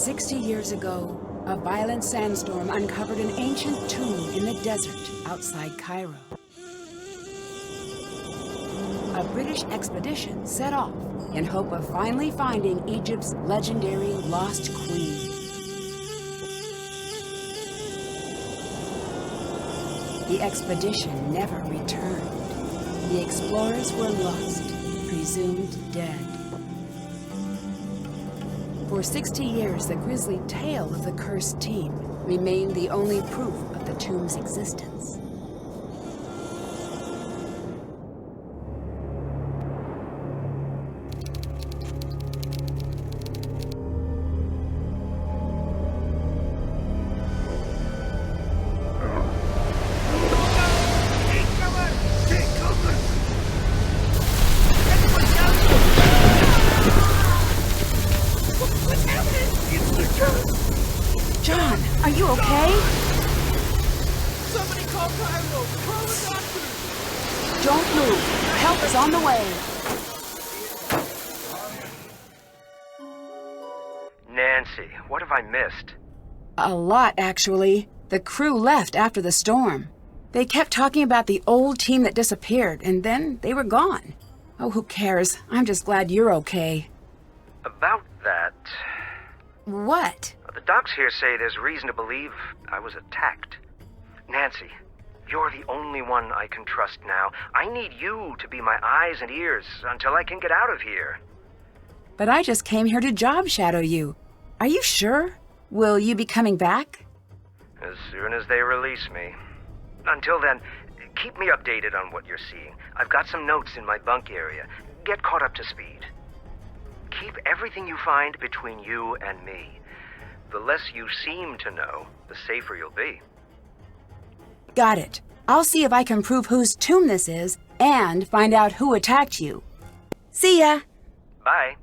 60 years ago, a violent sandstorm uncovered an ancient tomb in the desert outside Cairo. A British expedition set off in hope of finally finding Egypt's legendary lost queen. The expedition never returned. The explorers were lost, presumed dead. For 60 years, the grisly tale of the cursed team remained the only proof of the tomb's existence. Jon, are you okay? Somebody call Cairo! Call the doctor! Don't move. Help is on the way. Nancy, what have I missed? A lot, actually. The crew left after the storm. They kept talking about the old team that disappeared, and then they were gone. Oh, who cares? I'm just glad you're okay. About that... What? The docs here say there's reason to believe I was attacked. Nancy, you're the only one I can trust now. I need you to be my eyes and ears until I can get out of here. But I just came here to job shadow you. Are you sure? Will you be coming back? As soon as they release me. Until then, keep me updated on what you're seeing. I've got some notes in my bunk area. Get caught up to speed. Keep everything you find between you and me. The less you seem to know, the safer you'll be. Got it. I'll see if I can prove whose tomb this is and find out who attacked you. See ya! Bye.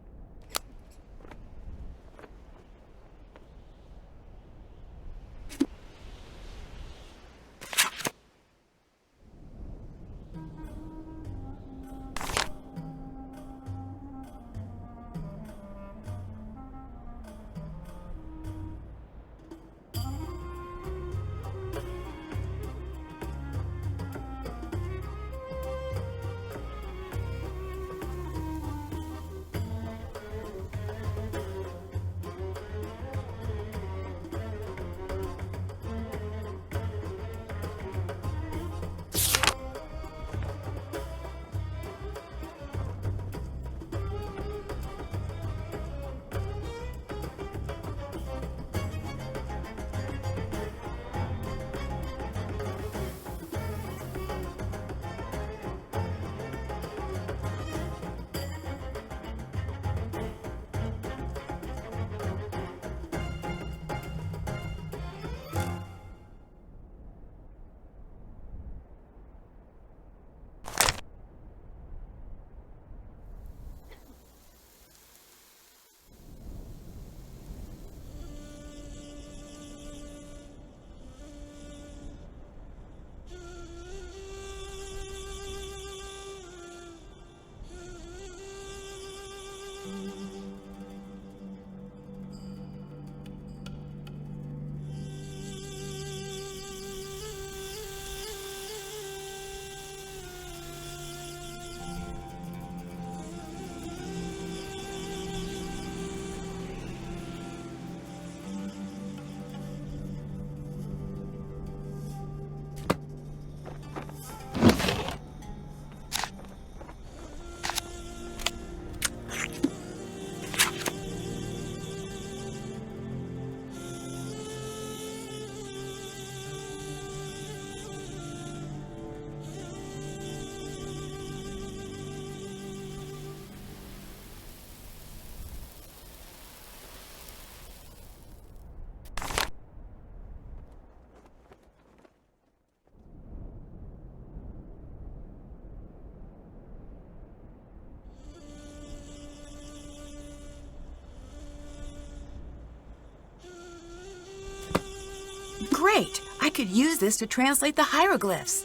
Great! I could use this to translate the hieroglyphs.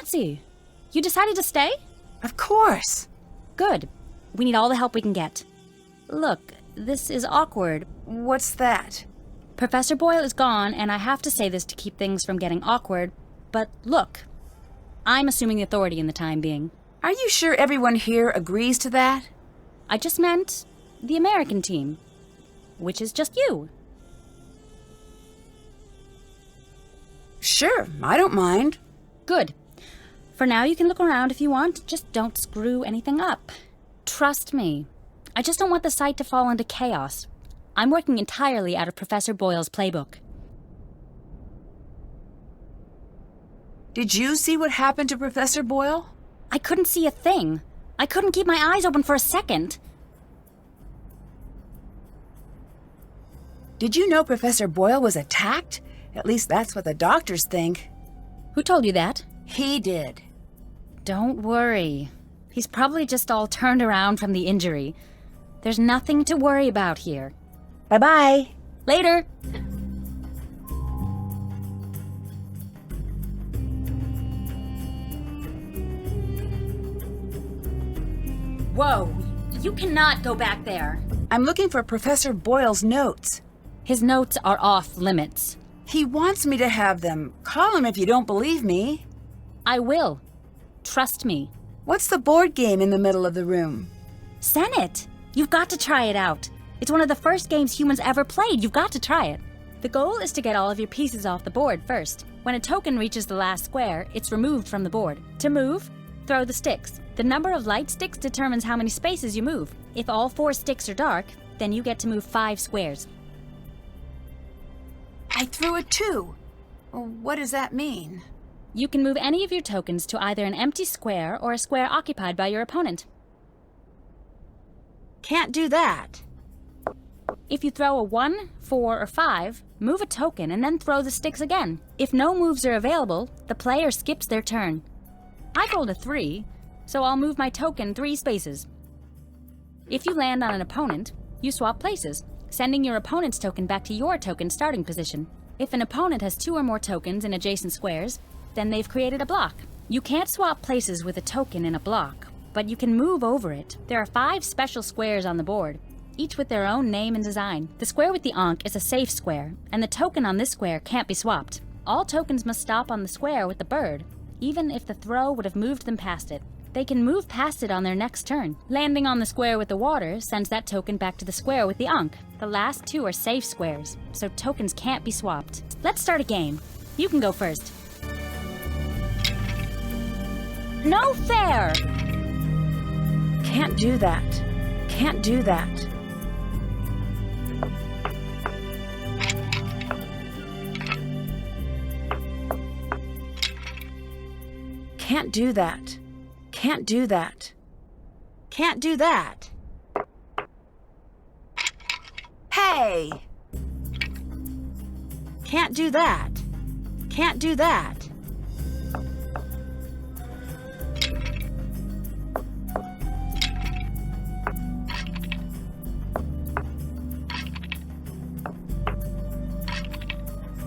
Nancy, you decided to stay? Of course. Good. We need all the help we can get. Look, this is awkward. What's that? Professor Boyle is gone, and I have to say this to keep things from getting awkward, but look, I'm assuming the authority in the time being. Are you sure everyone here agrees to that? I just meant the American team, which is just you. Sure, I don't mind. Good. For now, you can look around if you want, just don't screw anything up. Trust me. I just don't want the site to fall into chaos. I'm working entirely out of Professor Boyle's playbook. Did you see what happened to Professor Boyle? I couldn't see a thing. I couldn't keep my eyes open for a second. Did you know Professor Boyle was attacked? At least that's what the doctors think. Who told you that? He did. Don't worry. He's probably just all turned around from the injury. There's nothing to worry about here. Bye-bye. Later! Whoa! You cannot go back there. I'm looking for Professor Boyle's notes. His notes are off limits. He wants me to have them. Call him if you don't believe me. I will. Trust me. What's the board game in the middle of the room? Senate! You've got to try it out. It's one of the first games humans ever played. You've got to try it. The goal is to get all of your pieces off the board first. When a token reaches the last square, it's removed from the board. To move, throw the sticks. The number of light sticks determines how many spaces you move. If all 4 sticks are dark, then you get to move 5 squares. I threw a 2. What does that mean? You can move any of your tokens to either an empty square or a square occupied by your opponent. Can't do that. If you throw a 1, 4, or 5, move a token and then throw the sticks again. If no moves are available, the player skips their turn. I rolled a 3, so I'll move my token 3 spaces. If you land on an opponent, you swap places, sending your opponent's token back to your token starting position. If an opponent has 2 or more tokens in adjacent squares, then they've created a block. You can't swap places with a token in a block, but you can move over it. There are 5 special squares on the board, each with their own name and design. The square with the ankh is a safe square, and the token on this square can't be swapped. All tokens must stop on the square with the bird, even if the throw would have moved them past it. They can move past it on their next turn. Landing on the square with the water sends that token back to the square with the ankh. The last 2 are safe squares, so tokens can't be swapped. Let's start a game. You can go first. No fair! Can't do that. Can't do that. Can't do that. Can't do that. Can't do that. Hey! Can't do that. Can't do that.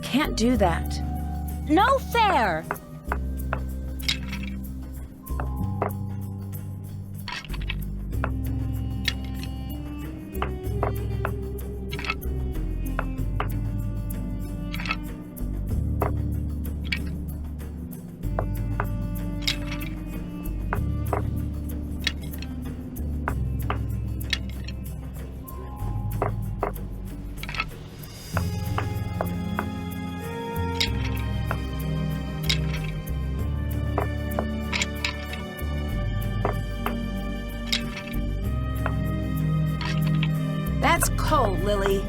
Can't do that. No fair! That's cold, Lily.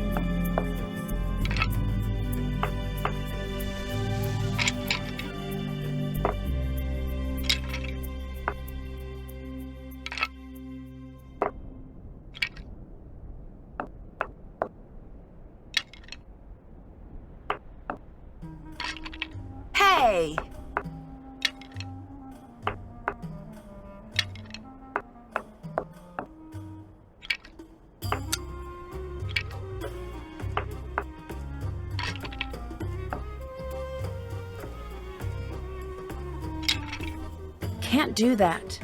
Hey! Can't do that.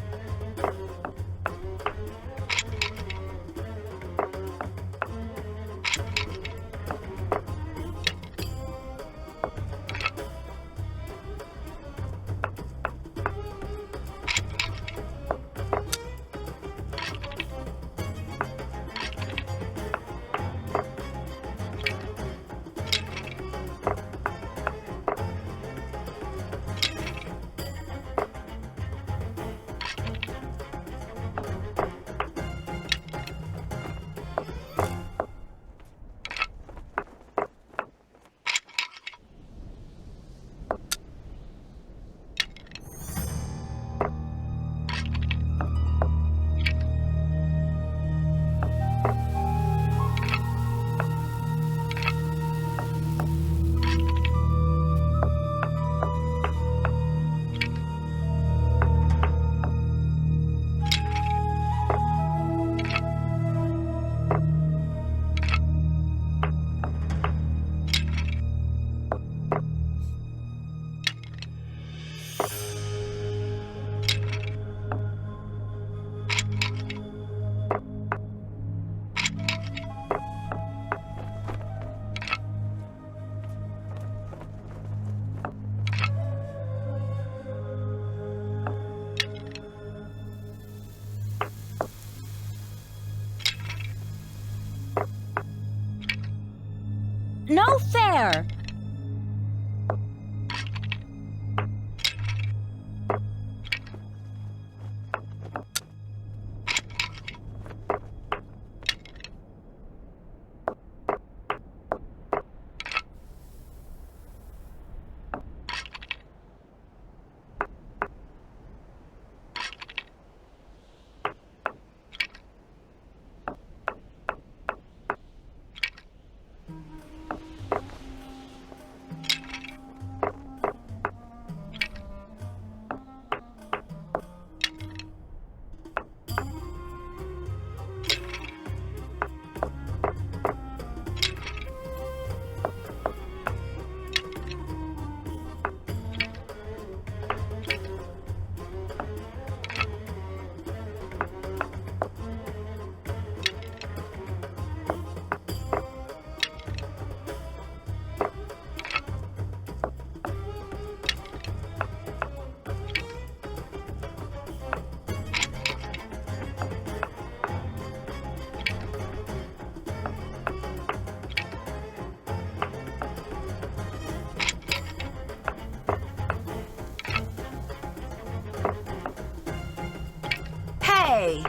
No fair! Hey!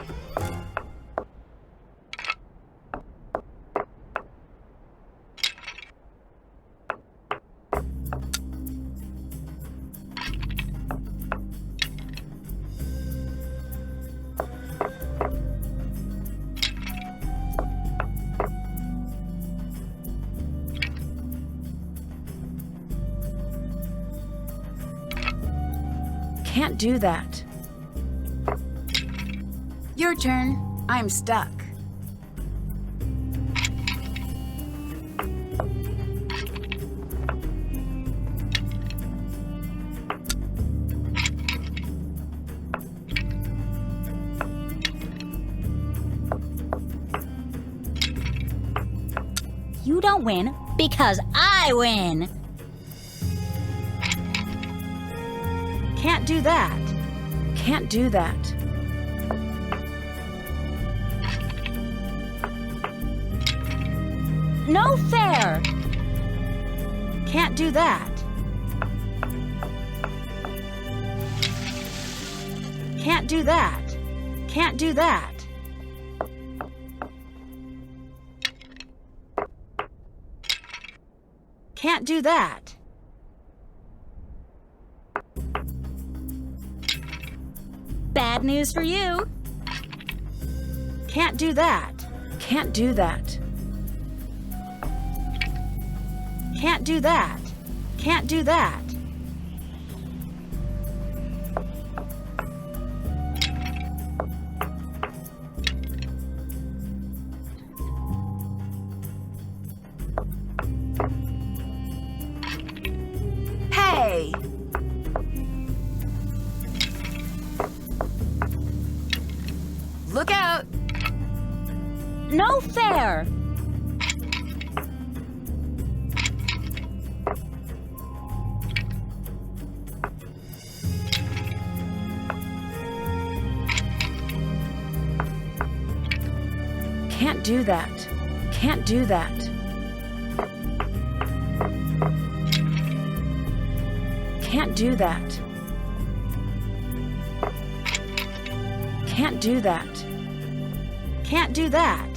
Can't do that. Your turn. I'm stuck. You don't win because I win! Can't do that. Can't do that. No fair! Can't do that. Can't do that. Can't do that. Can't do that. Bad news for you. Can't do that. Can't do that. Can't do that. Can't do that. Hey! fair! Can't do that. Can't do that. Can't do that. Can't do that. Can't do that.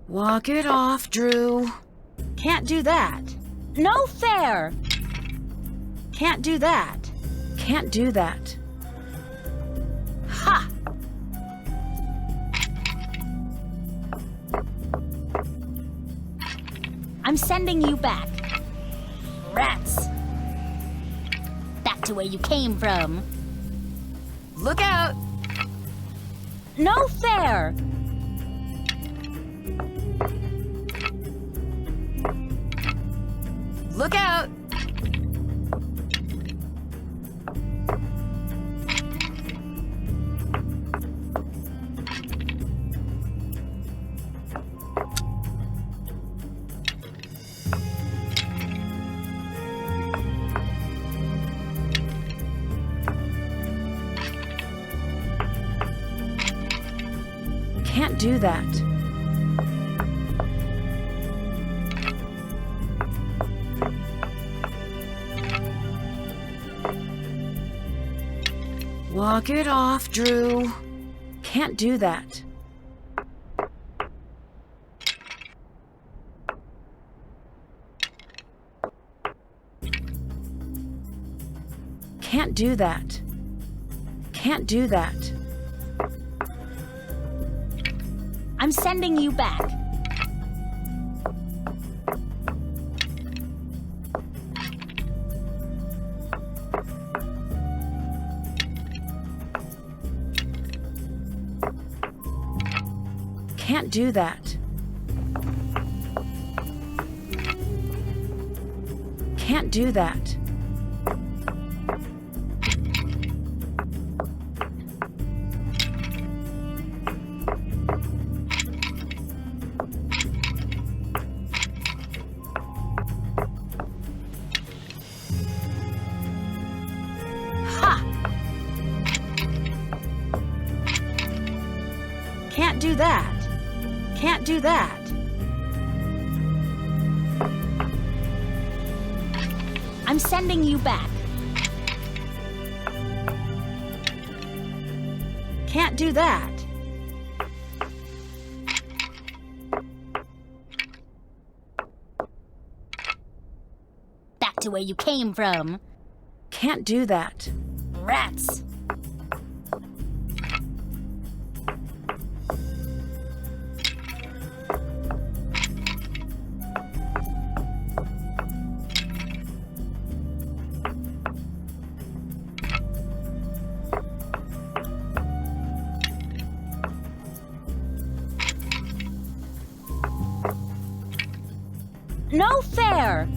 Walk it off, Drew. Can't do that. No fair! Can't do that. Can't do that. Ha! I'm sending you back. Rats! Back to where you came from. Look out! No fair! Look out! Can't do that. Walk it off, Drew. Can't do that. Can't do that. Can't do that. I'm sending you back. Can't do that. Can't do that. Ha! Can't do that. Can't do that. I'm sending you back. Can't do that. Back to where you came from. Can't do that. Rats! No fair!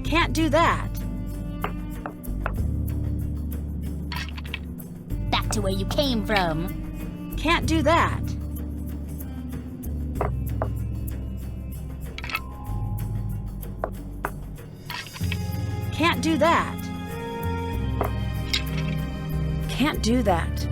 Can't do that. Back to where you came from. Can't do that. Can't do that. Can't do that.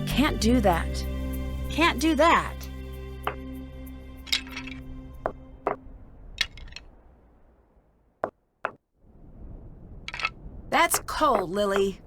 Can't do that. Can't do that. That's cold, Lily.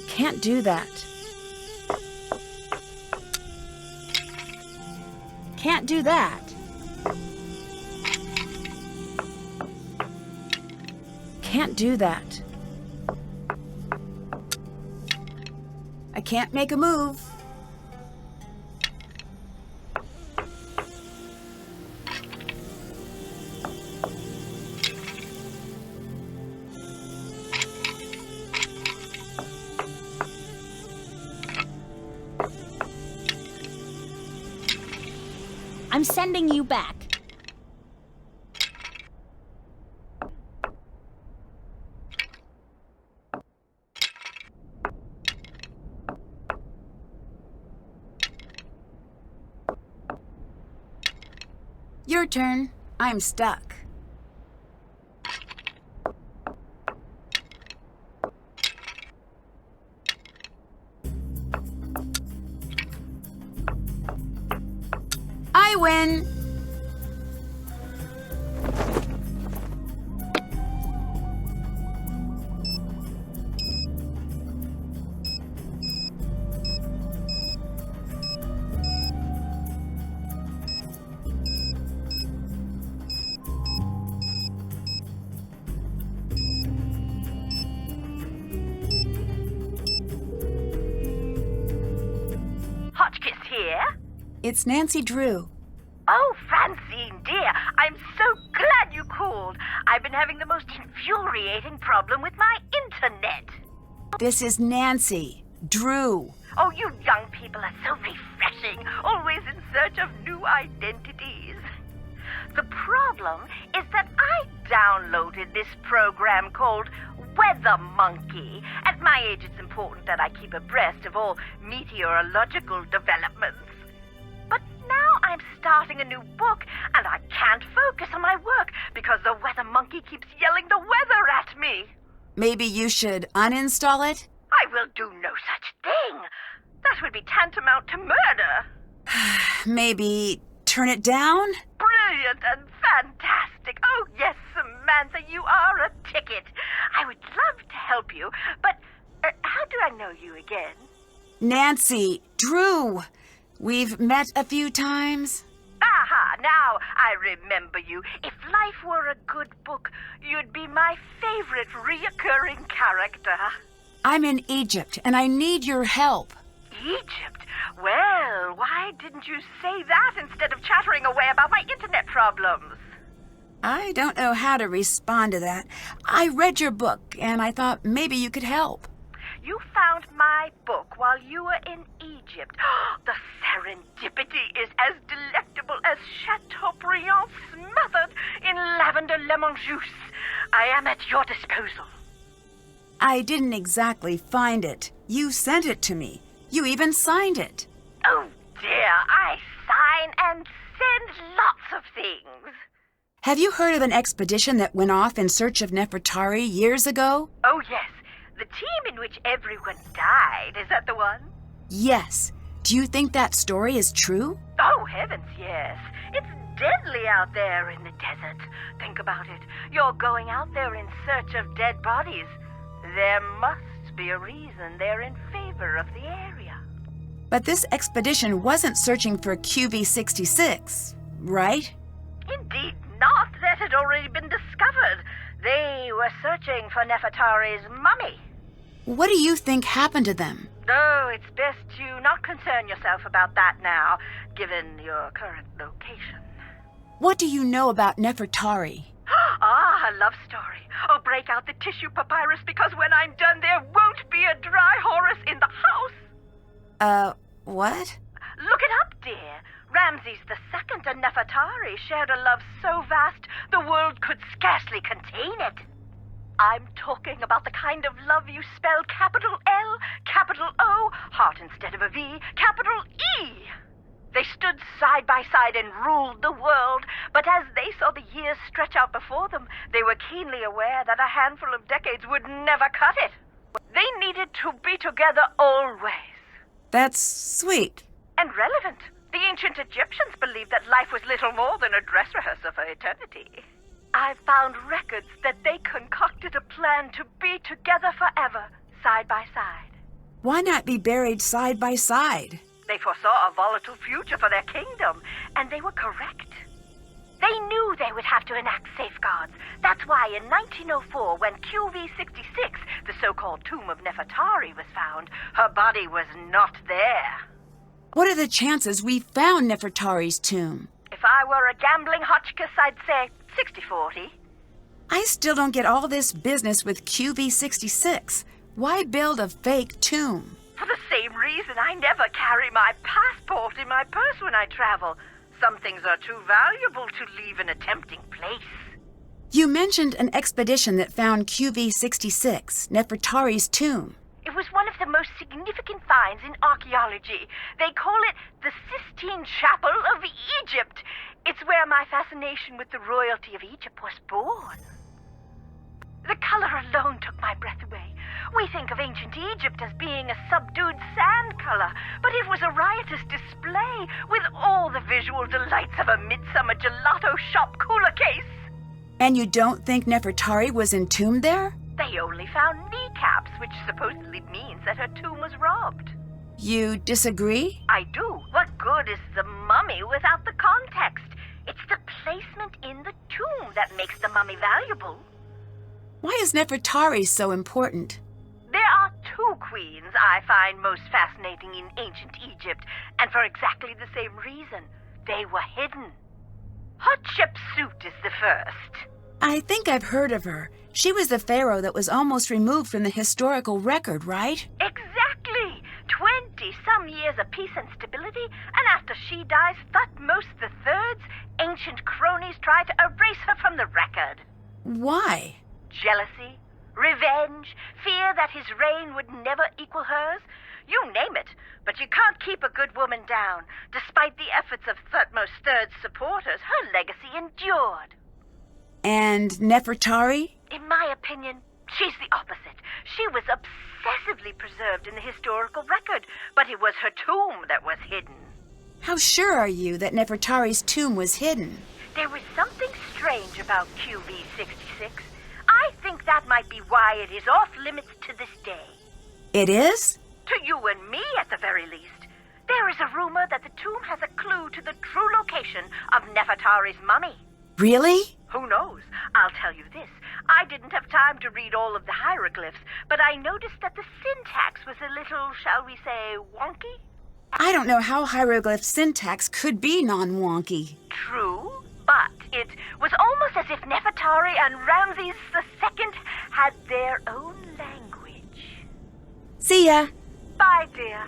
Can't do that. Can't do that. can't do that. I can't make a move. I'm sending you back. Your turn. I'm stuck. I win. Hotchkiss here. It's Nancy Drew. Oh, Francine, dear, I'm so glad you called. I've been having the most infuriating problem with my internet. This is Nancy Drew. Oh, you young people are so refreshing, always in search of new identities. The problem is that I downloaded this program called Weather Monkey. At my age, it's important that I keep abreast of all meteorological developments. But now I'm starting a new book, and I can't focus on my work because the Weather Monkey keeps yelling the weather at me. Maybe you should uninstall it? I will do no such thing. That would be tantamount to murder. Maybe turn it down? Brilliant and fantastic. Oh, yes, Samantha, you are a ticket. I would love to help you, but how do I know you again? Nancy Drew. We've met a few times. Aha, now I remember you. If life were a good book, you'd be my favorite reoccurring character. I'm in Egypt, and I need your help. Egypt? Well, why didn't you say that instead of chattering away about my internet problems? I don't know how to respond to that. I read your book, and I thought maybe you could help. You found my book while you were in Egypt. The serendipity is as delectable as Chateaubriand smothered in lavender lemon juice. I am at your disposal. I didn't exactly find it. You sent it to me. You even signed it. Oh, dear, I sign and send lots of things. Have you heard of an expedition that went off in search of Nefertari years ago? Oh, yes. The team in which everyone died. Is that the one? Yes. Do you think that story is true? Oh, heavens, yes. It's deadly out there in the desert. Think about it. You're going out there in search of dead bodies. There must be a reason they're in favor of the area. But this expedition wasn't searching for QV66, right? Indeed not. That had already been discovered. They were searching for Nefertari's mummy. What do you think happened to them? Oh, it's best you not concern yourself about that now, given your current location. What do you know about Nefertari? Ah, a love story. Oh, break out the tissue papyrus, because when I'm done, there won't be a dry Horus in the house. What? Look it up, dear. Ramses II and Nefertari shared a love so vast, the world could scarcely contain it. I'm talking about the kind of love you spell capital L, capital O, heart instead of a V, capital E. They stood side by side and ruled the world, but as they saw the years stretch out before them, they were keenly aware that a handful of decades would never cut it. They needed to be together always. That's sweet. And relevant. The ancient Egyptians believed that life was little more than a dress rehearsal for eternity. I've found records that they concocted a plan to be together forever, side by side. Why not be buried side by side? They foresaw a volatile future for their kingdom, and they were correct. They knew their they would have to enact safeguards. That's why in 1904, when QV-66, the so-called Tomb of Nefertari, was found, her body was not there. What are the chances we found Nefertari's tomb? If I were a gambling Hotchkiss, I'd say 60-40. I still don't get all this business with QV-66. Why build a fake tomb? For the same reason I never carry my passport in my purse when I travel. Some things are too valuable to leave in a tempting place. You mentioned an expedition that found QV-66, Nefertari's tomb. It was one of the most significant finds in archaeology. They call it the Sistine Chapel of Egypt. It's where my fascination with the royalty of Egypt was born. The color alone took my breath away. We think of ancient Egypt as being a subdued sand color, but it was a riotous display with all the visual delights of a midsummer gelato shop cooler case. And you don't think Nefertari was entombed there? They only found kneecaps, which supposedly means that her tomb was robbed. You disagree? I do. What good is the mummy without the context? It's the placement in the tomb that makes the mummy valuable. Why is Nefertari so important? There are two queens I find most fascinating in ancient Egypt, and for exactly the same reason. They were hidden. Hatshepsut is the first. I think I've heard of her. She was the pharaoh that was almost removed from the historical record, right? Exactly. 20-some years of peace and stability, and after she dies, Thutmose III's ancient cronies try to erase her from the record. Why? Jealousy, revenge, fear that his reign would never equal hers. You name it, but you can't keep a good woman down. Despite the efforts of Thutmose III's supporters, her legacy endured. And Nefertari? In my opinion, she's the opposite. She was obsessively preserved in the historical record, but it was her tomb that was hidden. How sure are you that Nefertari's tomb was hidden? There was something strange about QV-66. I think that might be why it is off limits to this day. It is? To you and me, at the very least. There is a rumor that the tomb has a clue to the true location of Nefertari's mummy. Really? Who knows? I'll tell you this. I didn't have time to read all of the hieroglyphs, but I noticed that the syntax was a little, shall we say, wonky? I don't know how hieroglyph syntax could be non-wonky. True, but it was almost as if Nefertari and Ramses II had their own language. See ya. Bye, dear.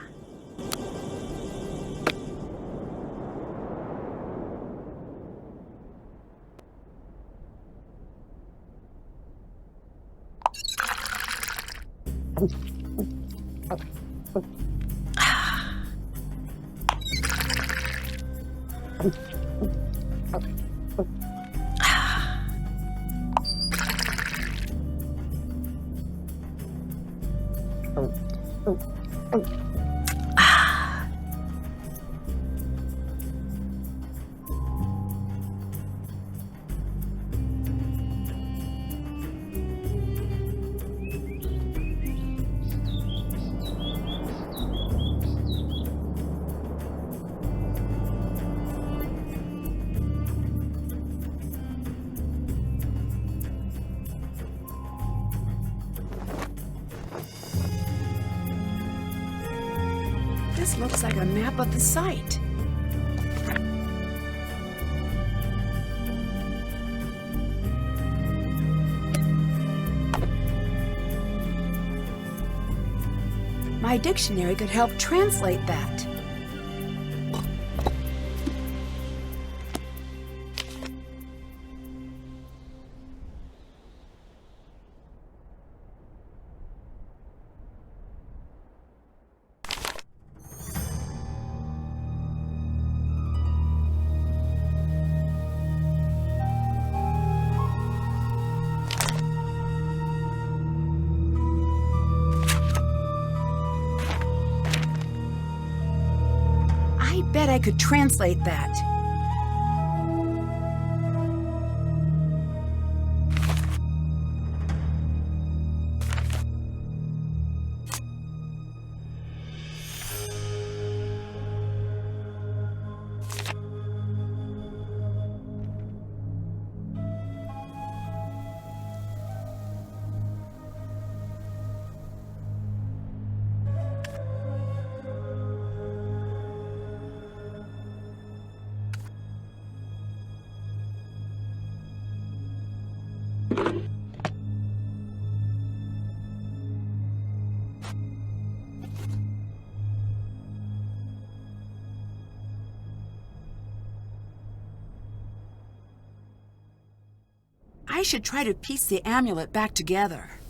This looks like a map of the site. My dictionary could help translate that. I bet I could translate that. I should try to piece the amulet back together.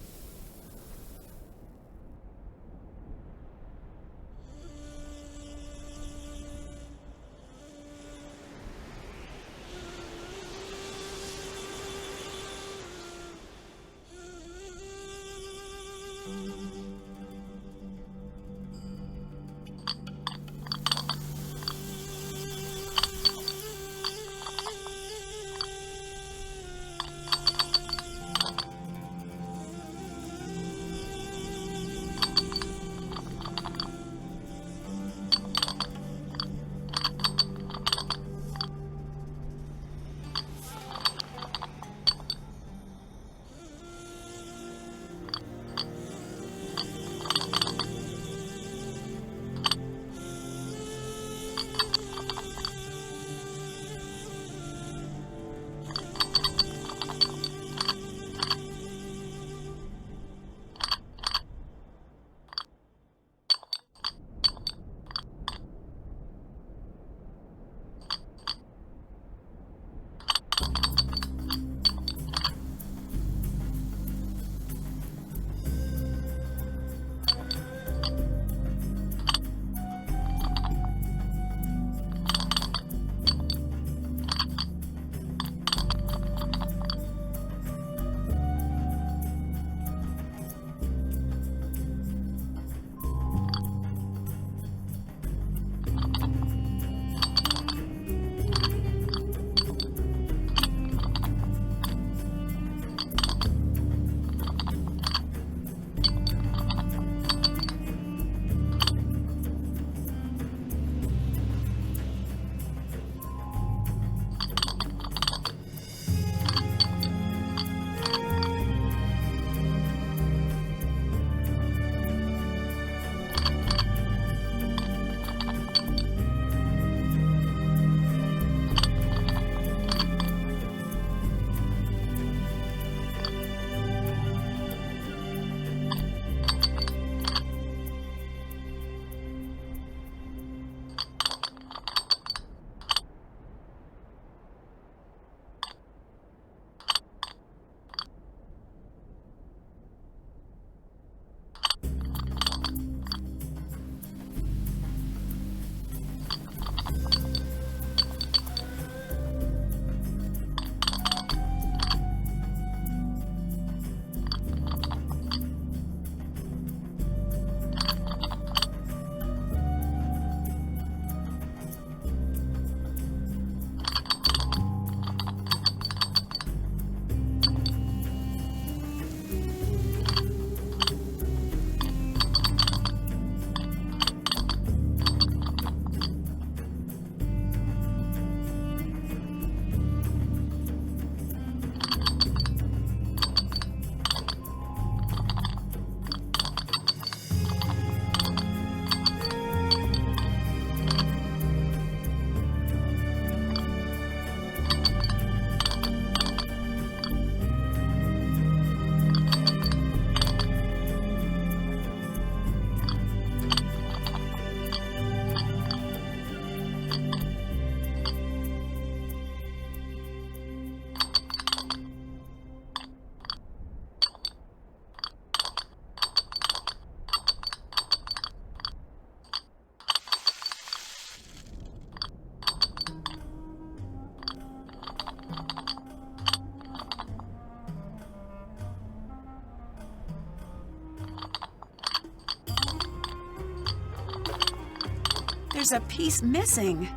There's a piece missing.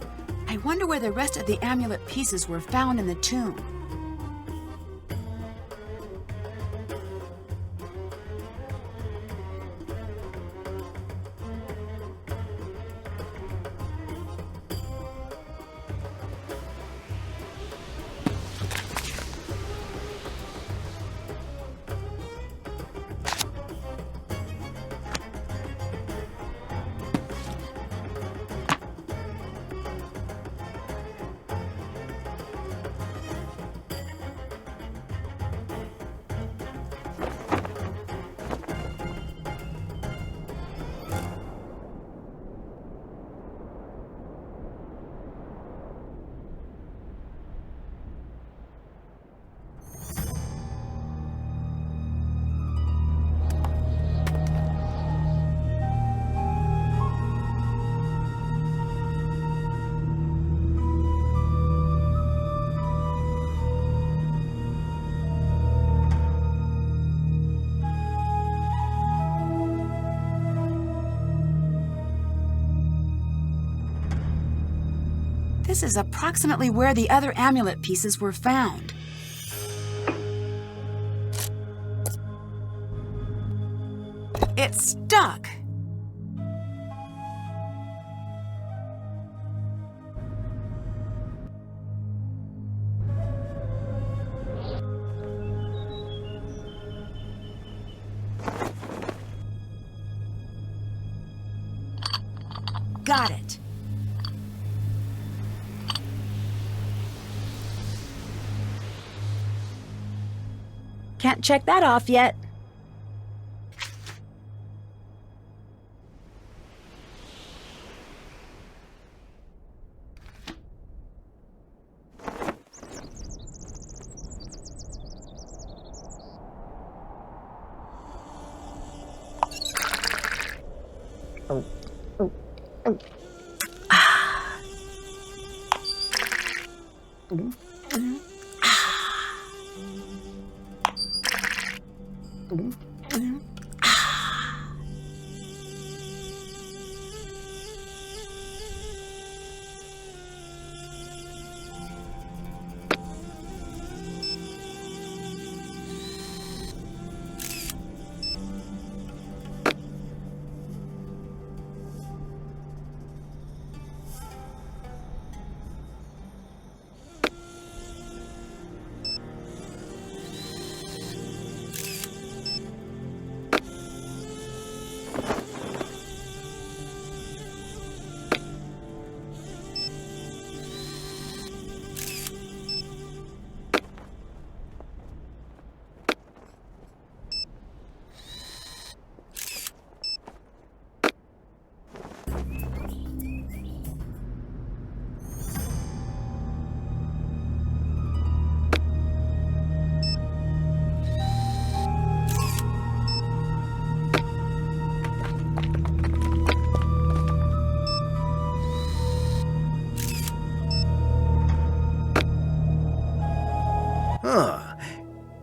I wonder where the rest of the amulet pieces were found in the tomb. This is approximately where the other amulet pieces were found. It's stuck. Got it. Can't check that off yet.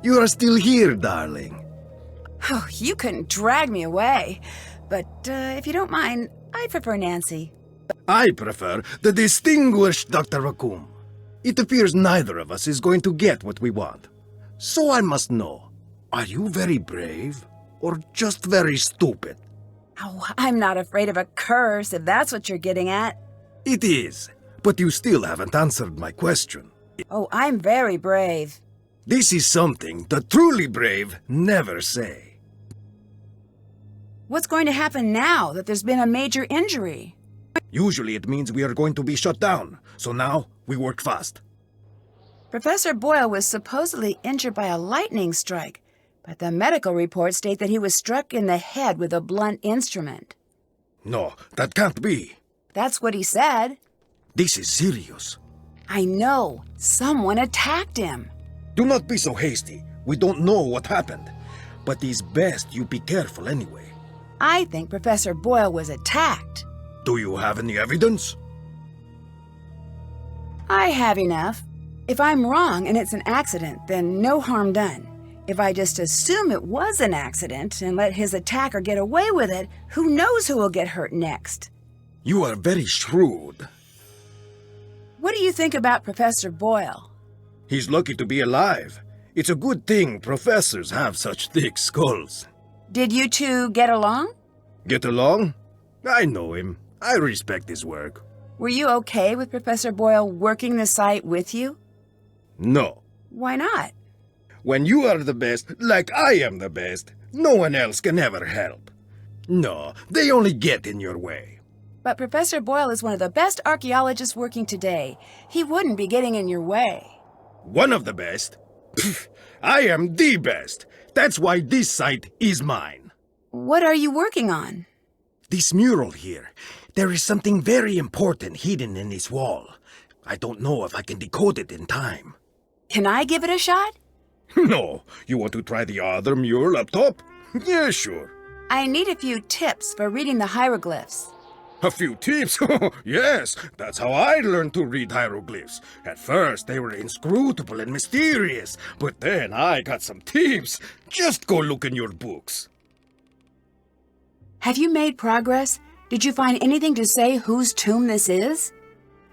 You are still here, darling. Oh, you couldn't drag me away. But if you don't mind, I'd prefer Nancy. I prefer the distinguished Dr. Raccoon. It appears neither of us is going to get what we want. So I must know, are you very brave or just very stupid? Oh, I'm not afraid of a curse, if that's what you're getting at. It is, but you still haven't answered my question. Oh, I'm very brave. This is something the truly brave never say. What's going to happen now that there's been a major injury? Usually it means we are going to be shut down, so now we work fast. Professor Boyle was supposedly injured by a lightning strike, but the medical reports state that he was struck in the head with a blunt instrument. No, that can't be. That's what he said. This is serious. I know. Someone attacked him. Do not be so hasty. We don't know what happened. But it's best you be careful anyway. I think Professor Boyle was attacked. Do you have any evidence? I have enough. If I'm wrong and it's an accident, then no harm done. If I just assume it was an accident and let his attacker get away with it, who knows who will get hurt next? You are very shrewd. What do you think about Professor Boyle? He's lucky to be alive. It's a good thing professors have such thick skulls. Did you two get along? Get along? I know him. I respect his work. Were you okay with Professor Boyle working the site with you? No. Why not? When you are the best, like I am the best, no one else can ever help. No, they only get in your way. But Professor Boyle is one of the best archaeologists working today. He wouldn't be getting in your way. One of the best? I am the best. That's why this site is mine. What are you working on? This mural here. There is something very important hidden in this wall. I don't know if I can decode it in time. Can I give it a shot? No. You want to try the other mural up top? Yeah, sure. I need a few tips for reading the hieroglyphs. A few tips? Yes, that's how I learned to read hieroglyphs. At first, they were inscrutable and mysterious, but then I got some tips. Just go look in your books. Have you made progress? Did you find anything to say whose tomb this is?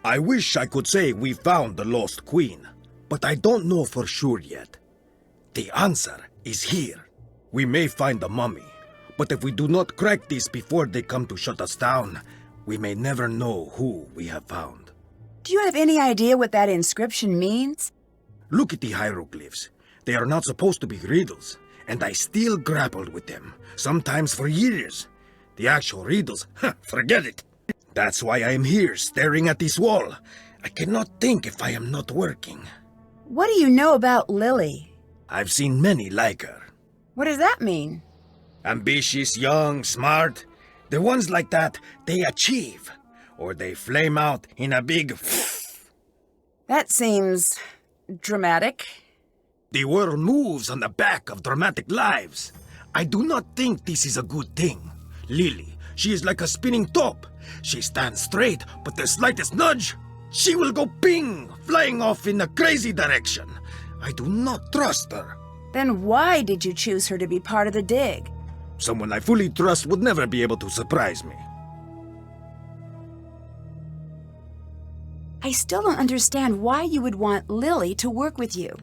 I wish I could say we found the lost queen, but I don't know for sure yet. The answer is here. We may find the mummy, but if we do not crack this before they come to shut us down, we may never know who we have found. Do you have any idea what that inscription means? Look at the hieroglyphs. They are not supposed to be riddles, and I still grappled with them, sometimes for years. The actual riddles, forget it. That's why I am here, staring at this wall. I cannot think if I am not working. What do you know about Lily? I've seen many like her. What does that mean? Ambitious, young, smart. The ones like that, they achieve. Or they flame out in a big That seems dramatic. The world moves on the back of dramatic lives. I do not think this is a good thing. Lily, she is like a spinning top. She stands straight, but the slightest nudge, she will go ping, flying off in a crazy direction. I do not trust her. Then why did you choose her to be part of the dig? Someone I fully trust would never be able to surprise me. I still don't understand why you would want Lily to work with you.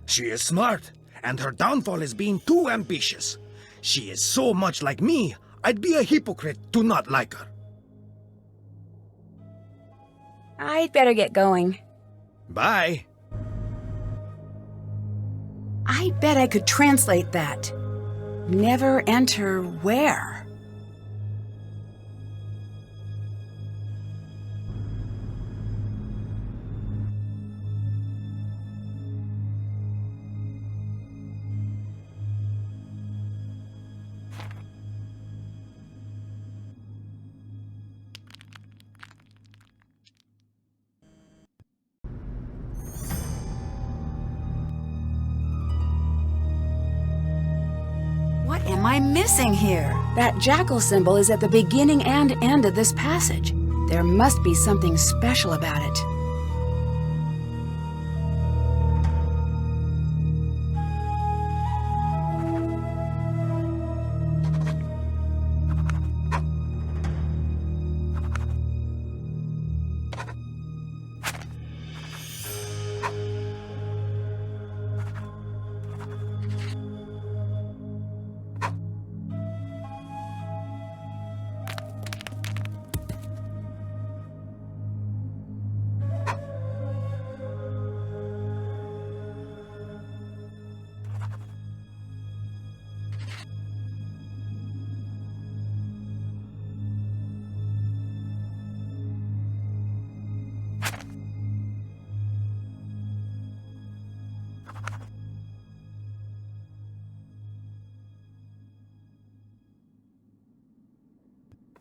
She is smart, and her downfall is being too ambitious. She is so much like me, I'd be a hypocrite to not like her. I'd better get going. Bye. I bet I could translate that. Never enter where? What am I missing here? That jackal symbol is at the beginning and end of this passage. There must be something special about it.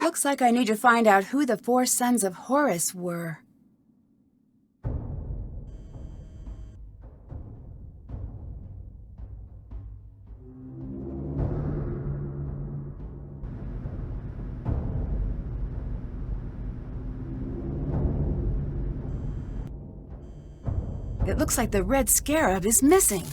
Looks like I need to find out who the 4 sons of Horus were. It looks like the red scarab is missing.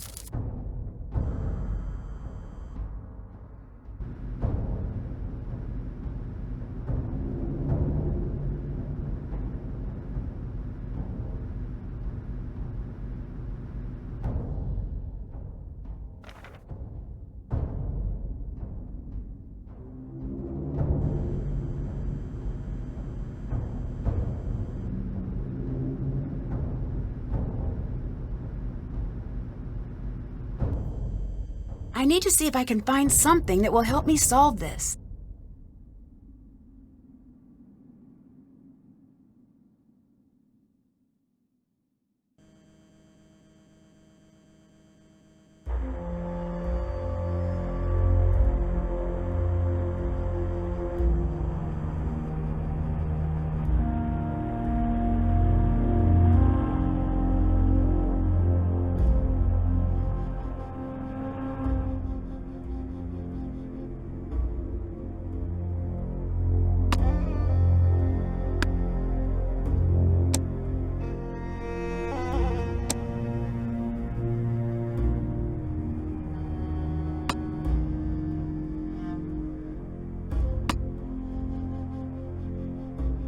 I need to see if I can find something that will help me solve this.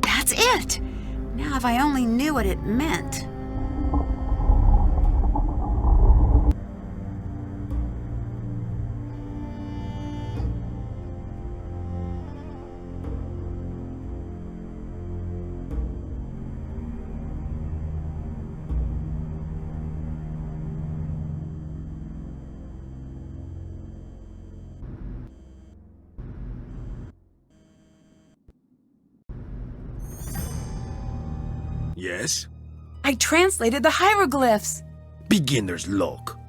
That's it! Now If I only knew what it meant. Yes? I translated the hieroglyphs. Beginner's luck.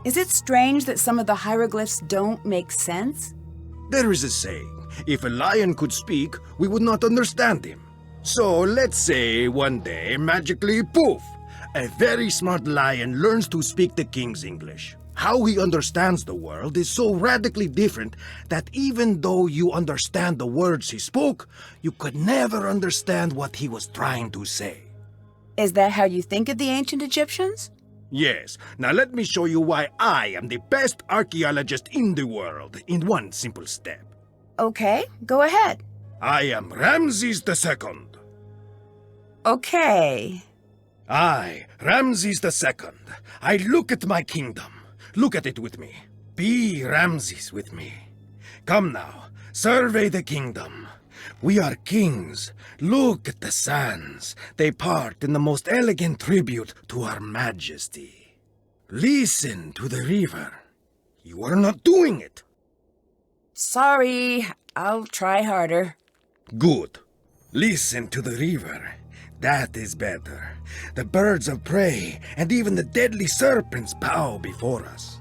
Is it strange that some of the hieroglyphs don't make sense? There is a saying, if a lion could speak, we would not understand him. So let's say one day, magically, poof, a very smart lion learns to speak the king's English. How he understands the world is so radically different that even though you understand the words he spoke, you could never understand what he was trying to say. Is that how you think of the ancient Egyptians? Yes, now let me show you why I am the best archaeologist in the world in one simple step. Okay, go ahead. I am Ramses II. Okay. I, Ramses II, I look at my kingdom. Look at it with me. Be Ramses with me. Come now, survey the kingdom. We are kings. Look at the sands. They part in the most elegant tribute to our majesty. Listen to the river. You are not doing it. Sorry, I'll try harder. Good. Listen to the river. That is better. The birds of prey and even the deadly serpents bow before us.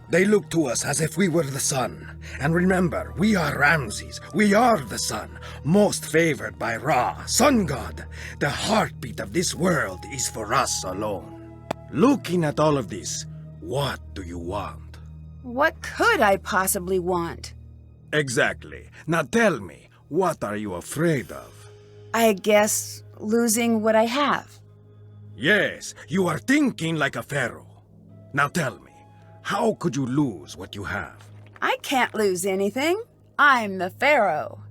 They look to us as if we were the sun. And remember, we are Ramses. We are the sun, most favored by Ra, sun god. The heartbeat of this world is for us alone. Looking at all of this, what do you want? What could I possibly want? Exactly. Now tell me, what are you afraid of? I guess losing what I have. Yes, you are thinking like a pharaoh. Now tell me, how could you lose what you have? I can't lose anything. I'm the pharaoh.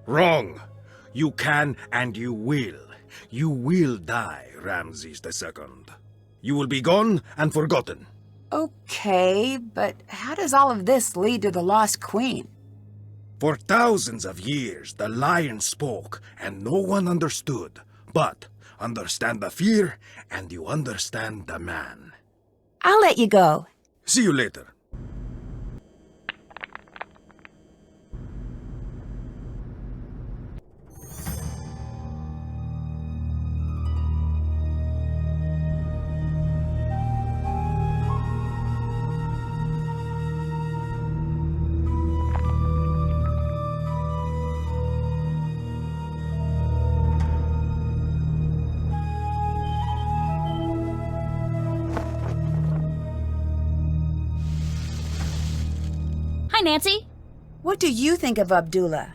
Wrong. You can and you will. You will die, Ramses II. You will be gone and forgotten. Okay, but how does all of this lead to the lost queen? For thousands of years, the lion spoke and no one understood. But understand the fear and you understand the man. I'll let you go. See you later. Hi, Nancy. What do you think of Abdullah?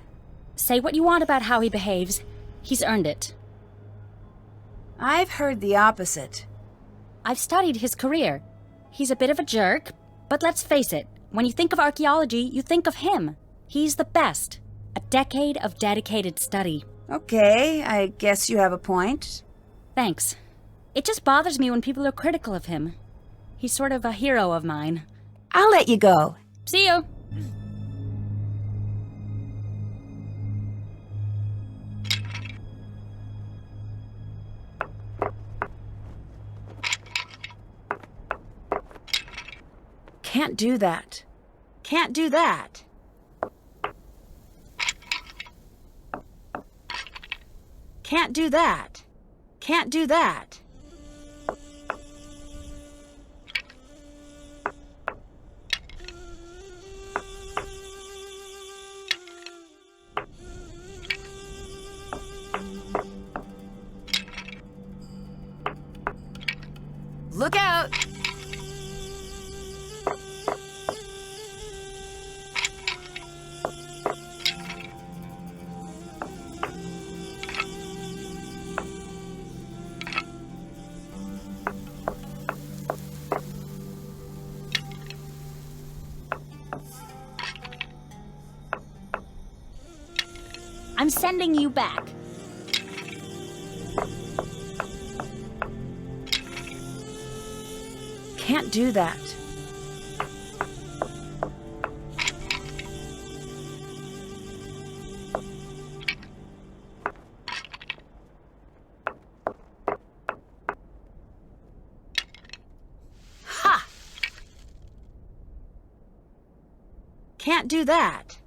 Say what you want about how he behaves. He's earned it. I've heard the opposite. I've studied his career. He's a bit of a jerk, but let's face it, when you think of archaeology, you think of him. He's the best. A decade of dedicated study. Okay, I guess you have a point. Thanks. It just bothers me when people are critical of him. He's sort of a hero of mine. I'll let you go. See you. Can't do that. Can't do that. Can't do that. Can't do that. Look out! I'm sending you back. Can't do that. Ha! Can't do that.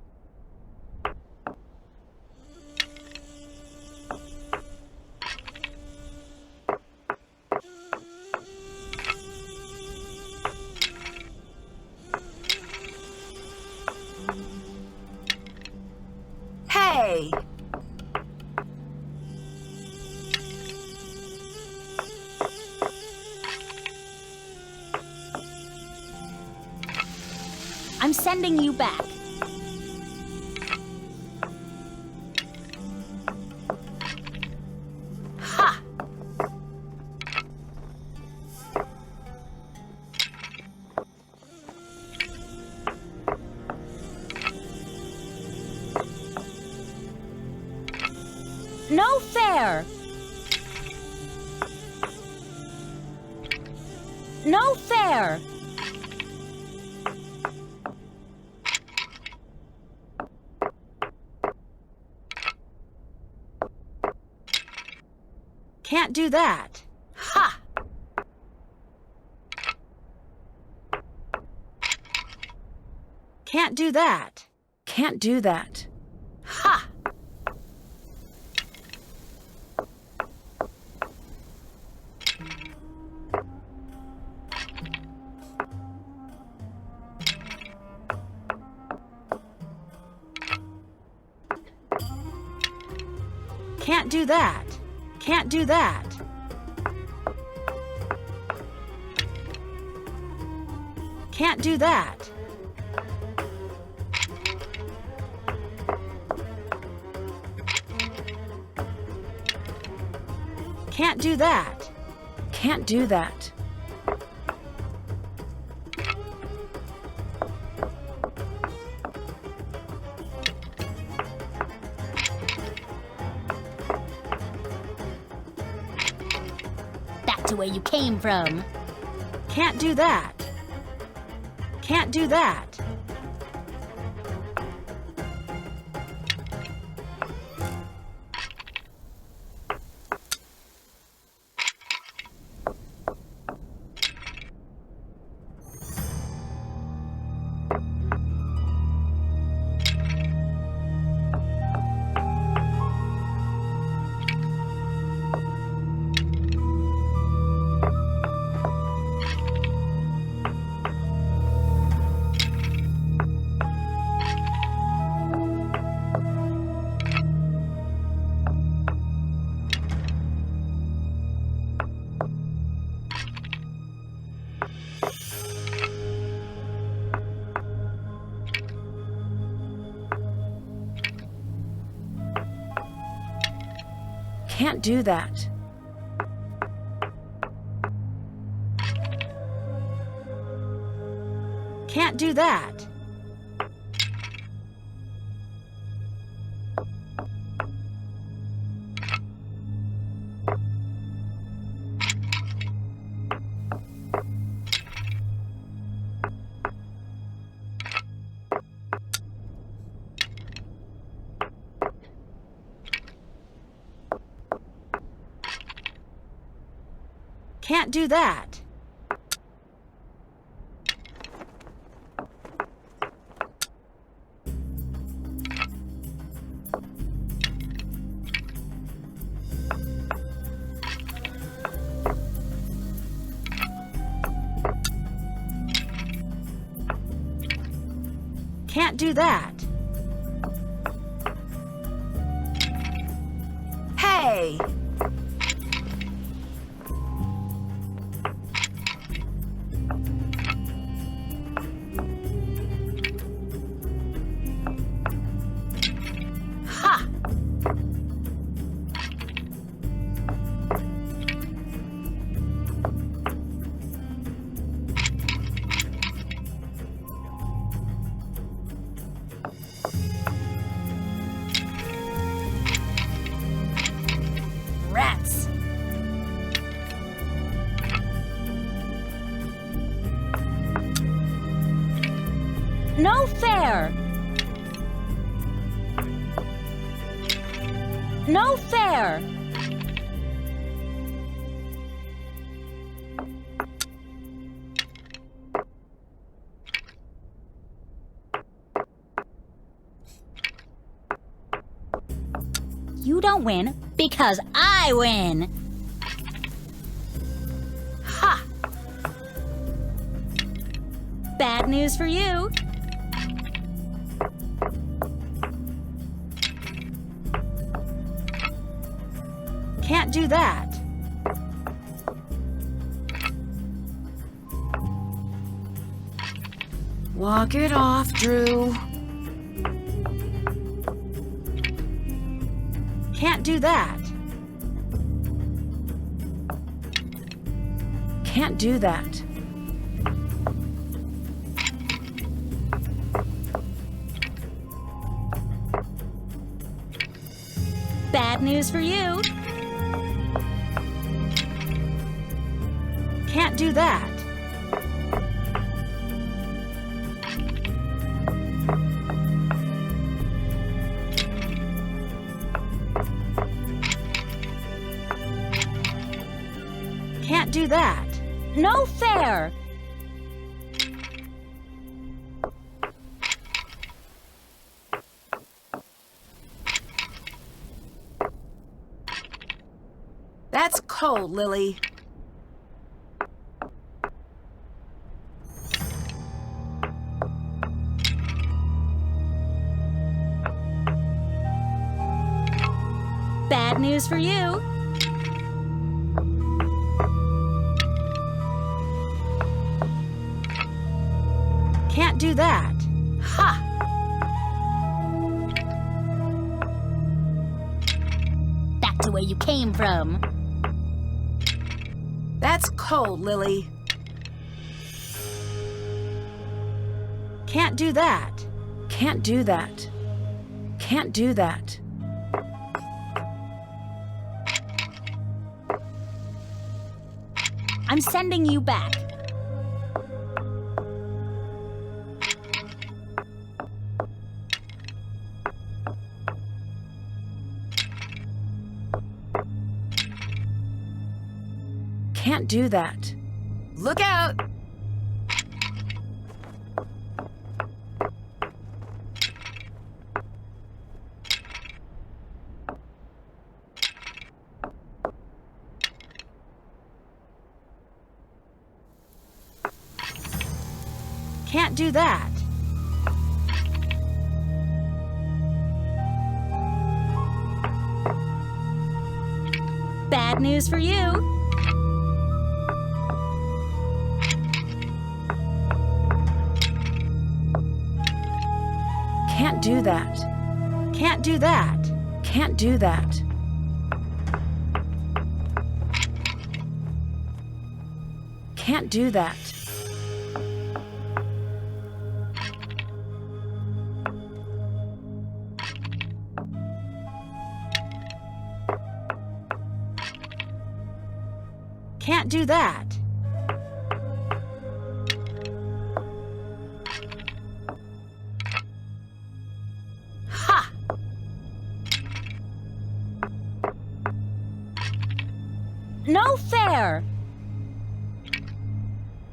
Hey! I'm sending you back. Ha! No fair! No fair! Can't do that. Ha! Can't do that. Can't do that. Ha! Can't do that. Can't do that. Can't do that. Can't do that. Can't do that. Back to where you came from. Can't do that. Can't do that. Can't do that. Can't do that. Can't do that. Can't do that. Hey! Ha! No fair! No fair! You don't win because I win! Ha! Bad news for you. Can't do that. Walk it off, Drew. Can't do that. Can't do that. Bad news for you. Can't do that. Can't do that. No fair! That's cold, Lily. Bad news for you. Can't do that. Ha! Back to where you came from. That's cold, Lily. Can't do that. Can't do that. Can't do that. I'm sending you back. Can't do that. Look out! Can't do that. Bad news for you. Can't do that. Can't do that. Can't do that. Can't do that. Can't do that. Ha! No fair!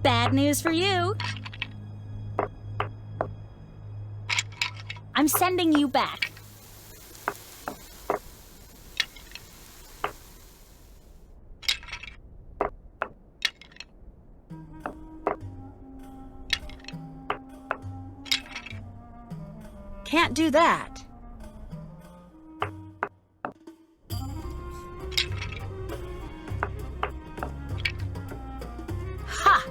Bad news for you. I'm sending you back. Can't do that. Ha!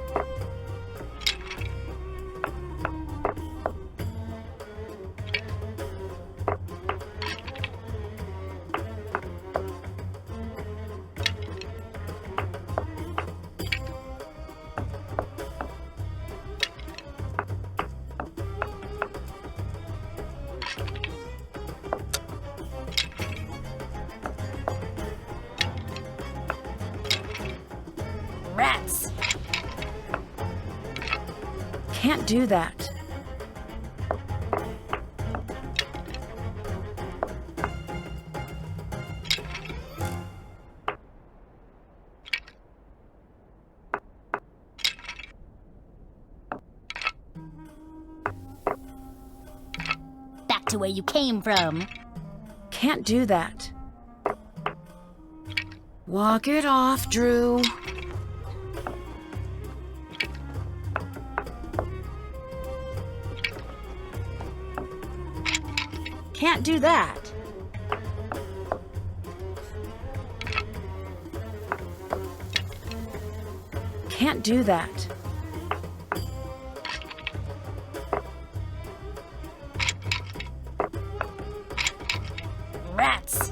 Rats! Can't do that. to where you came from. Can't do that. Walk it off, Drew. Can't do that. Can't do that. Rats.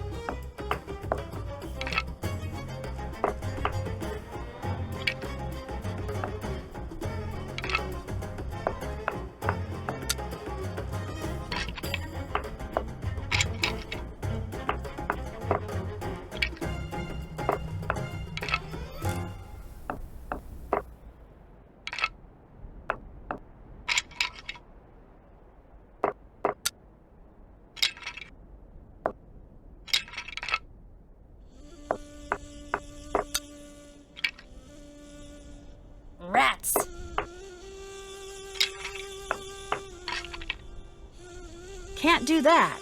Rats. Can't do that.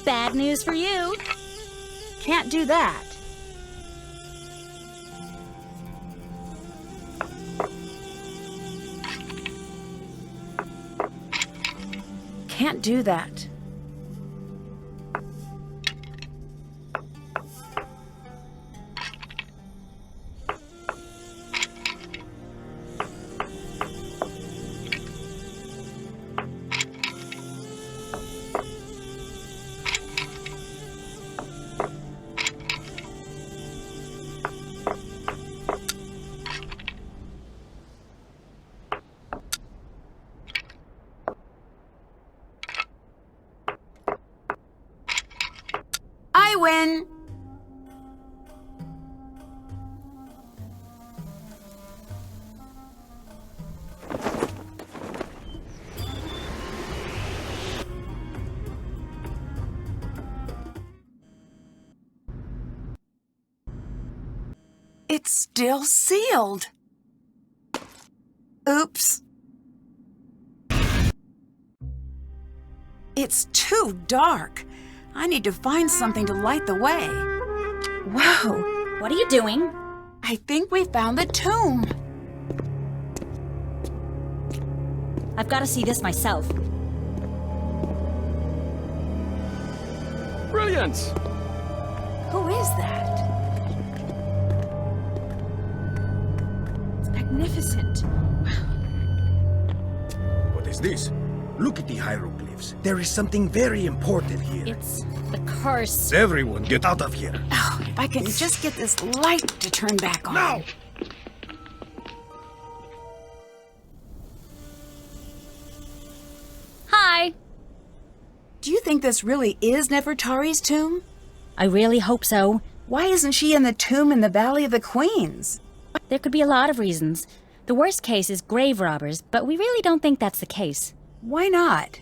Bad news for you. Can't do that. Can't do that. I win. It's still sealed. Oops. It's too dark. I need to find something to light the way. Whoa, What are you doing? I think we found the tomb. I've got to see this myself. Brilliant! Who is that? It's magnificent. What is this? Look at the hieroglyphs. There is something very important here. It's the curse. Everyone, get out of here. Oh, if I can just get this light to turn back on. Now! Hi. Do you think this really is Nefertari's tomb? I really hope so. Why isn't she in the tomb in the Valley of the Queens? There could be a lot of reasons. The worst case is grave robbers, but we really don't think that's the case. Why not?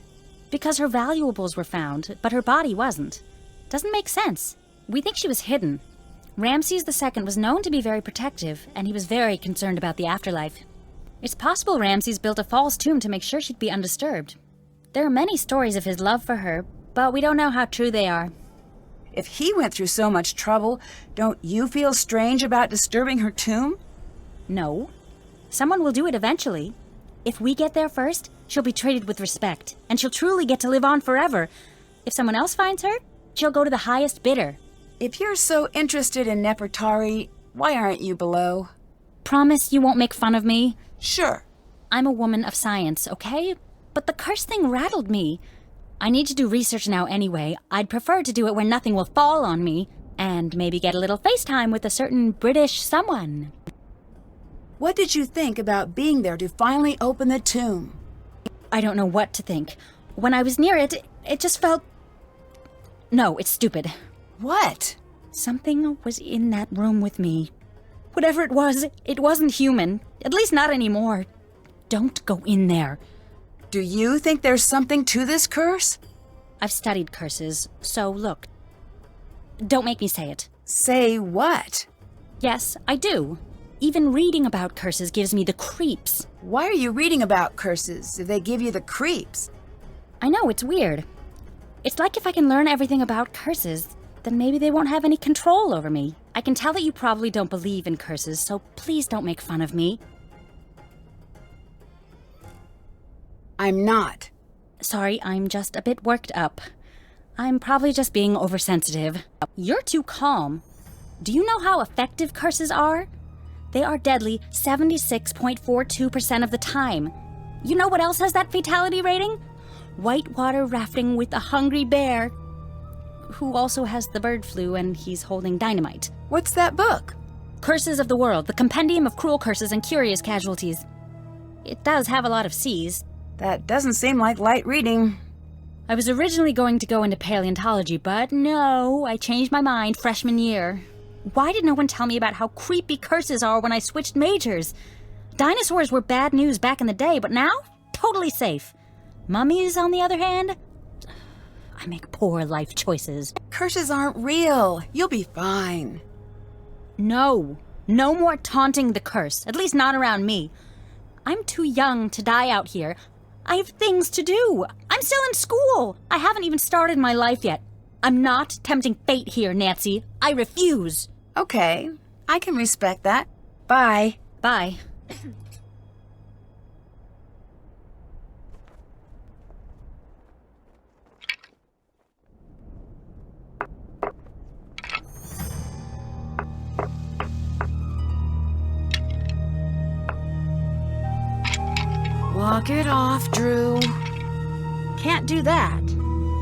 Because her valuables were found, but her body wasn't. Doesn't make sense. We think she was hidden. Ramses II was known to be very protective, and he was very concerned about the afterlife. It's possible Ramses built a false tomb to make sure she'd be undisturbed. There are many stories of his love for her, but we don't know how true they are. If he went through so much trouble, don't you feel strange about disturbing her tomb? No. Someone will do it eventually. If we get there first, she'll be treated with respect, and she'll truly get to live on forever. If someone else finds her, she'll go to the highest bidder. If you're so interested in Nefertari, why aren't you below? Promise you won't make fun of me? Sure. I'm a woman of science, okay? But the curse thing rattled me. I need to do research now anyway. I'd prefer to do it where nothing will fall on me, and maybe get a little FaceTime with a certain British someone. What did you think about being there to finally open the tomb? I don't know what to think. When I was near it, it just felt... No, it's stupid. What? Something was in that room with me. Whatever it wasn't human. At least not anymore. Don't go in there. Do you think there's something to this curse? I've studied curses, so look. Don't make me say it. Say what? Yes, I do. Even reading about curses gives me the creeps. Why are you reading about curses if they give you the creeps? I know, it's weird. It's like if I can learn everything about curses, then maybe they won't have any control over me. I can tell that you probably don't believe in curses, so please don't make fun of me. I'm not. Sorry, I'm just a bit worked up. I'm probably just being oversensitive. You're too calm. Do you know how effective curses are? They are deadly 76.42% of the time. You know what else has that fatality rating? Whitewater rafting with a hungry bear, who also has the bird flu and he's holding dynamite. What's that book? Curses of the World, the compendium of cruel curses and curious casualties. It does have a lot of C's. That doesn't seem like light reading. I was originally going to go into paleontology, but no, I changed my mind freshman year. Why did no one tell me about how creepy curses are when I switched majors? Dinosaurs were bad news back in the day, but now, totally safe. Mummies, on the other hand, I make poor life choices. Curses aren't real. You'll be fine. No more taunting the curse, at least not around me. I'm too young to die out here. I have things to do. I'm still in school. I haven't even started my life yet. I'm not tempting fate here, Nancy. I refuse. Okay, I can respect that. Bye. Bye. Walk it off, Drew. Can't do that.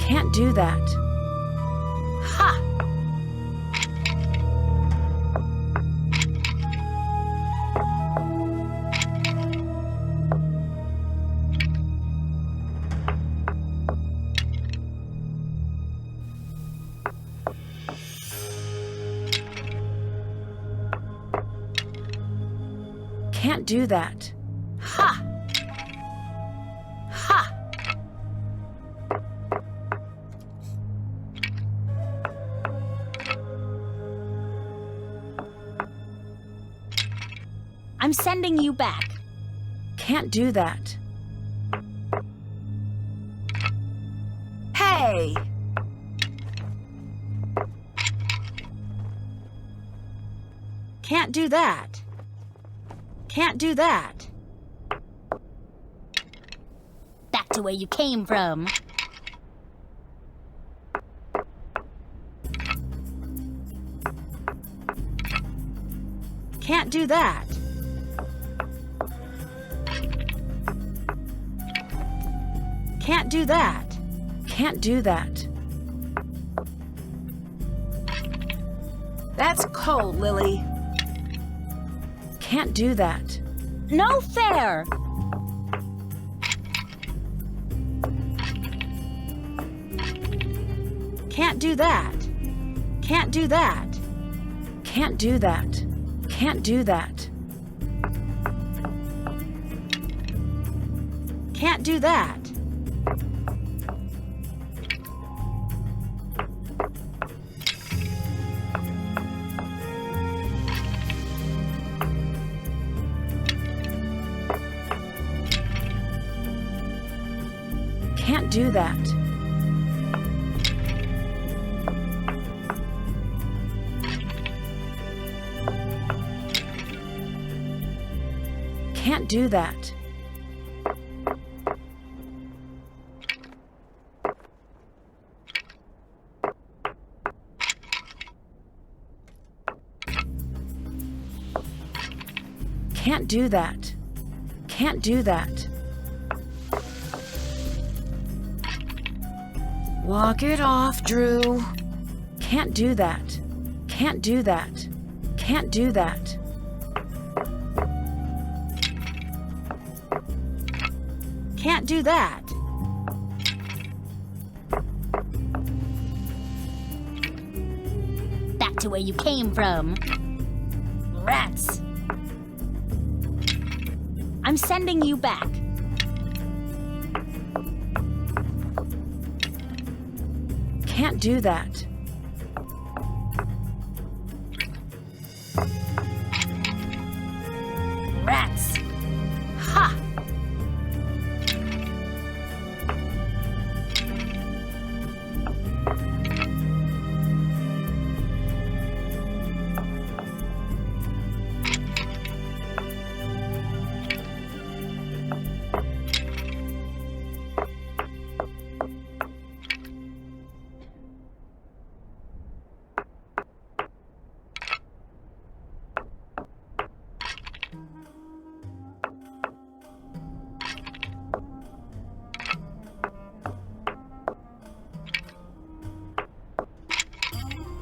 Can't do that. Ha! Can't do that. Ha! Ha! I'm sending you back. Can't do that. Hey! Can't do that. Can't do that. Back to where you came from. Can't do that. Can't do that. Can't do that. That's cold, Lily. Can't do that. No fair! Can't do that. Can't do that. Can't do that. Can't do that. Can't do that. Can't do that. Can't do that. Can't do that. Can't do that. Walk it off, Drew. Can't do that. Can't do that. Can't do that. Can't do that. Back to where you came from. Rats. I'm sending you back. Can't do that.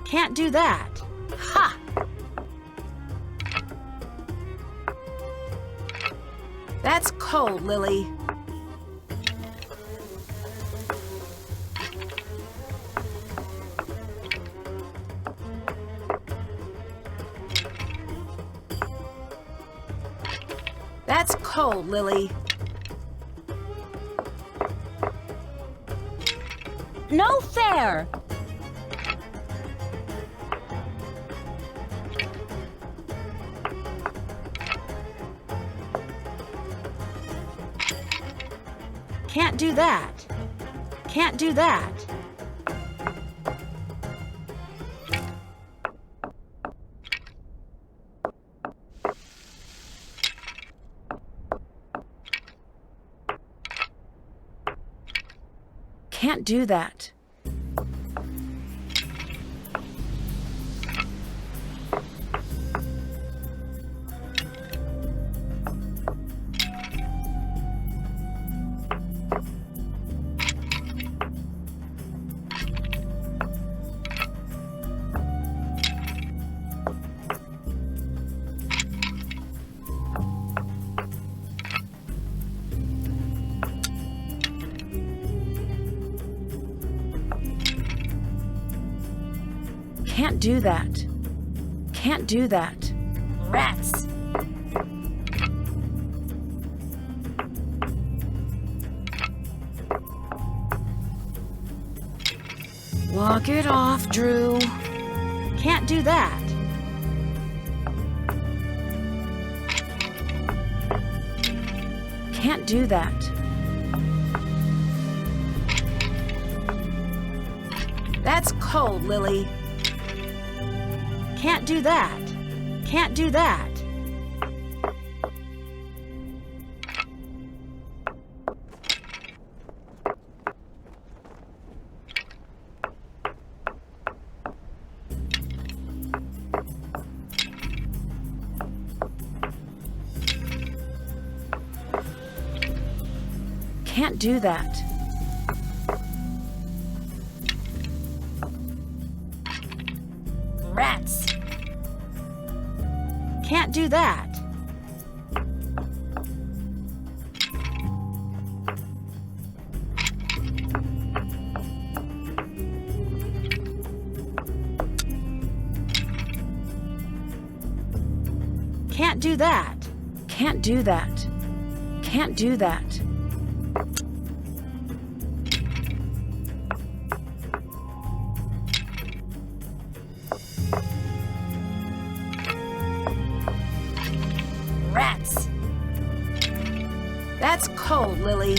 Can't do that. Ha! That's cold, Lily. That's cold, Lily. No fair! Can't do that. Can't do that. Can't do that. Can't do that. Can't do that. Rats! Walk it off, Drew. Can't do that. Can't do that. That's cold, Lily. Can't do that. Can't do that. Can't do that. Rats! Can't do that. Can't do that. Can't do that. Can't do that. Rats! That's cold, Lily.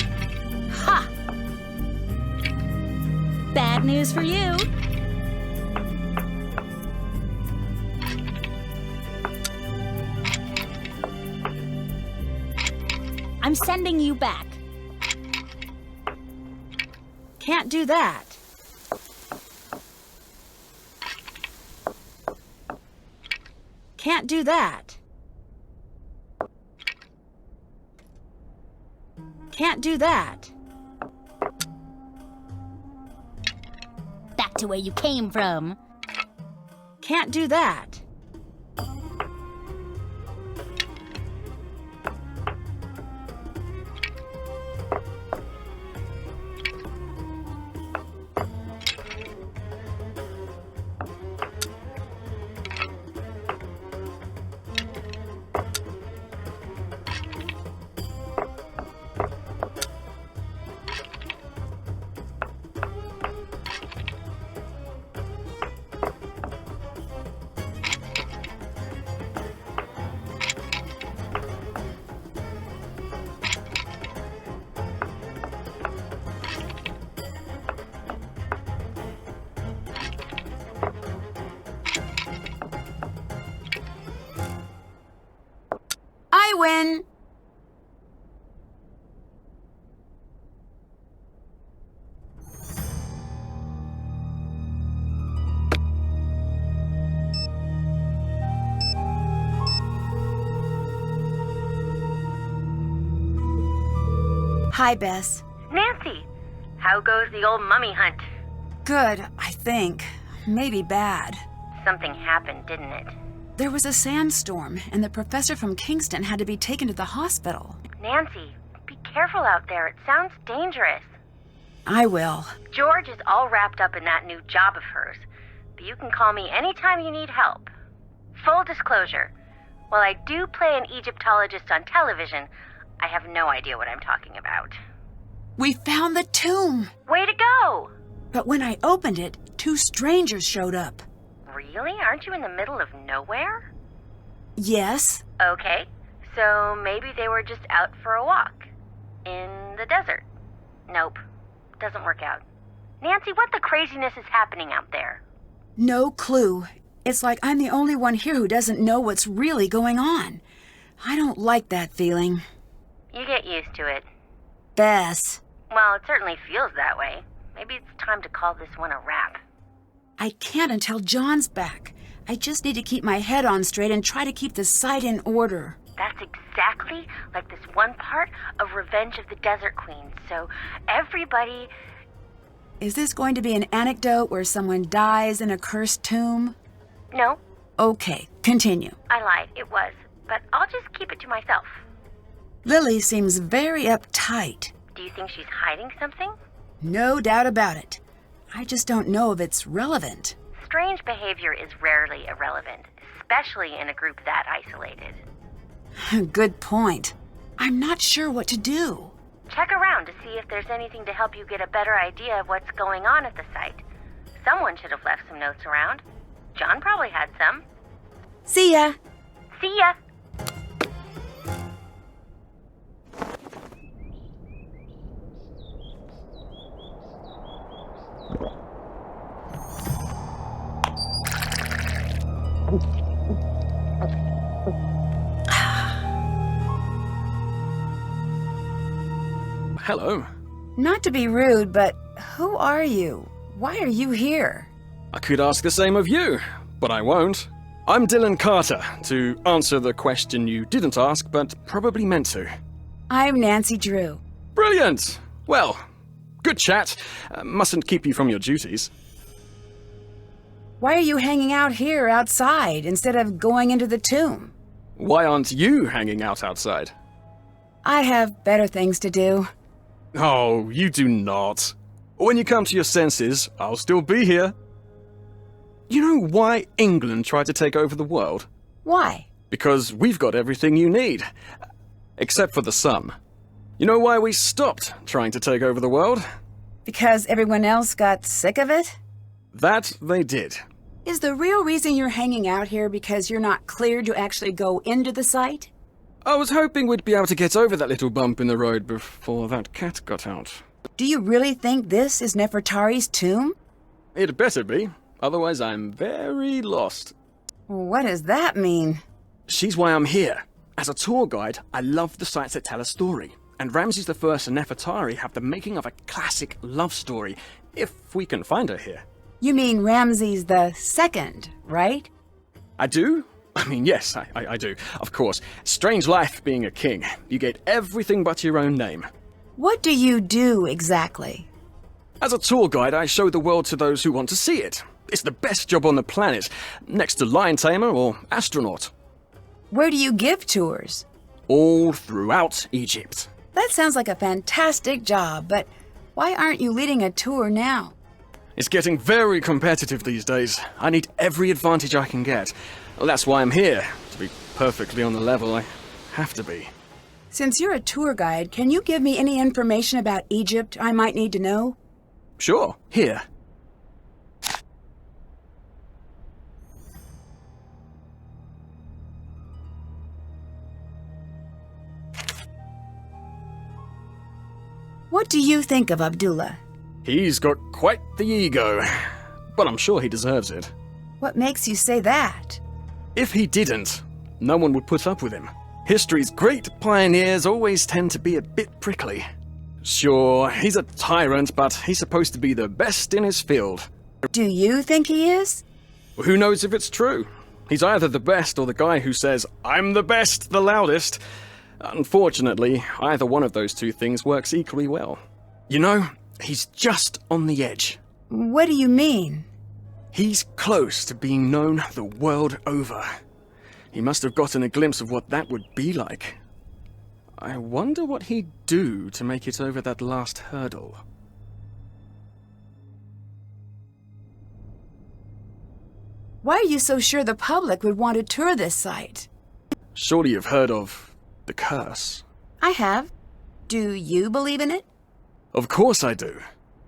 Ha! Bad news for you. I'm sending you back. Can't do that. Can't do that. Can't do that. Back to where you came from. Can't do that. I win. Hi, Bess. Nancy, how goes the old mummy hunt? Good, I think. Maybe bad. Something happened, didn't it? There was a sandstorm, and the professor from Kingston had to be taken to the hospital. Nancy, be careful out there. It sounds dangerous. I will. George is all wrapped up in that new job of hers, but you can call me anytime you need help. Full disclosure, while I do play an Egyptologist on television, I have no idea what I'm talking about. We found the tomb! Way to go! But when I opened it, 2 strangers showed up. Really? Aren't you in the middle of nowhere? Yes. Okay, so maybe they were just out for a walk. In the desert. Nope, doesn't work out. Nancy, what the craziness is happening out there? No clue. It's like I'm the only one here who doesn't know what's really going on. I don't like that feeling. You get used to it. Bess. Well, it certainly feels that way. Maybe it's time to call this one a wrap. I can't until John's back. I just need to keep my head on straight and try to keep the site in order. That's exactly like this one part of Revenge of the Desert Queen. So everybody... Is this going to be an anecdote where someone dies in a cursed tomb? No, Okay, continue. I lied. It was. But I'll just keep it to myself. Lily seems very uptight. Do you think she's hiding something? No doubt about it. I just don't know if it's relevant. Strange behavior is rarely irrelevant, especially in a group that isolated. Good point. I'm not sure what to do. Check around to see if there's anything to help you get a better idea of what's going on at the site. Someone should have left some notes around. John probably had some. See ya! See ya! Hello. Not to be rude, but who are you? Why are you here? I could ask the same of you, but I won't. I'm Dylan Carter, to answer the question you didn't ask, but probably meant to. I'm Nancy Drew. Brilliant! Well, good chat. Mustn't keep you from your duties. Why are you hanging out here outside instead of going into the tomb? Why aren't you hanging out outside? I have better things to do. Oh, you do not. When you come to your senses, I'll still be here. You know why England tried to take over the world? Why? Because we've got everything you need. Except for the sun. You know why we stopped trying to take over the world? Because everyone else got sick of it? That they did. Is the real reason you're hanging out here because you're not cleared to actually go into the site? I was hoping we'd be able to get over that little bump in the road before that cat got out. Do you really think this is Nefertari's tomb? It better be. Otherwise I'm very lost. What does that mean? She's why I'm here. As a tour guide, I love the sites that tell a story. And Ramses I and Nefertari have the making of a classic love story, if we can find her here. You mean Ramses II, right? I do? I mean, yes, I do. Of course. Strange life being a king. You get everything but your own name. What do you do exactly? As a tour guide, I show the world to those who want to see it. It's the best job on the planet, next to lion tamer or astronaut. Where do you give tours? All throughout Egypt. That sounds like a fantastic job, but why aren't you leading a tour now? It's getting very competitive these days. I need every advantage I can get. Well, that's why I'm here. To be perfectly on the level, I have to be. Since you're a tour guide, can you give me any information about Egypt I might need to know? Sure, here. What do you think of Abdullah? He's got quite the ego, but I'm sure he deserves it. What makes you say that? If he didn't, no one would put up with him. History's great pioneers always tend to be a bit prickly. Sure, he's a tyrant, but he's supposed to be the best in his field. Do you think he is? Who knows if it's true? He's either the best or the guy who says, "I'm the best, the loudest." Unfortunately, either one of those two things works equally well. You know, he's just on the edge. What do you mean? He's close to being known the world over. He must have gotten a glimpse of what that would be like. I wonder what he'd do to make it over that last hurdle. Why are you so sure the public would want to tour this site? Surely you've heard of the curse. I have. Do you believe in it? Of course I do.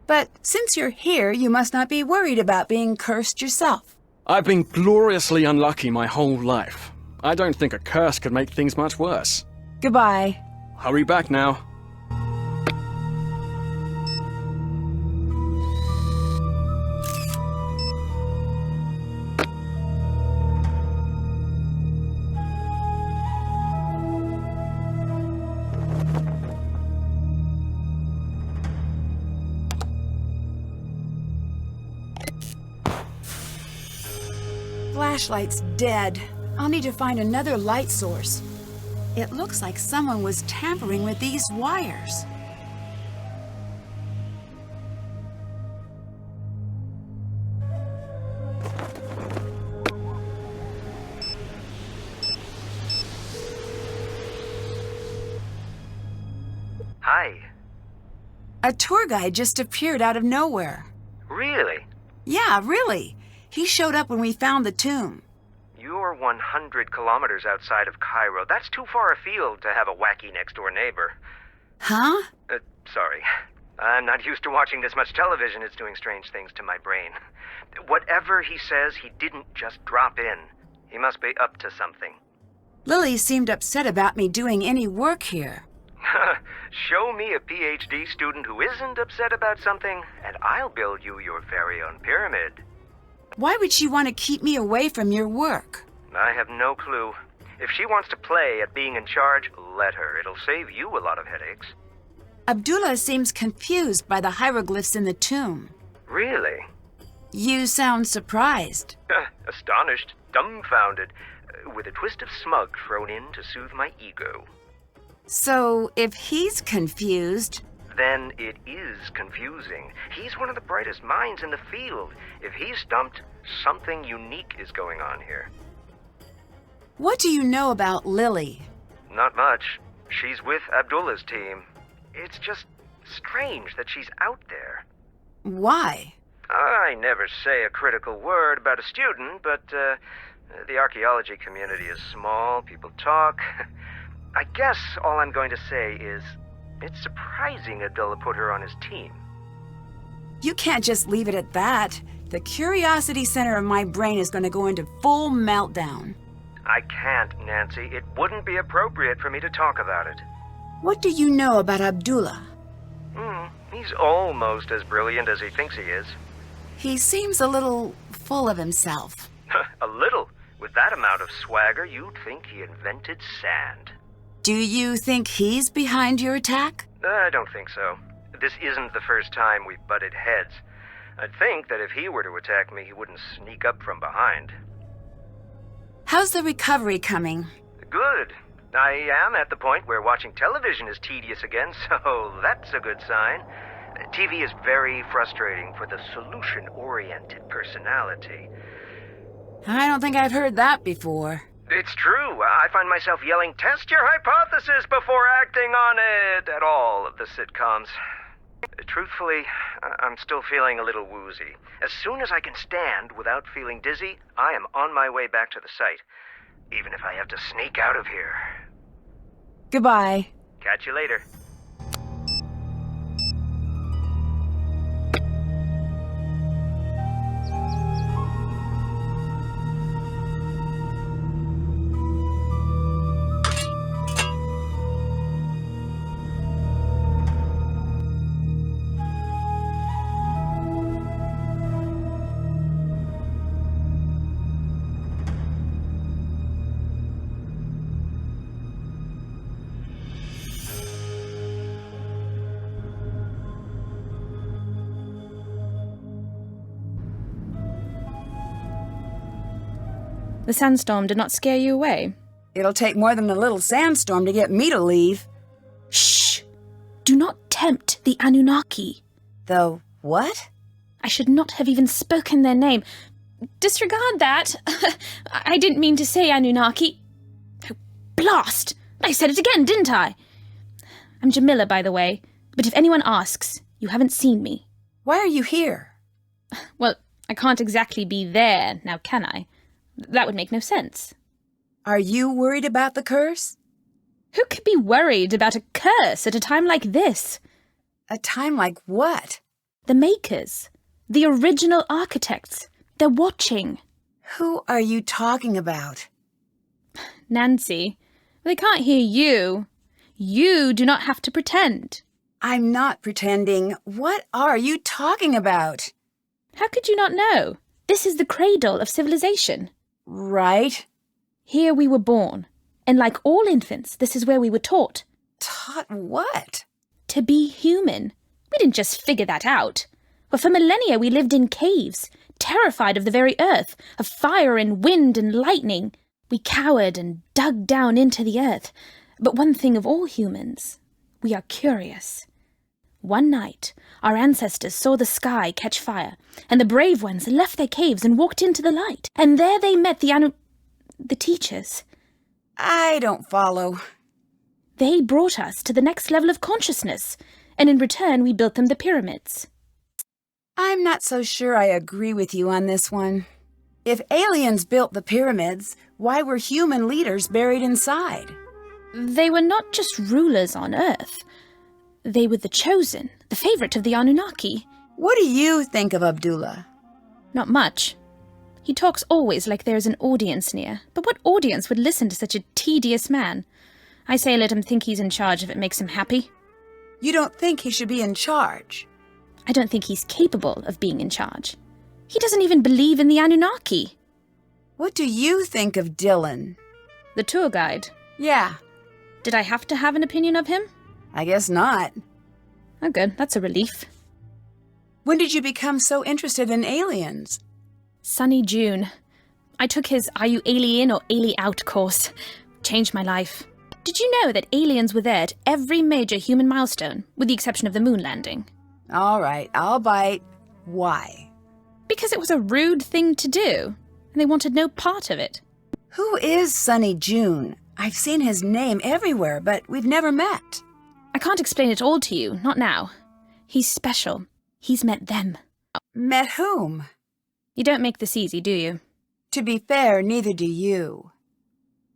But since you're here, you must not be worried about being cursed yourself. I've been gloriously unlucky my whole life. I don't think a curse could make things much worse. Goodbye. Hurry back now. Flashlight's dead. I'll need to find another light source. It looks like someone was tampering with these wires. Hi. A tour guide just appeared out of nowhere. Really? Yeah, really. He showed up when we found the tomb. You're 100 kilometers outside of Cairo. That's too far afield to have a wacky next-door neighbor. Huh? Sorry. I'm not used to watching this much television. It's doing strange things to my brain. Whatever he says, he didn't just drop in. He must be up to something. Lily seemed upset about me doing any work here. Show me a PhD student who isn't upset about something, and I'll build you your very own pyramid. Why would she want to keep me away from your work? I have no clue. If she wants to play at being in charge, let her. It'll save you a lot of headaches. Abdullah seems confused by the hieroglyphs in the tomb. Really? You sound surprised. Astonished, dumbfounded, with a twist of smug thrown in to soothe my ego. So, if he's confused... Then it is confusing. He's one of the brightest minds in the field. If he's stumped, something unique is going on here. What do you know about Lily? Not much. She's with Abdullah's team. It's just strange that she's out there. Why? I never say a critical word about a student, but the archaeology community is small. People talk. I guess all I'm going to say is it's surprising Abdullah put her on his team. You can't just leave it at that. The curiosity center of my brain is going to go into full meltdown. I can't, Nancy. It wouldn't be appropriate for me to talk about it. What do you know about Abdullah? He's almost as brilliant as he thinks he is. He seems a little full of himself. A little. With that amount of swagger, you'd think he invented sand. Do you think he's behind your attack? I don't think so. This isn't the first time we've butted heads. I'd think that if he were to attack me, he wouldn't sneak up from behind. How's the recovery coming? Good. I am at the point where watching television is tedious again, so that's a good sign. TV is very frustrating for the solution-oriented personality. I don't think I've heard that before. It's true. I find myself yelling, "Test your hypothesis before acting on it," at all of the sitcoms. Truthfully, I'm still feeling a little woozy. As soon as I can stand without feeling dizzy, I am on my way back to the site. Even if I have to sneak out of here. Goodbye. Catch you later. The sandstorm did not scare you away? It'll take more than a little sandstorm to get me to leave. Shh! Do not tempt the Anunnaki. The what? I should not have even spoken their name. disregard that. I didn't mean to say Anunnaki. Oh, blast! I said it again, didn't I? I'm Jamila, by the way, but if anyone asks, you haven't seen me. Why are you here? Well, I can't exactly be there, now can I? That would make no sense. Are you worried about the curse? Who could be worried about a curse at a time like this? A time like what? The makers. The original architects. They're watching. Who are you talking about? Nancy, they can't hear you. You do not have to pretend. I'm not pretending. What are you talking about? How could you not know? This is the cradle of civilization. Right. Here we were born, and like all infants, this is where we were taught. Taught what? To be human. We didn't just figure that out. But for millennia we lived in caves, terrified of the very earth, of fire and wind and lightning. We cowered and dug down into the earth. But one thing of all humans, we are curious. One night, our ancestors saw the sky catch fire, and the brave ones left their caves and walked into the light. And there they met the teachers. I don't follow. They brought us to the next level of consciousness, and in return we built them the pyramids. I'm not so sure I agree with you on this one. If aliens built the pyramids, why were human leaders buried inside? They were not just rulers on Earth. They were the chosen, the favorite of the Anunnaki. What do you think of Abdullah? Not much. He talks always like there is an audience near, but what audience would listen to such a tedious man? I say let him think he's in charge if it makes him happy. You don't think he should be in charge? I don't think he's capable of being in charge. He doesn't even believe in the Anunnaki. What do you think of Dylan? The tour guide. Yeah. Did I have to have an opinion of him? I guess not. Oh good, that's a relief. When did you become so interested in aliens? Sunny June. I took his Are You Alien or Ali Out course. Changed my life. Did you know that aliens were there at every major human milestone, with the exception of the moon landing? All right, I'll bite. Why? Because it was a rude thing to do, and they wanted no part of it. Who is Sunny June? I've seen his name everywhere, but we've never met. I can't explain it all to you, not now. He's special. He's met them. Met whom? You don't make this easy, do you? To be fair, neither do you.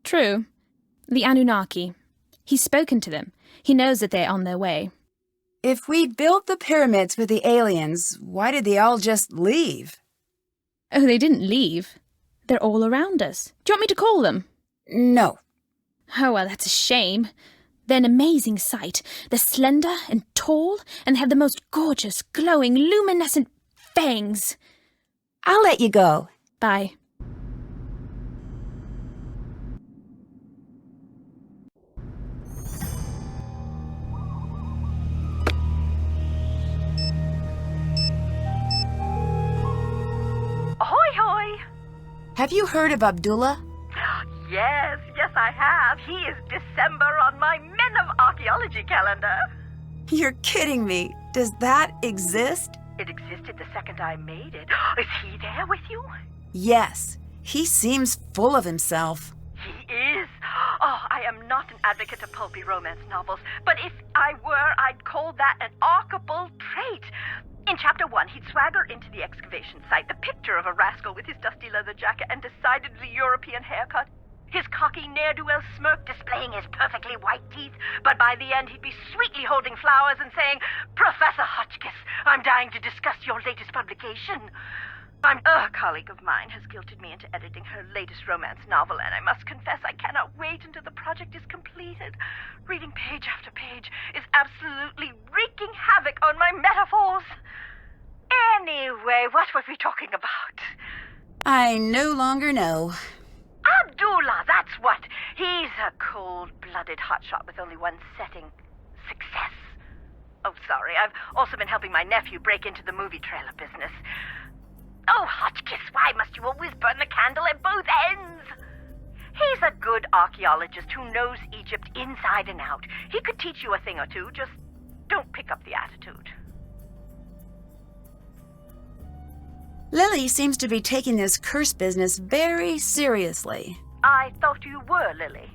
True. The Anunnaki. He's spoken to them. He knows that they're on their way. If we built the pyramids for the aliens, why did they all just leave? Oh, they didn't leave. They're all around us. Do you want me to call them? No. Oh, well, that's a shame. They're an amazing sight. They're slender and tall, and they have the most gorgeous, glowing, luminescent fangs. I'll let you go. Bye. Ahoy, hoy! Have you heard of Abdullah? Yes, I have. He is December on my Men of Archaeology calendar. You're kidding me. Does that exist? It existed the second I made it. Is he there with you? Yes. He seems full of himself. He is. Oh, I am not an advocate of pulpy romance novels, but if I were, I'd call that an archable trait. In Chapter 1, he'd swagger into the excavation site, the picture of a rascal with his dusty leather jacket and decidedly European haircut. His cocky ne'er-do-well smirk displaying his perfectly white teeth, but by the end he'd be sweetly holding flowers and saying, "Professor Hotchkiss, I'm dying to discuss your latest publication." A colleague of mine has guilted me into editing her latest romance novel, and I must confess I cannot wait until the project is completed. Reading page after page is absolutely wreaking havoc on my metaphors. Anyway, what were we talking about? I no longer know. Abdullah, that's what. He's a cold-blooded hotshot with only one setting. Success. Oh, sorry, I've also been helping my nephew break into the movie trailer business. Oh, Hotchkiss, why must you always burn the candle at both ends? He's a good archaeologist who knows Egypt inside and out. He could teach you a thing or two, just don't pick up the attitude. Lily seems to be taking this curse business very seriously. I thought you were Lily.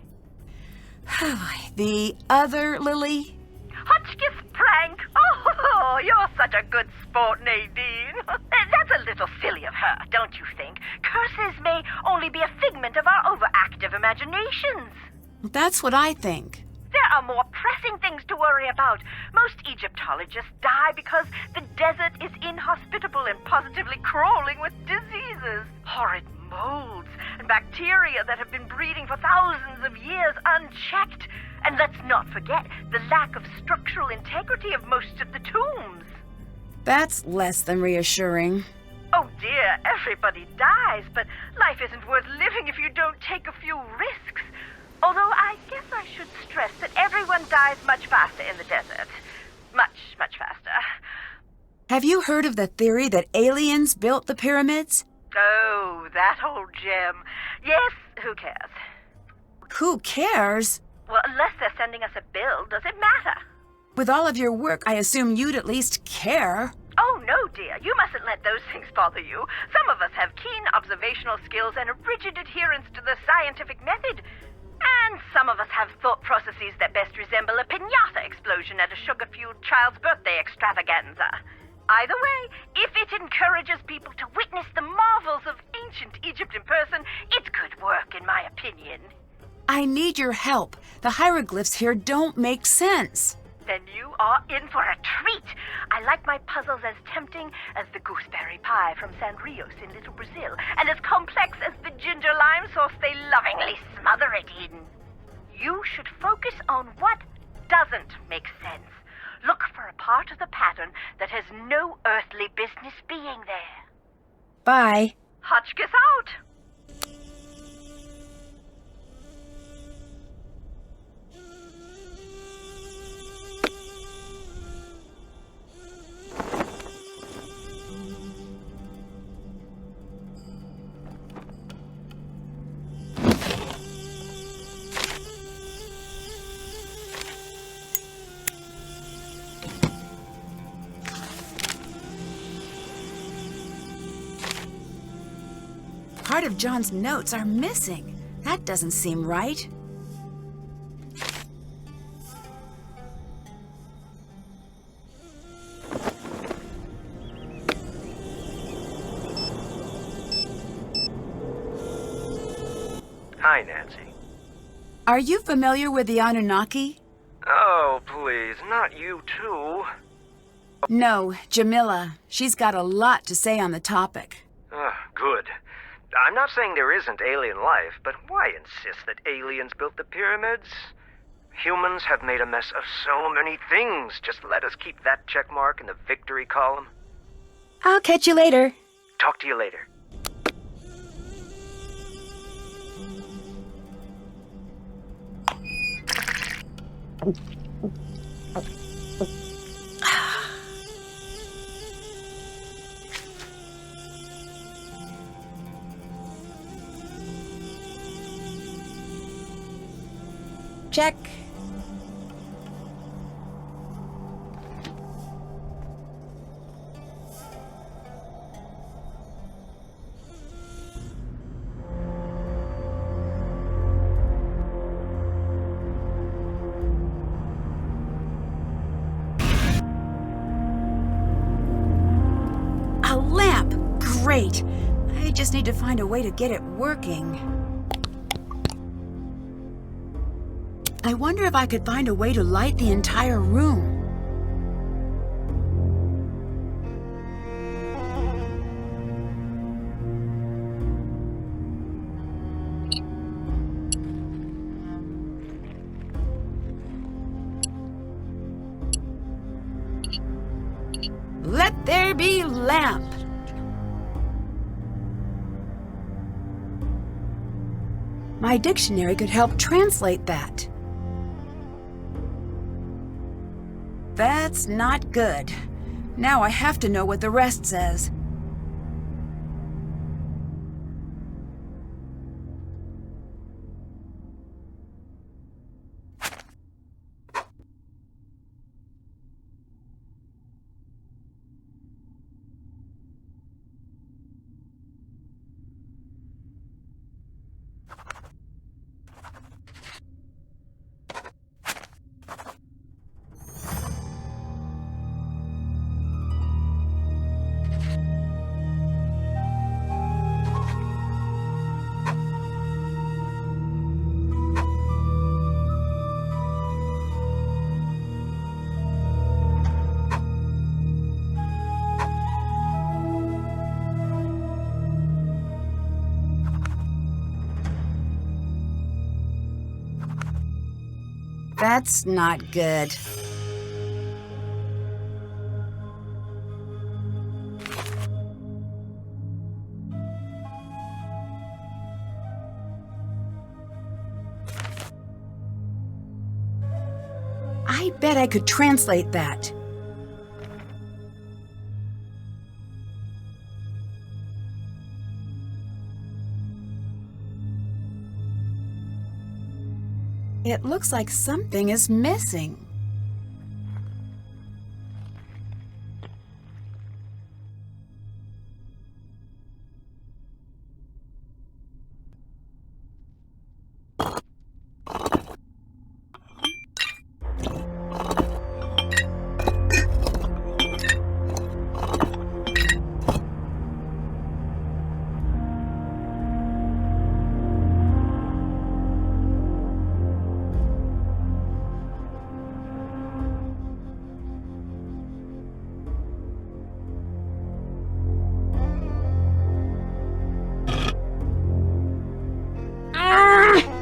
The other Lily? Hotchkiss prank! Oh, you're such a good sport, Nadine. That's a little silly of her, don't you think? Curses may only be a figment of our overactive imaginations. That's what I think. There are more pressing things to worry about. Most Egyptologists die because the desert is inhospitable and positively crawling with diseases. Horrid molds and bacteria that have been breeding for thousands of years unchecked. And let's not forget the lack of structural integrity of most of the tombs. That's less than reassuring. Oh dear, everybody dies, but life isn't worth living if you don't take a few risks. Although I guess I should stress that everyone dies much faster in the desert. Much, much faster. Have you heard of the theory that aliens built the pyramids? Oh, that old gem. Yes, who cares? Who cares? Well, unless they're sending us a bill, does it matter? With all of your work, I assume you'd at least care. Oh, no, dear. You mustn't let those things bother you. Some of us have keen observational skills and a rigid adherence to the scientific method. And some of us have thought processes that best resemble a piñata explosion at a sugar-fueled child's birthday extravaganza. Either way, if it encourages people to witness the marvels of ancient Egypt in person, it's good work, in my opinion. I need your help. The hieroglyphs here don't make sense. Then you are in for a treat. I like my puzzles as tempting as the gooseberry pie from San Rios in Little Brazil, and as complex as the ginger lime sauce they lovingly smother it in. You should focus on what doesn't make sense. Look for a part of the pattern that has no earthly business being there. Bye. Hotchkiss out! Part of John's notes are missing. That doesn't seem right. Hi, Nancy. Are you familiar with the Anunnaki? Oh, please, not you too. No, Jamila. She's got a lot to say on the topic. Good. I'm not saying there isn't alien life, but why insist that aliens built the pyramids? Humans have made a mess of so many things. Just let us keep that check mark in the victory column. I'll catch you later. Talk to you later. Check. A lamp! Great! I just need to find a way to get it working. I wonder if I could find a way to light the entire room. Let there be lamp. My dictionary could help translate that. That's not good. Now I have to know what the rest says. That's not good. I bet I could translate that. It looks like something is missing.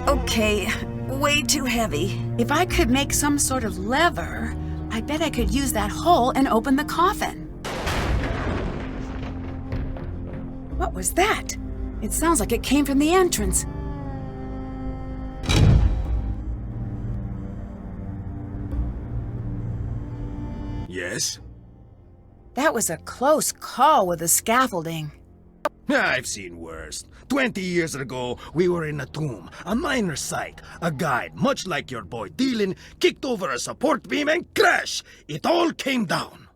Okay, way too heavy. If I could make some sort of lever, I bet I could use that hole and open the coffin. What was that? It sounds like it came from the entrance. Yes? That was a close call with the scaffolding. I've seen worse. 20 years ago, we were in a tomb, a minor site. A guide, much like your boy Dylan, kicked over a support beam and crash! It all came down.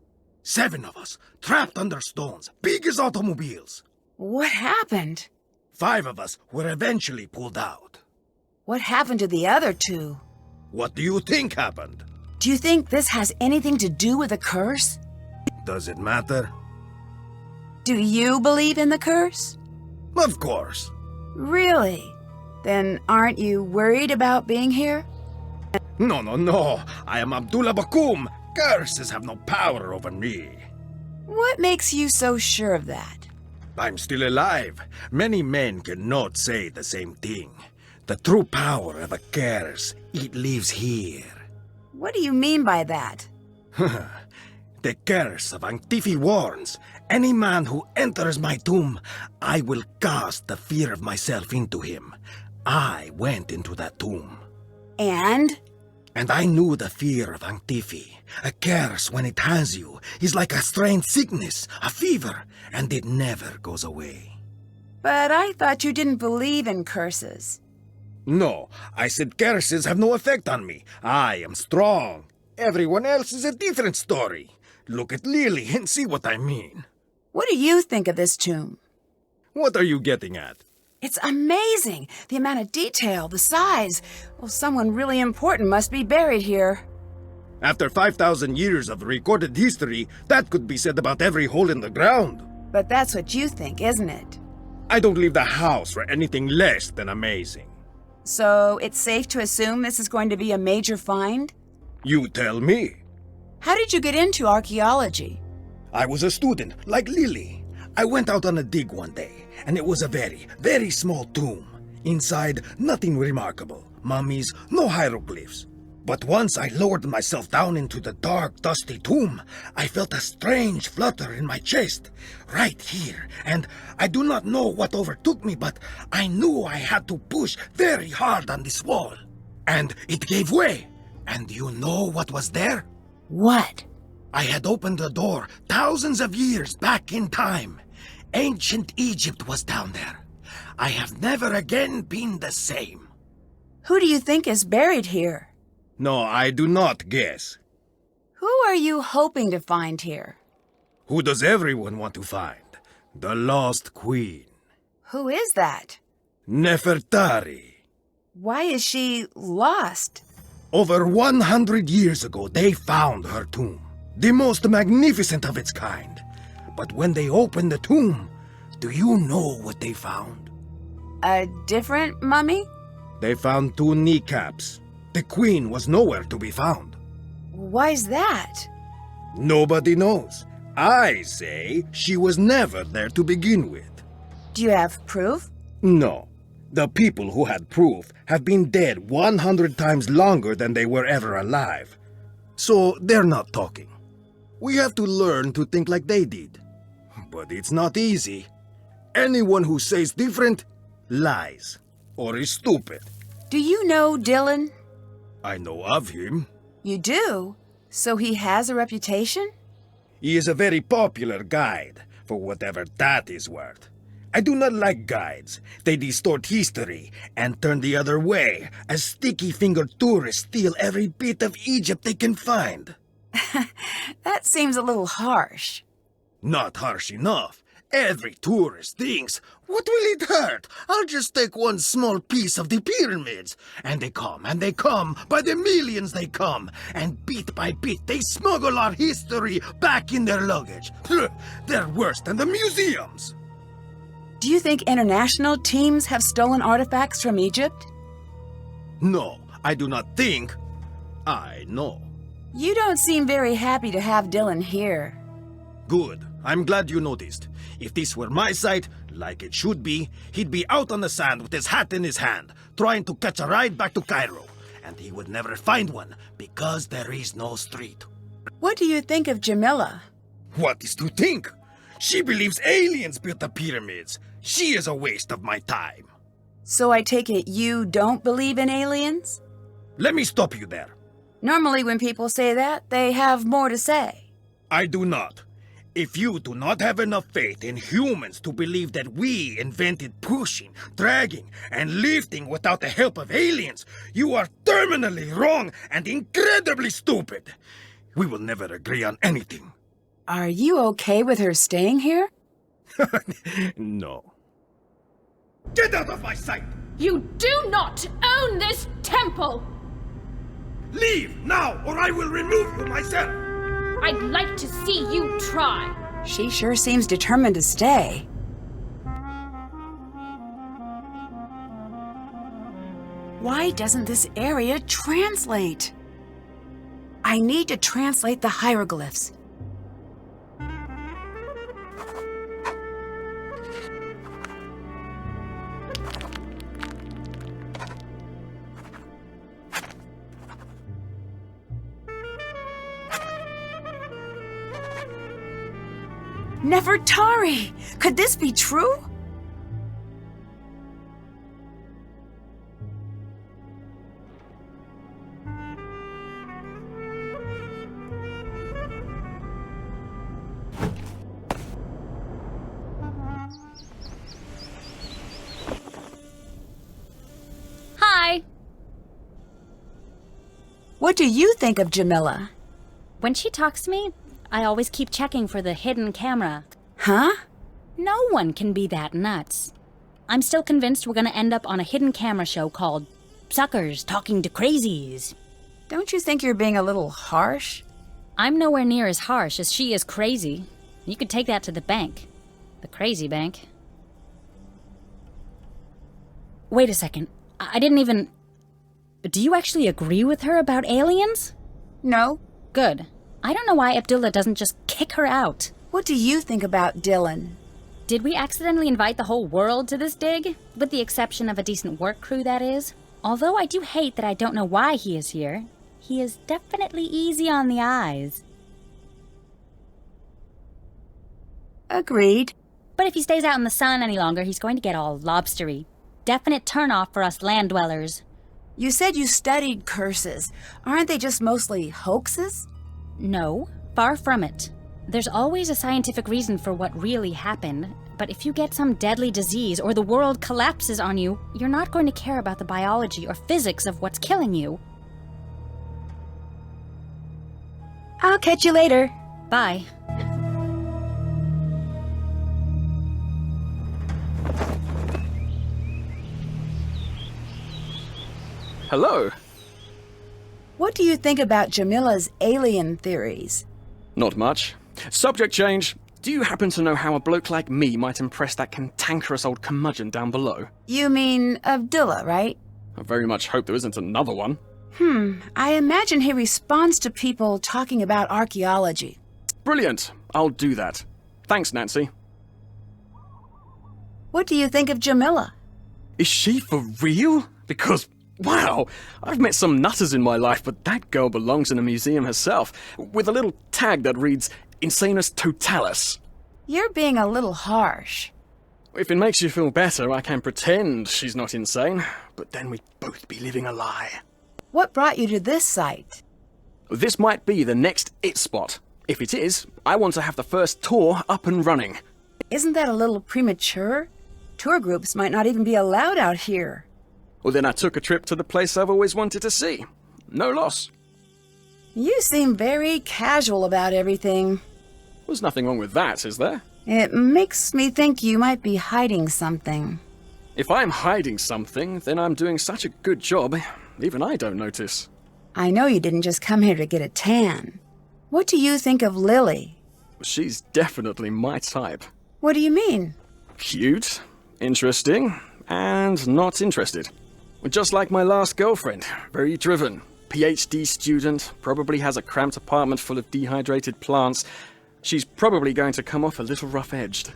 7 of us, trapped under stones, big as automobiles. What happened? 5 of us were eventually pulled out. What happened to the other 2? What do you think happened? Do you think this has anything to do with the curse? Does it matter? Do you believe in the curse? Of course. Really? Then aren't you worried about being here? No. I am Abdullah Bakum. Curses have no power over me. What makes you so sure of that? I'm still alive. Many men cannot say the same thing. The true power of a curse, it lives here. What do you mean by that? The curse of Antifi warns, any man who enters my tomb, I will cast the fear of myself into him. I went into that tomb. And I knew the fear of Antifi. A curse, when it has you, is like a strange sickness, a fever, and it never goes away. But I thought you didn't believe in curses. No, I said curses have no effect on me. I am strong. Everyone else is a different story. Look at Lily and see what I mean. What do you think of this tomb? What are you getting at? It's amazing! The amount of detail, the size. Well, someone really important must be buried here. After 5,000 years of recorded history, that could be said about every hole in the ground. But that's what you think, isn't it? I don't leave the house for anything less than amazing. So it's safe to assume this is going to be a major find? You tell me. How did you get into archaeology? I was a student, like Lily. I went out on a dig one day, and it was a very, very small tomb. Inside, nothing remarkable. Mummies, no hieroglyphs. But once I lowered myself down into the dark, dusty tomb, I felt a strange flutter in my chest, right here, and I do not know what overtook me, but I knew I had to push very hard on this wall. And it gave way. And you know what was there? What? I had opened the door thousands of years back in time. Ancient Egypt was down there. I have never again been the same. Who do you think is buried here? No, I do not guess. Who are you hoping to find here? Who does everyone want to find? The lost queen. Who is that? Nefertari. Why is she lost? Over 100 years ago, they found her tomb. The most magnificent of its kind. But when they opened the tomb, do you know what they found? A different mummy? They found 2 kneecaps. The queen was nowhere to be found. Why's that? Nobody knows. I say she was never there to begin with. Do you have proof? No. The people who had proof have been dead 100 times longer than they were ever alive. So they're not talking. We have to learn to think like they did. But it's not easy. Anyone who says different lies or is stupid. Do you know Dylan? I know of him. You do? So he has a reputation? He is a very popular guide, for whatever that is worth. I do not like guides. They distort history and turn the other way, as sticky-fingered tourists steal every bit of Egypt they can find. That seems a little harsh. Not harsh enough. Every tourist thinks, what will it hurt? I'll just take one small piece of the pyramids. And they come, by the millions they come. And bit by bit they smuggle our history back in their luggage. They're worse than the museums. Do you think international teams have stolen artifacts from Egypt? No, I do not think. I know. You don't seem very happy to have Dylan here. Good. I'm glad you noticed. If this were my site, like it should be, he'd be out on the sand with his hat in his hand, trying to catch a ride back to Cairo. And he would never find one, because there is no street. What do you think of Jamila? What is to think? She believes aliens built the pyramids. She is a waste of my time. So I take it you don't believe in aliens? Let me stop you there. Normally when people say that, they have more to say. I do not. If you do not have enough faith in humans to believe that we invented pushing, dragging, and lifting without the help of aliens, you are terminally wrong and incredibly stupid. We will never agree on anything. Are you okay with her staying here? No. Get out of my sight! You do not own this temple! Leave now, or I will remove you myself! I'd like to see you try. She sure seems determined to stay. Why doesn't this area translate? I need to translate the hieroglyphs. Nefertari! Could this be true? Hi! What do you think of Jamila? When she talks to me, I always keep checking for the hidden camera. Huh? No one can be that nuts. I'm still convinced we're gonna end up on a hidden camera show called Suckers Talking to Crazies. Don't you think you're being a little harsh? I'm nowhere near as harsh as she is crazy. You could take that to the bank. The crazy bank. Wait a second. I didn't even... Do you actually agree with her about aliens? No. Good. I don't know why Abdullah doesn't just kick her out. What do you think about Dylan? Did we accidentally invite the whole world to this dig? With the exception of a decent work crew, that is. Although I do hate that I don't know why he is here. He is definitely easy on the eyes. Agreed. But if he stays out in the sun any longer, he's going to get all lobstery. Definite turnoff for us land dwellers. You said you studied curses. Aren't they just mostly hoaxes? No, far from it. There's always a scientific reason for what really happened, but if you get some deadly disease or the world collapses on you, you're not going to care about the biology or physics of what's killing you. I'll catch you later. Bye. Hello. What do you think about Jamila's alien theories? Not much. Subject change. Do you happen to know how a bloke like me might impress that cantankerous old curmudgeon down below? You mean Abdullah, right? I very much hope there isn't another one. I imagine he responds to people talking about archaeology. Brilliant. I'll do that. Thanks, Nancy. What do you think of Jamila? Is she for real? Because, wow, I've met some nutters in my life, but that girl belongs in a museum herself, with a little tag that reads Insanus Totalis. You're being a little harsh. If it makes you feel better, I can pretend she's not insane, but then we'd both be living a lie. What brought you to this site? This might be the next it spot. If it is, I want to have the first tour up and running. Isn't that a little premature? Tour groups might not even be allowed out here. Well, then I took a trip to the place I've always wanted to see. No loss. You seem very casual about everything. There's nothing wrong with that, is there? It makes me think you might be hiding something. If I'm hiding something, then I'm doing such a good job, even I don't notice. I know you didn't just come here to get a tan. What do you think of Lily? She's definitely my type. What do you mean? Cute, interesting, and not interested. Just like my last girlfriend, very driven. PhD student, probably has a cramped apartment full of dehydrated plants. She's probably going to come off a little rough-edged.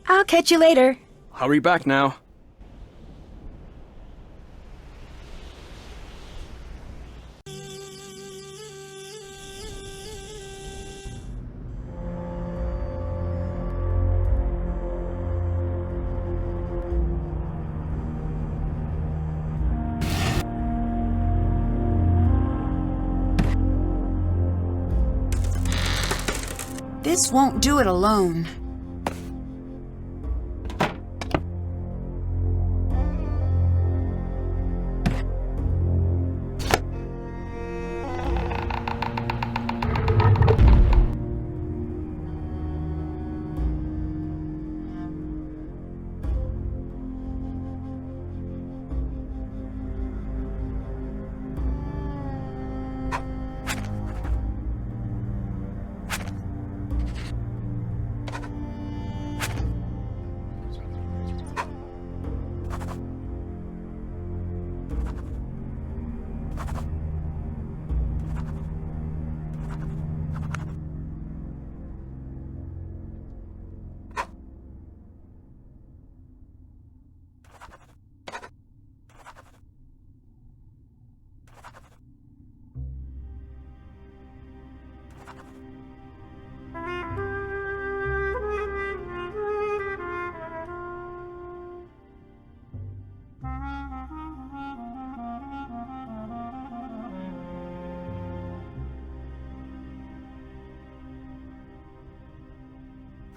I'll catch you later. Hurry back now. This won't do it alone.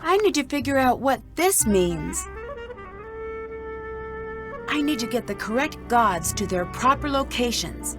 I need to figure out what this means. I need to get the correct gods to their proper locations.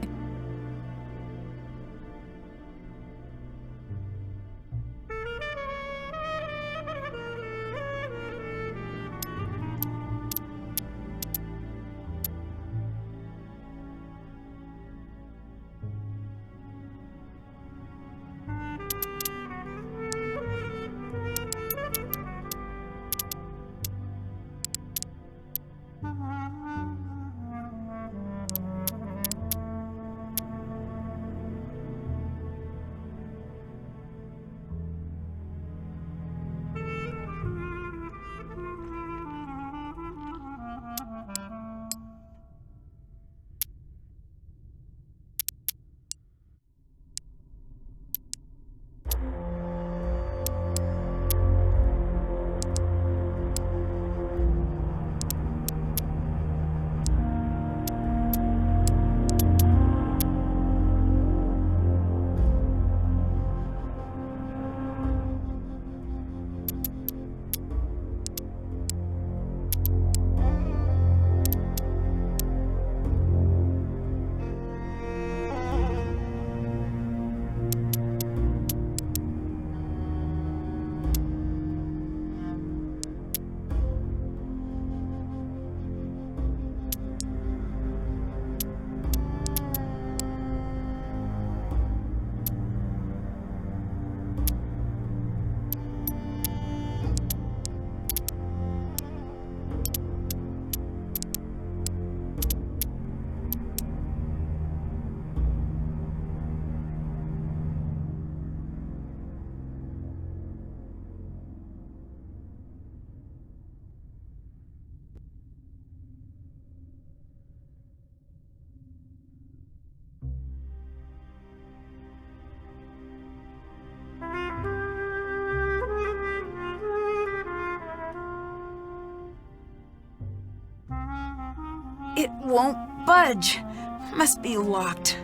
It won't budge. Must be locked.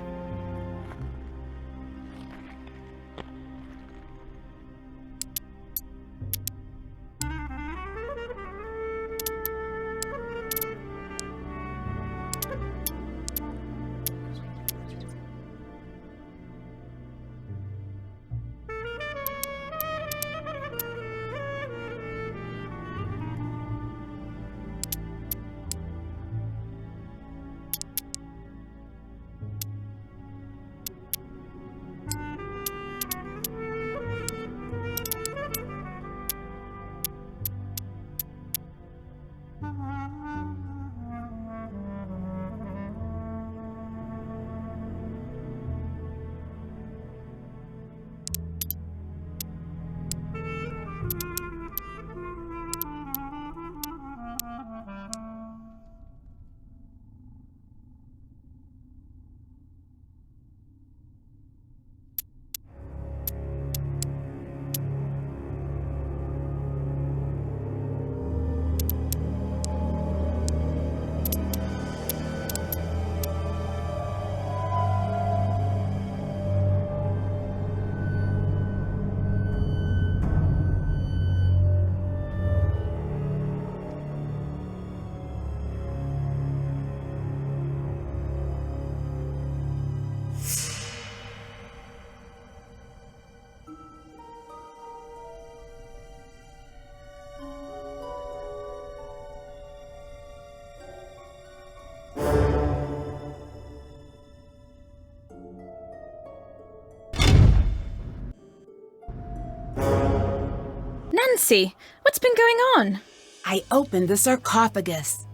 Nancy, what's been going on? I opened the sarcophagus.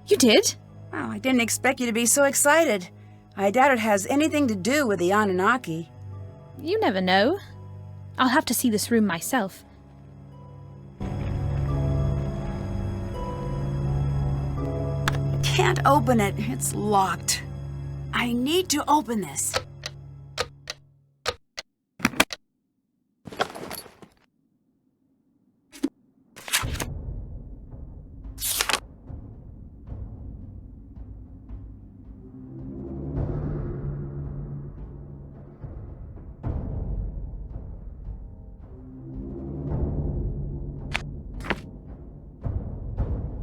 You did? Well, I didn't expect you to be so excited. I doubt it has anything to do with the Anunnaki. You never know. I'll have to see this room myself. Can't open it. It's locked. I need to open this.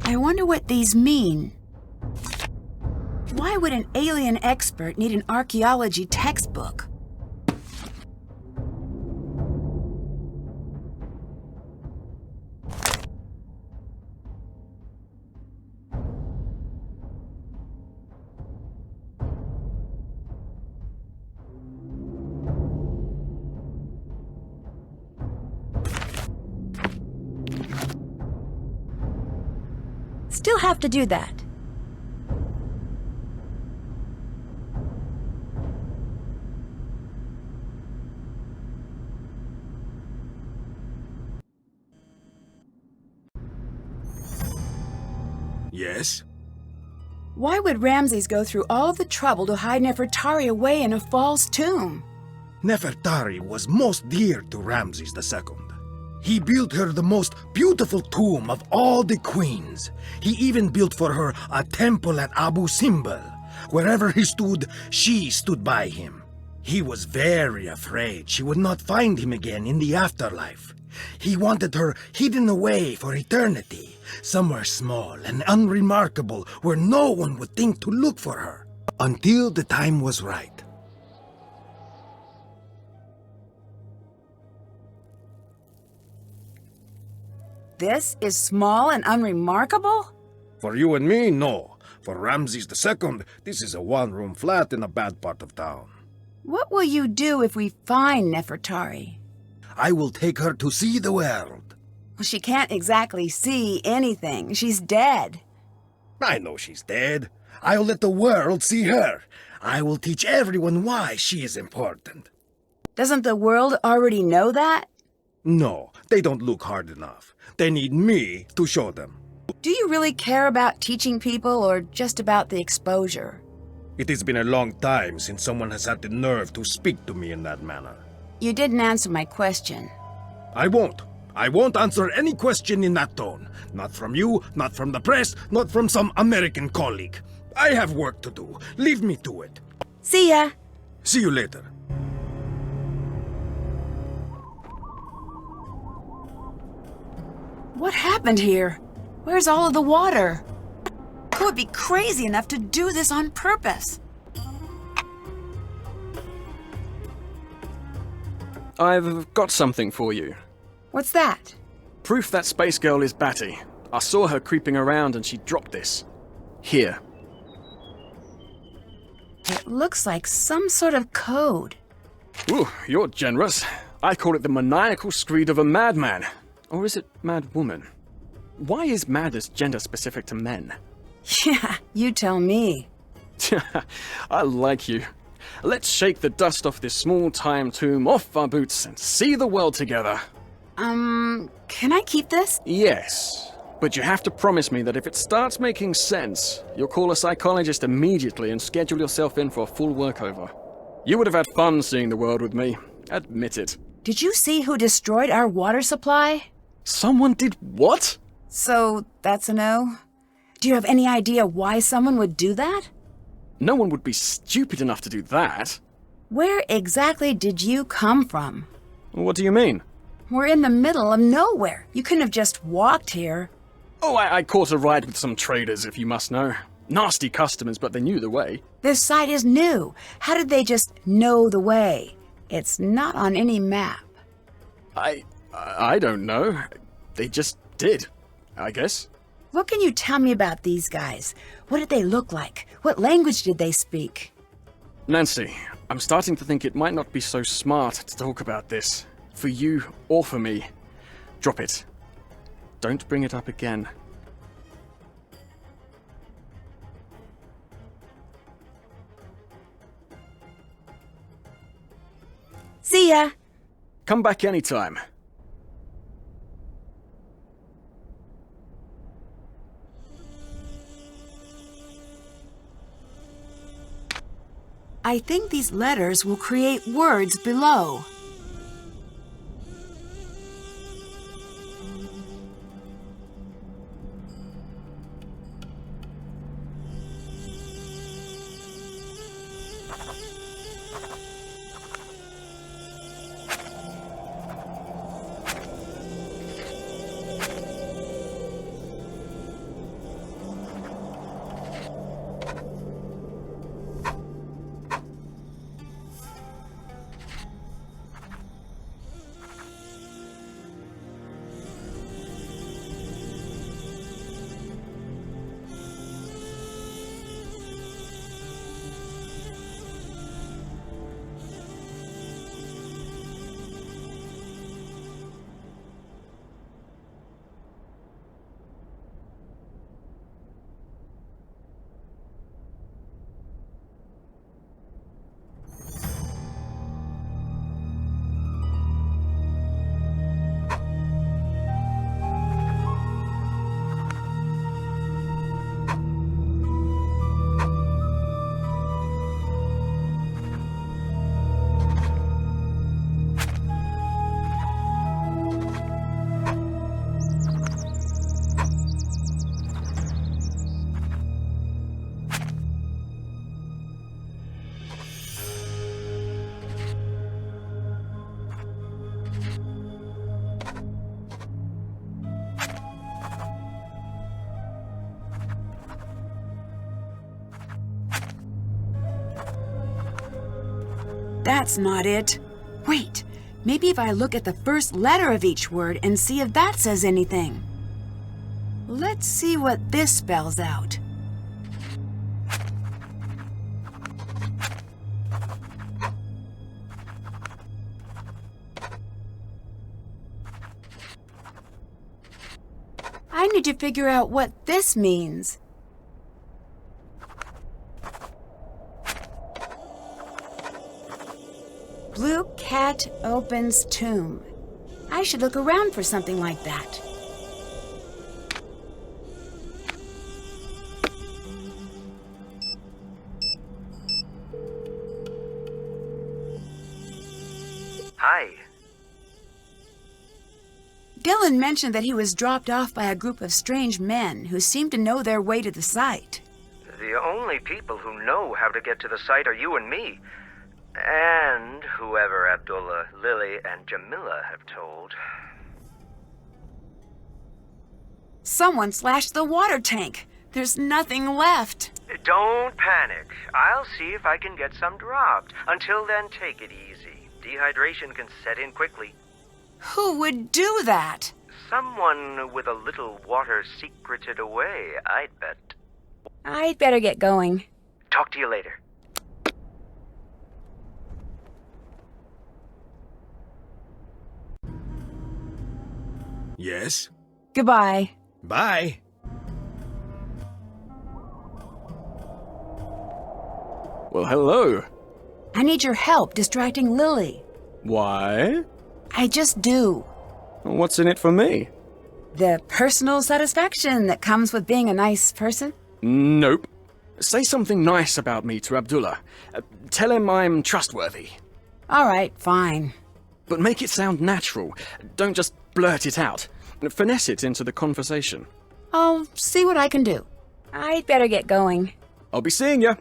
I wonder what these mean. Why would an alien expert need an archaeology textbook? Still have to do that. Yes? Why would Ramses go through all of the trouble to hide Nefertari away in a false tomb? Nefertari was most dear to Ramses II. He built her the most beautiful tomb of all the queens. He even built for her a temple at Abu Simbel. Wherever he stood, she stood by him. He was very afraid she would not find him again in the afterlife. He wanted her hidden away for eternity, somewhere small and unremarkable where no one would think to look for her, until the time was right. This is small and unremarkable? For you and me, no. For Ramses II, this is a one-room flat in a bad part of town. What will you do if we find Nefertari? I will take her to see the world. Well, she can't exactly see anything. She's dead. I know she's dead. I'll let the world see her. I will teach everyone why she is important. Doesn't the world already know that? No, they don't look hard enough. They need me to show them. Do you really care about teaching people or just about the exposure? It has been a long time since someone has had the nerve to speak to me in that manner. You didn't answer my question. I won't. I won't answer any question in that tone. Not from you, not from the press, not from some American colleague. I have work to do. Leave me to it. See ya. See you later. What happened here? Where's all of the water? Who would be crazy enough to do this on purpose? I've got something for you. What's that? Proof that space girl is Batty. I saw her creeping around and she dropped this. Here. It looks like some sort of code. Ooh, you're generous. I call it the maniacal screed of a madman. Or is it madwoman? Why is madness gender specific to men? Yeah, you tell me. I like you. Let's shake the dust off this small time tomb off our boots and see the world together. Can I keep this? Yes, but you have to promise me that if it starts making sense, you'll call a psychologist immediately and schedule yourself in for a full workover. You would have had fun seeing the world with me. Admit it. Did you see who destroyed our water supply? Someone did what? So, that's a no? Do you have any idea why someone would do that? No one would be stupid enough to do that. Where exactly did you come from? What do you mean? We're in the middle of nowhere. You couldn't have just walked here. Oh, I caught a ride with some traders, if you must know. Nasty customers, but they knew the way. This site is new. How did they just know the way? It's not on any map. I don't know. They just did, I guess. What can you tell me about these guys? What did they look like? What language did they speak? Nancy, I'm starting to think it might not be so smart to talk about this. For you or for me. Drop it. Don't bring it up again. See ya! Come back anytime. I think these letters will create words below. That's not it. Wait, maybe if I look at the first letter of each word and see if that says anything. Let's see what this spells out. I need to figure out what this means. Blue cat opens tomb. I should look around for something like that. Hi. Dylan mentioned that he was dropped off by a group of strange men who seemed to know their way to the site. The only people who know how to get to the site are you and me. And whoever Abdullah, Lily, and Jamila have told. Someone slashed the water tank. There's nothing left. Don't panic. I'll see if I can get some dropped. Until then, take it easy. Dehydration can set in quickly. Who would do that? Someone with a little water secreted away, I'd bet. I'd better get going. Talk to you later. Yes? Goodbye. Bye. Well, hello. I need your help distracting Lily. Why? I just do. What's in it for me? The personal satisfaction that comes with being a nice person? Nope. Say something nice about me to Abdullah. Tell him I'm trustworthy. All right, fine. But make it sound natural. Don't just blurt it out. Finesse it into the conversation. I'll see what I can do. I'd better get going. I'll be seeing ya.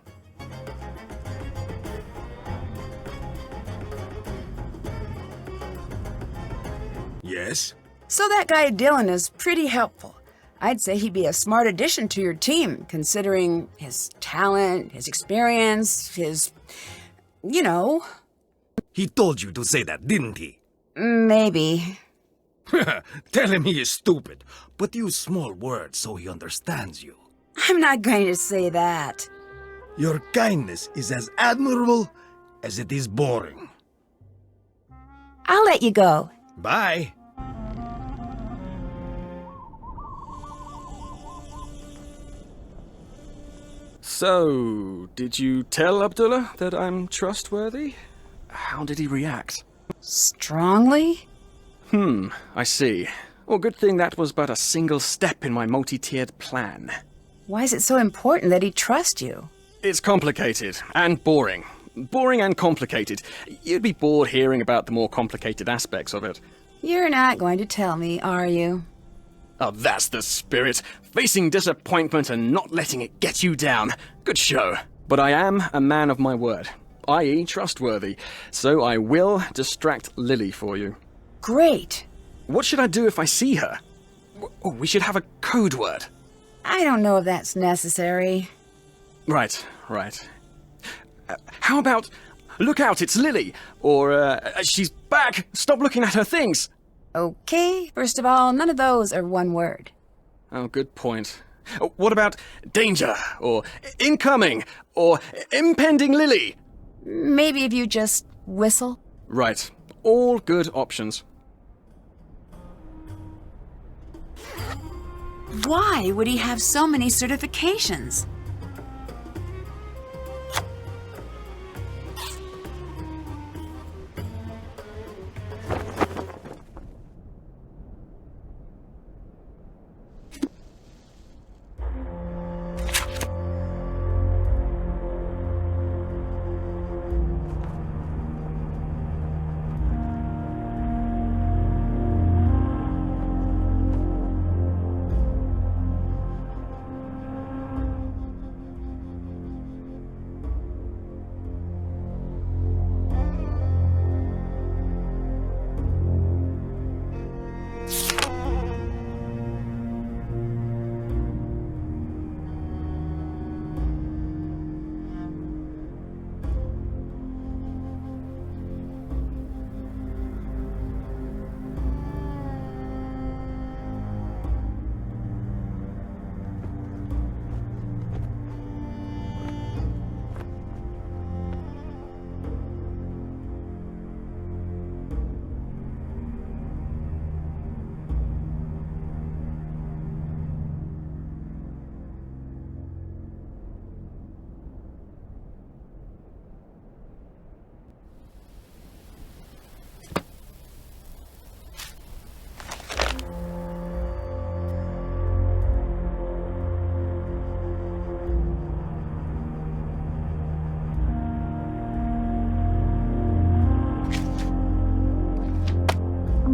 Yes? So that guy Dylan is pretty helpful. I'd say he'd be a smart addition to your team, considering his talent, his experience, his... you know. He told you to say that, didn't he? Maybe. Tell him he is stupid, but use small words so he understands you. I'm not going to say that. Your kindness is as admirable as it is boring. I'll let you go. Bye. So, did you tell Abdullah that I'm trustworthy? How did he react? Strongly? I see. Well, good thing that was but a single step in my multi-tiered plan. Why is it so important that he trusts you? It's complicated and boring. Boring and complicated. You'd be bored hearing about the more complicated aspects of it. You're not going to tell me, are you? Oh, that's the spirit. Facing disappointment and not letting it get you down. Good show. But I am a man of my word, i.e. trustworthy, so I will distract Lily for you. Great. What should I do if I see her? Oh, we should have a code word. I don't know if that's necessary. Right. How about, look out, it's Lily, or she's back, stop looking at her things. Okay, first of all, none of those are one word. Oh, good point. What about danger, or incoming, or impending Lily? Maybe if you just whistle. Right, all good options. Why would he have so many certifications?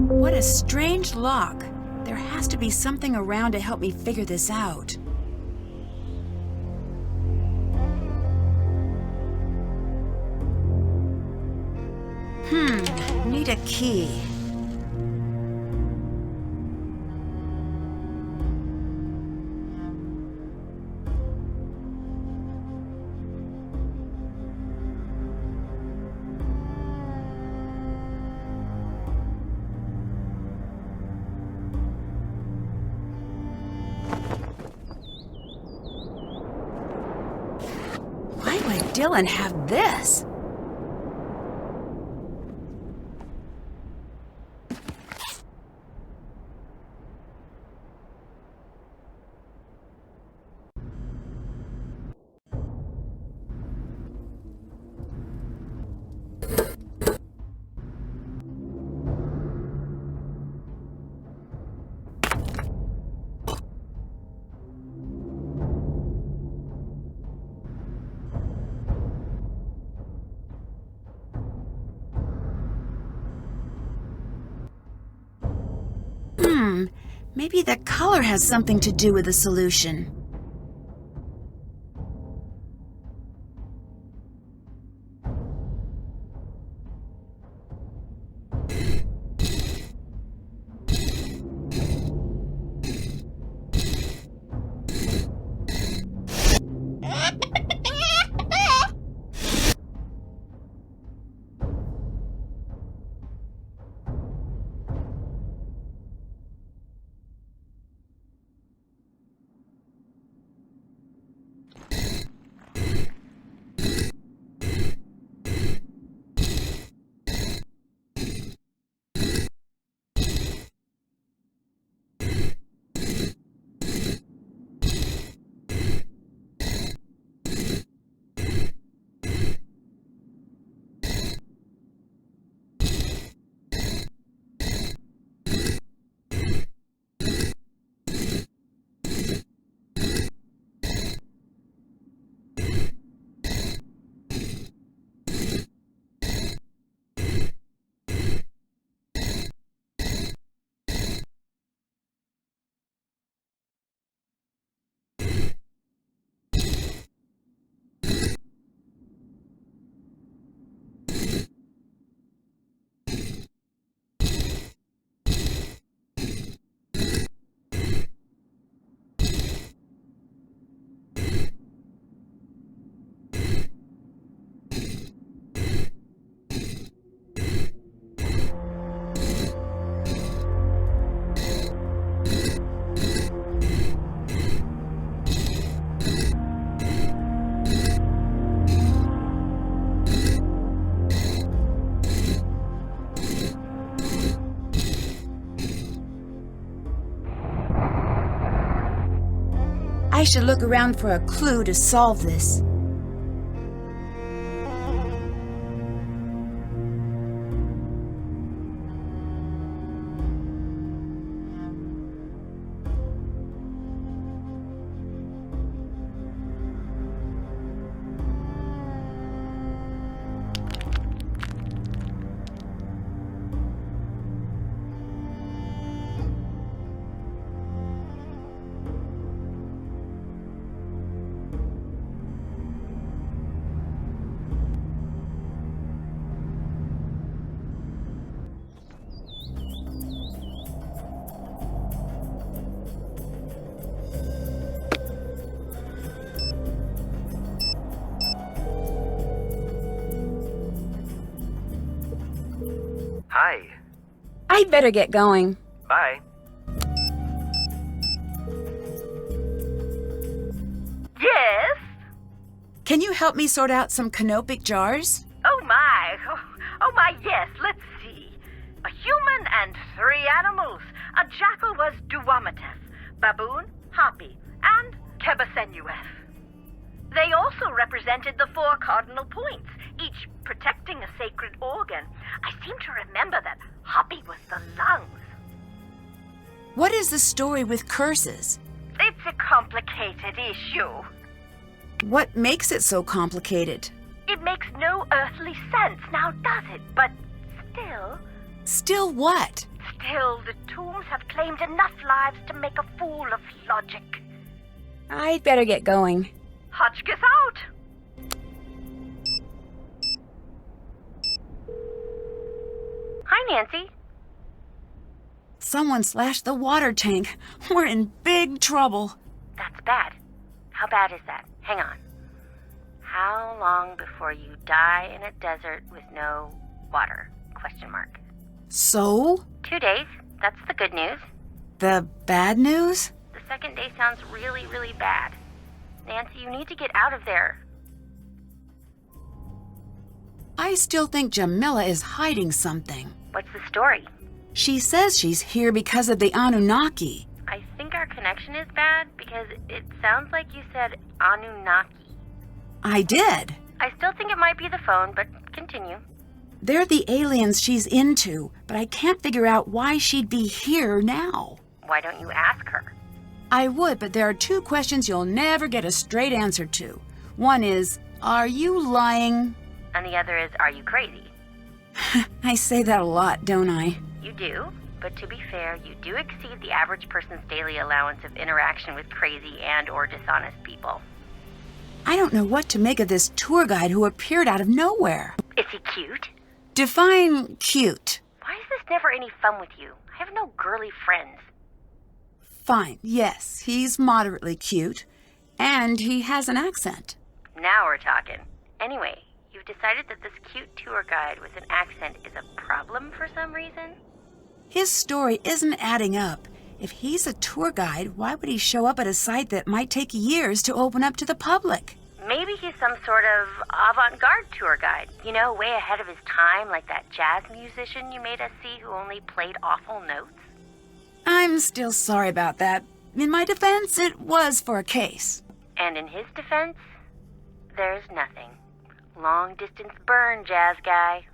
What a strange lock. There has to be something around to help me figure this out. need a key. Why would Dylan have this? Maybe the color has something to do with the solution. I should look around for a clue to solve this. Hi. I'd better get going. Bye. Yes? Can you help me sort out some canopic jars? Oh my. Oh my, yes. Let's see. A human and 3 animals. A jackal was Duwamatef, baboon, Hapi, and Kebasenuef. They also represented the 4 cardinal points, each protecting a sacred organ. I seem to remember that Hapi was the lungs. What is the story with curses? It's a complicated issue. What makes it so complicated? It makes no earthly sense, now does it? But still... Still what? Still, the tombs have claimed enough lives to make a fool of logic. I'd better get going. Hotchkiss out! I Nancy. Someone slashed the water tank. We're in big trouble. That's bad. How bad is that? Hang on. How long before you die in a desert with no water? Question mark. So? 2 days. That's the good news. The bad news? The second day sounds really, really bad. Nancy, you need to get out of there. I still think Jamila is hiding something. What's the story? She says she's here because of the Anunnaki. I think our connection is bad because it sounds like you said Anunnaki. I did. I still think it might be the phone, but continue. They're the aliens she's into, but I can't figure out why she'd be here now. Why don't you ask her? I would, but there are 2 questions you'll never get a straight answer to. One is, are you lying? And the other is, are you crazy? I say that a lot, don't I? You do, but to be fair, you do exceed the average person's daily allowance of interaction with crazy and or dishonest people. I don't know what to make of this tour guide who appeared out of nowhere. Is he cute? Define cute. Why is this never any fun with you? I have no girly friends. Fine, yes, he's moderately cute. And he has an accent. Now we're talking. Anyway, you've decided that this cute tour guide with an accent is a problem for some reason? His story isn't adding up. If he's a tour guide, why would he show up at a site that might take years to open up to the public? Maybe he's some sort of avant-garde tour guide. You know, way ahead of his time, like that jazz musician you made us see who only played awful notes. I'm still sorry about that. In my defense, it was for a case. And in his defense, there's nothing. Long-distance burn, jazz guy.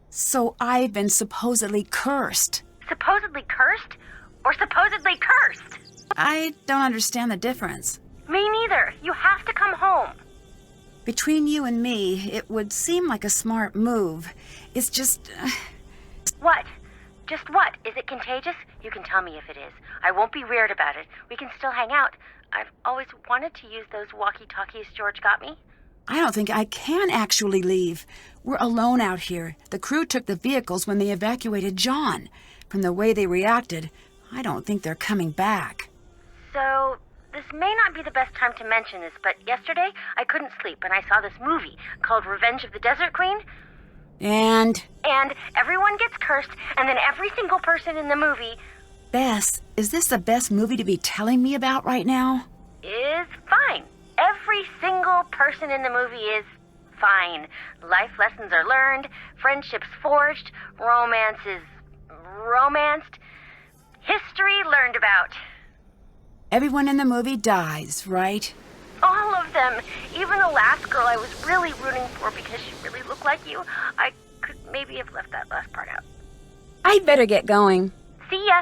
So I've been supposedly cursed. Supposedly cursed? Or supposedly cursed? I don't understand the difference. Me neither. You have to come home. Between you and me, it would seem like a smart move. It's just... What? Just what? Is it contagious? You can tell me if it is. I won't be weird about it. We can still hang out. I've always wanted to use those walkie-talkies George got me. I don't think I can actually leave. We're alone out here. The crew took the vehicles when they evacuated John. From the way they reacted, I don't think they're coming back. So, this may not be the best time to mention this, but yesterday I couldn't sleep and I saw this movie called Revenge of the Desert Queen. And everyone gets cursed, and then every single person in the movie... Bess, is this the best movie to be telling me about right now? ...is fine. Every single person in the movie is fine. Life lessons are learned, friendships forged, romance is romanced, history learned about. Everyone in the movie dies, right? All of them. Even the last girl I was really rooting for because she really looked like you. I could maybe have left that last part out. I'd better get going. See ya.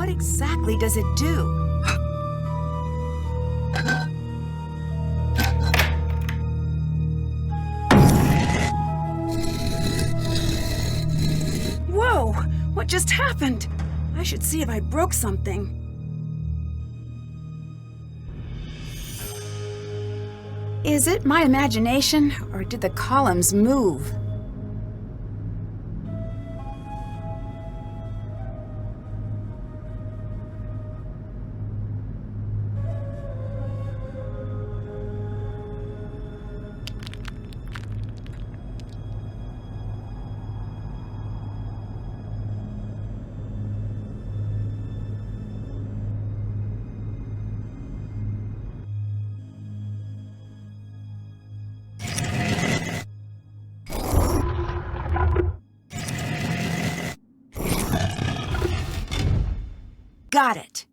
what exactly does it do? Whoa! What just happened? I should see if I broke something. Is it my imagination, or did the columns move? Got it.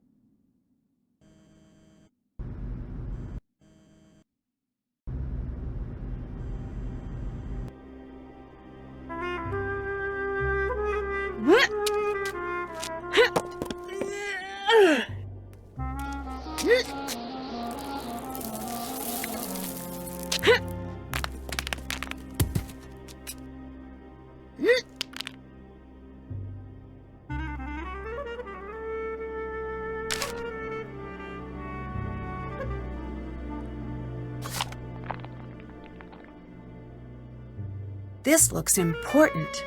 This looks important.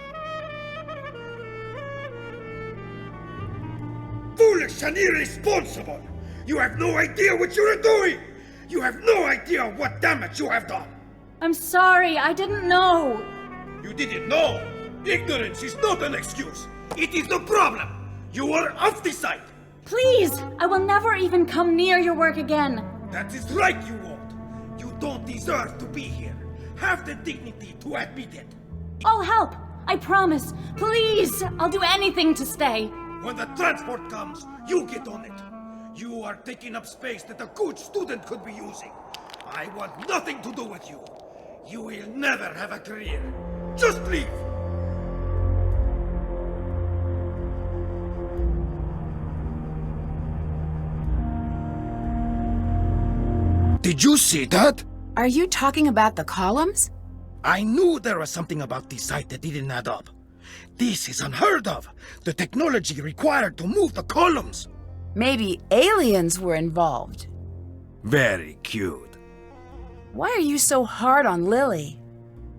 Foolish and irresponsible! You have no idea what you are doing! You have no idea what damage you have done! I'm sorry, I didn't know. You didn't know! Ignorance is not an excuse! It is the problem! You are off the site! Please, I will never even come near your work again. That is right, you won't! You don't deserve to be here! Have the dignity to admit it! I'll help, I promise. Please, I'll do anything to stay. When the transport comes, you get on it! You are taking up space that a good student could be using! I want nothing to do with you! You will never have a career! Just leave! Did you see that? Are you talking about the columns? I knew there was something about this site that didn't add up. This is unheard of. The technology required to move the columns. Maybe aliens were involved. Very cute. Why are you so hard on Lily?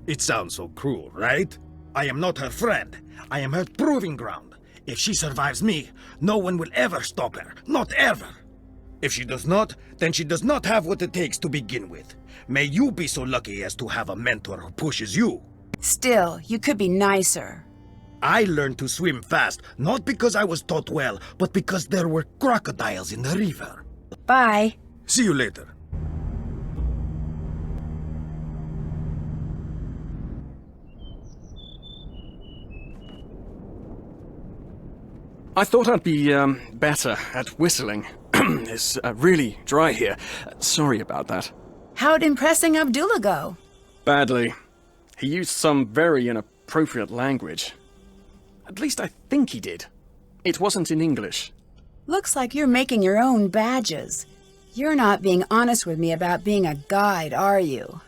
It sounds so cruel, right? I am not her friend. I am her proving ground. If she survives me, no one will ever stop her. Not ever. If she does not, then she does not have what it takes to begin with. May you be so lucky as to have a mentor who pushes you. Still, you could be nicer. I learned to swim fast, not because I was taught well, but because there were crocodiles in the river. Bye. See you later. I thought I'd be, better at whistling. It's really dry here. Sorry about that. How'd impressing Abdullah go? Badly. He used some very inappropriate language. At least I think he did. It wasn't in English. Looks like you're making your own badges. You're not being honest with me about being a guide, are you?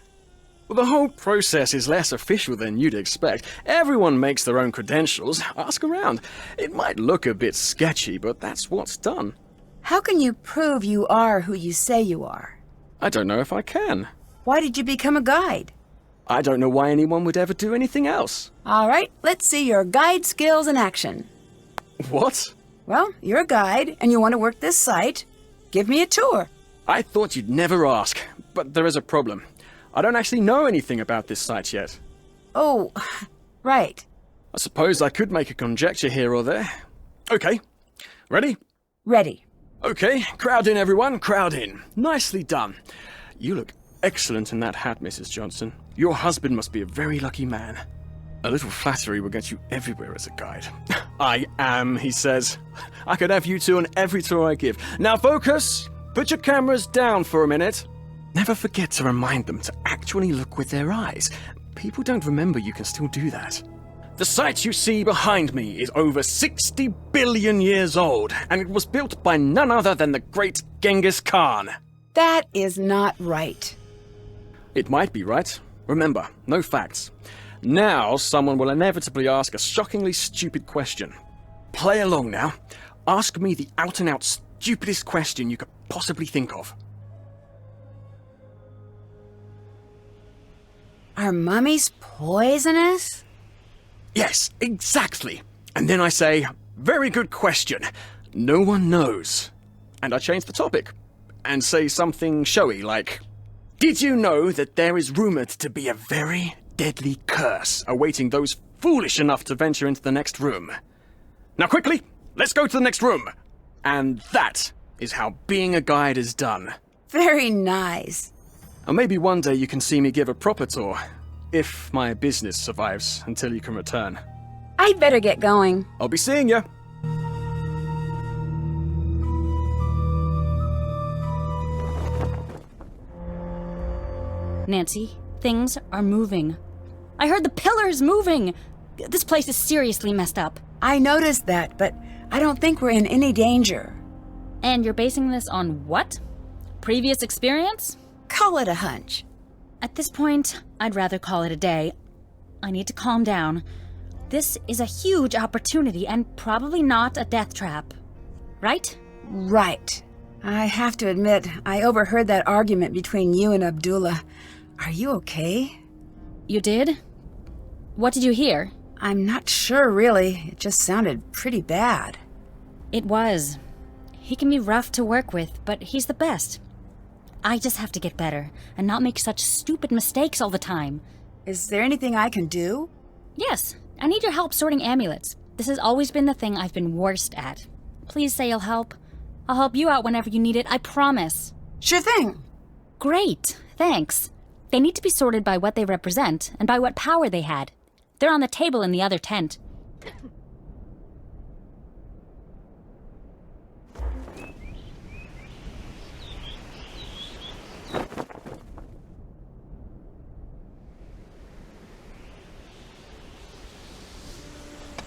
Well, the whole process is less official than you'd expect. Everyone makes their own credentials. Ask around. It might look a bit sketchy, but that's what's done. How can you prove you are who you say you are? I don't know if I can. Why did you become a guide? I don't know why anyone would ever do anything else. All right, let's see your guide skills in action. What? Well, you're a guide, and you want to work this site. Give me a tour. I thought you'd never ask, but there is a problem. I don't actually know anything about this site yet. Oh, right. I suppose I could make a conjecture here or there. Okay. Ready? Ready. Okay, crowd in everyone, crowd in. Nicely done. You look excellent in that hat, Mrs. Johnson. Your husband must be a very lucky man. A little flattery will get you everywhere as a guide. I am, he says. I could have you two on every tour I give. Now focus! Put your cameras down for a minute. Never forget to remind them to actually look with their eyes. People don't remember you can still do that. The site you see behind me is over 60 billion years old, and it was built by none other than the great Genghis Khan. That is not right. It might be right. Remember, no facts. Now someone will inevitably ask a shockingly stupid question. Play along now. Ask me the out-and-out stupidest question you could possibly think of. Are mummies poisonous? Yes, exactly. And then I say, very good question. No one knows. And I change the topic. And say something showy like, did you know that there is rumored to be a very deadly curse awaiting those foolish enough to venture into the next room? Now quickly, let's go to the next room. And that is how being a guide is done. Very nice. Or maybe one day you can see me give a proper tour. If my business survives until you can return. I'd better get going. I'll be seeing you. Nancy, things are moving. I heard the pillars moving. This place is seriously messed up. I noticed that, but I don't think we're in any danger. And you're basing this on what? Previous experience? Call it a hunch. At this point, I'd rather call it a day. I need to calm down. This is a huge opportunity and probably not a death trap. Right? Right. I have to admit, I overheard that argument between you and Abdullah. Are you okay? You did? What did you hear? I'm not sure, really. It just sounded pretty bad. It was. He can be rough to work with, but he's the best. I just have to get better and not make such stupid mistakes all the time. Is there anything I can do? Yes, I need your help sorting amulets. This has always been the thing I've been worst at. Please say you'll help. I'll help you out whenever you need it, I promise. Sure thing. Great, thanks. They need to be sorted by what they represent and by what power they had. They're on the table in the other tent.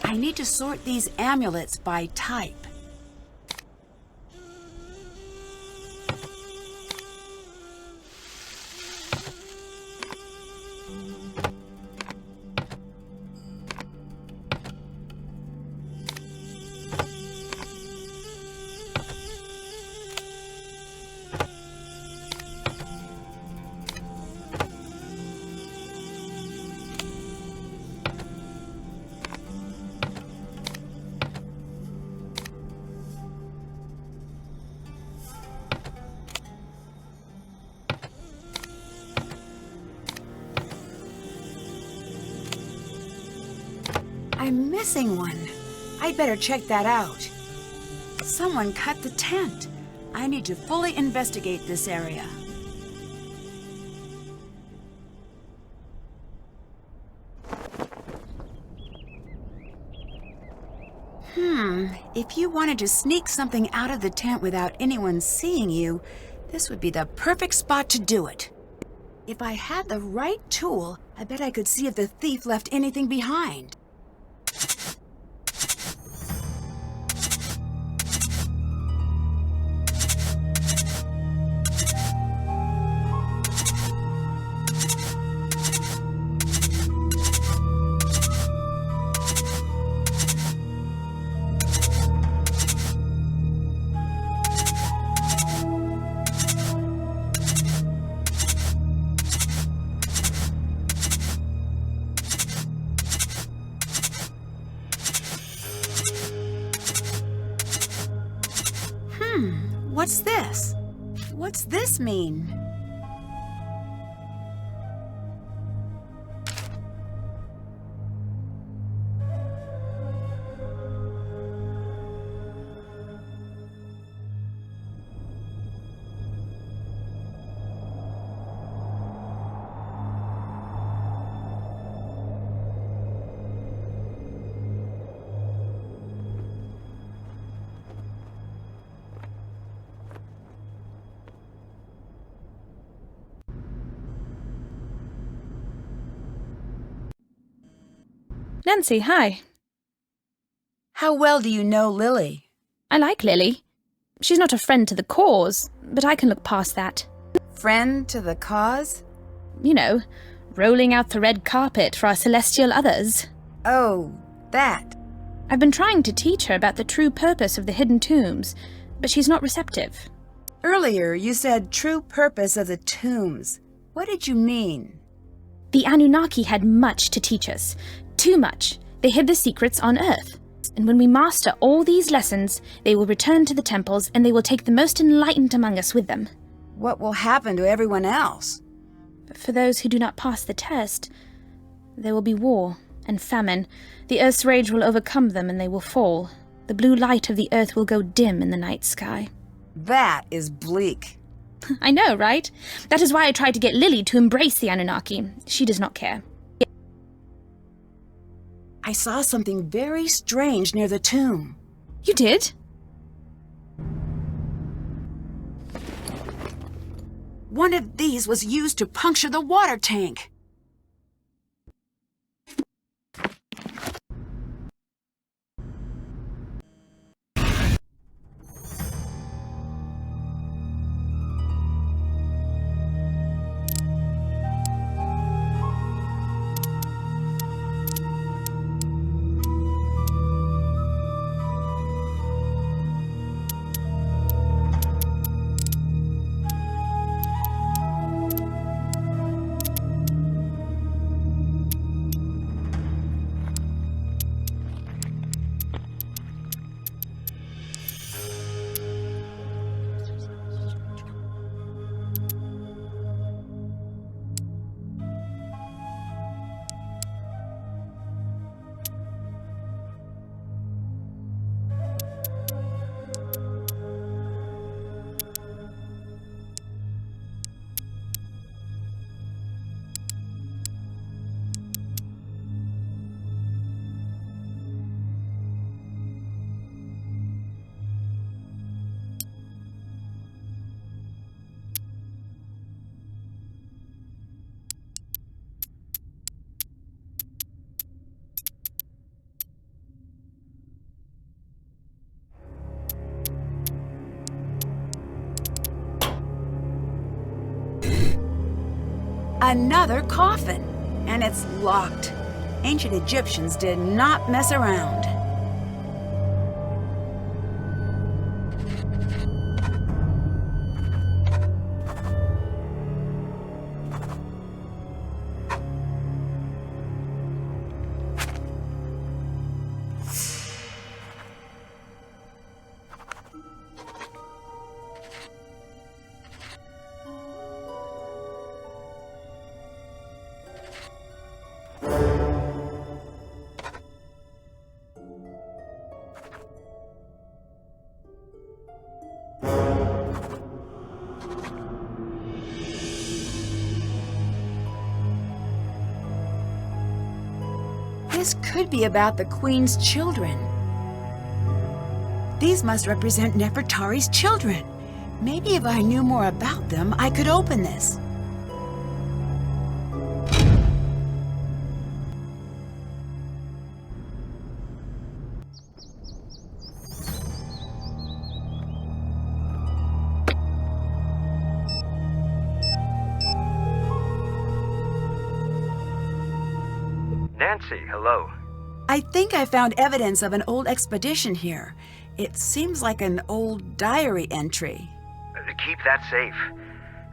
I need to sort these amulets by type. I'm missing one. I'd better check that out. Someone cut the tent. I need to fully investigate this area. If you wanted to sneak something out of the tent without anyone seeing you, this would be the perfect spot to do it. If I had the right tool, I bet I could see if the thief left anything behind. What's this? What's this mean? Nancy, hi. How well do you know Lily? I like Lily. She's not a friend to the cause, but I can look past that. Friend to the cause? You know, rolling out the red carpet for our celestial others. Oh, that. I've been trying to teach her about the true purpose of the hidden tombs, but she's not receptive. Earlier, you said true purpose of the tombs. What did you mean? The Anunnaki had much to teach us. Too much. They hid the secrets on Earth. And when we master all these lessons, they will return to the temples and they will take the most enlightened among us with them. What will happen to everyone else? But for those who do not pass the test, there will be war and famine. The Earth's rage will overcome them and they will fall. The blue light of the Earth will go dim in the night sky. That is bleak. I know, right? That is why I tried to get Lily to embrace the Anunnaki. She does not care. I saw something very strange near the tomb. You did? One of these was used to puncture the water tank. Another coffin, and it's locked. Ancient Egyptians did not mess around. This could be about the Queen's children. These must represent Nefertari's children. Maybe if I knew more about them, I could open this. Nancy, hello. I think I found evidence of an old expedition here. It seems like an old diary entry. Keep that safe.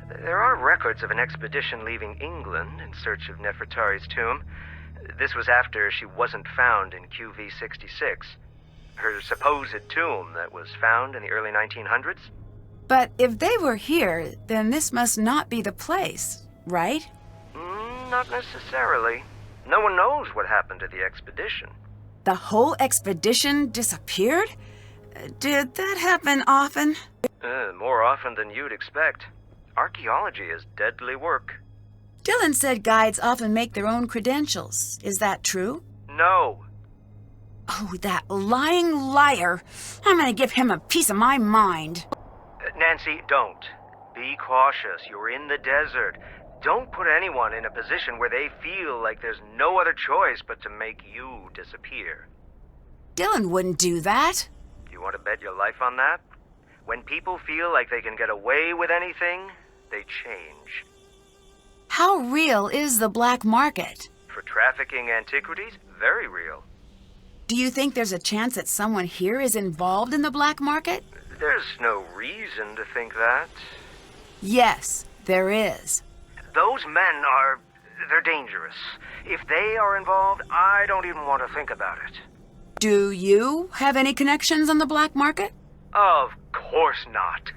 There are records of an expedition leaving England in search of Nefertari's tomb. This was after she wasn't found in QV-66, her supposed tomb that was found in the early 1900s. But if they were here, then this must not be the place, right? Not necessarily. No one knows what happened to the expedition. The whole expedition disappeared? Did that happen often? More often than you'd expect. Archaeology is deadly work. Dylan said guides often make their own credentials. Is that true? No. Oh, that lying liar. I'm gonna give him a piece of my mind. Nancy, don't. Be cautious. You're in the desert. Don't put anyone in a position where they feel like there's no other choice but to make you disappear. Dylan wouldn't do that. You want to bet your life on that? When people feel like they can get away with anything, they change. How real is the black market? For trafficking antiquities, very real. Do you think there's a chance that someone here is involved in the black market? There's no reason to think that. Yes, there is. Those men they're dangerous. If they are involved, I don't even want to think about it. Do you have any connections on the black market? Of course not.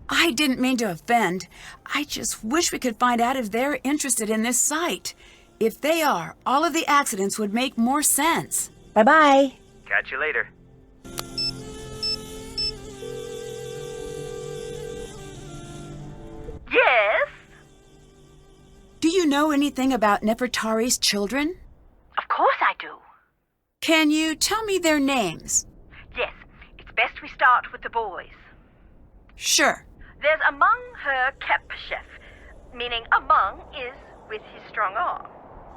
I didn't mean to offend. I just wish we could find out if they're interested in this site. If they are, all of the accidents would make more sense. Bye-bye. Catch you later. Yes? Do you know anything about Nefertari's children? Of course I do. Can you tell me their names? Yes, it's best we start with the boys. Sure. There's among her Kepchef, meaning among is with his strong arm.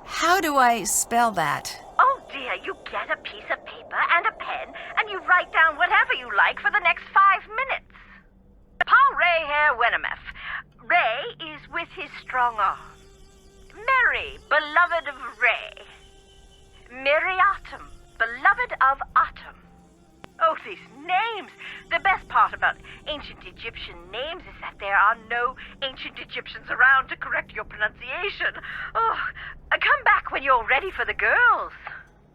How do I spell that? Oh dear, you get a piece of paper and a pen and you write down whatever you like for the next 5 minutes. Paul Ray Hair Wenemeth. Ray is with his strong arm. Mary, beloved of Ray. Miriatum, beloved of Atum. Oh, these names! The best part about ancient Egyptian names is that there are no ancient Egyptians around to correct your pronunciation. Oh, come back when you're ready for the girls.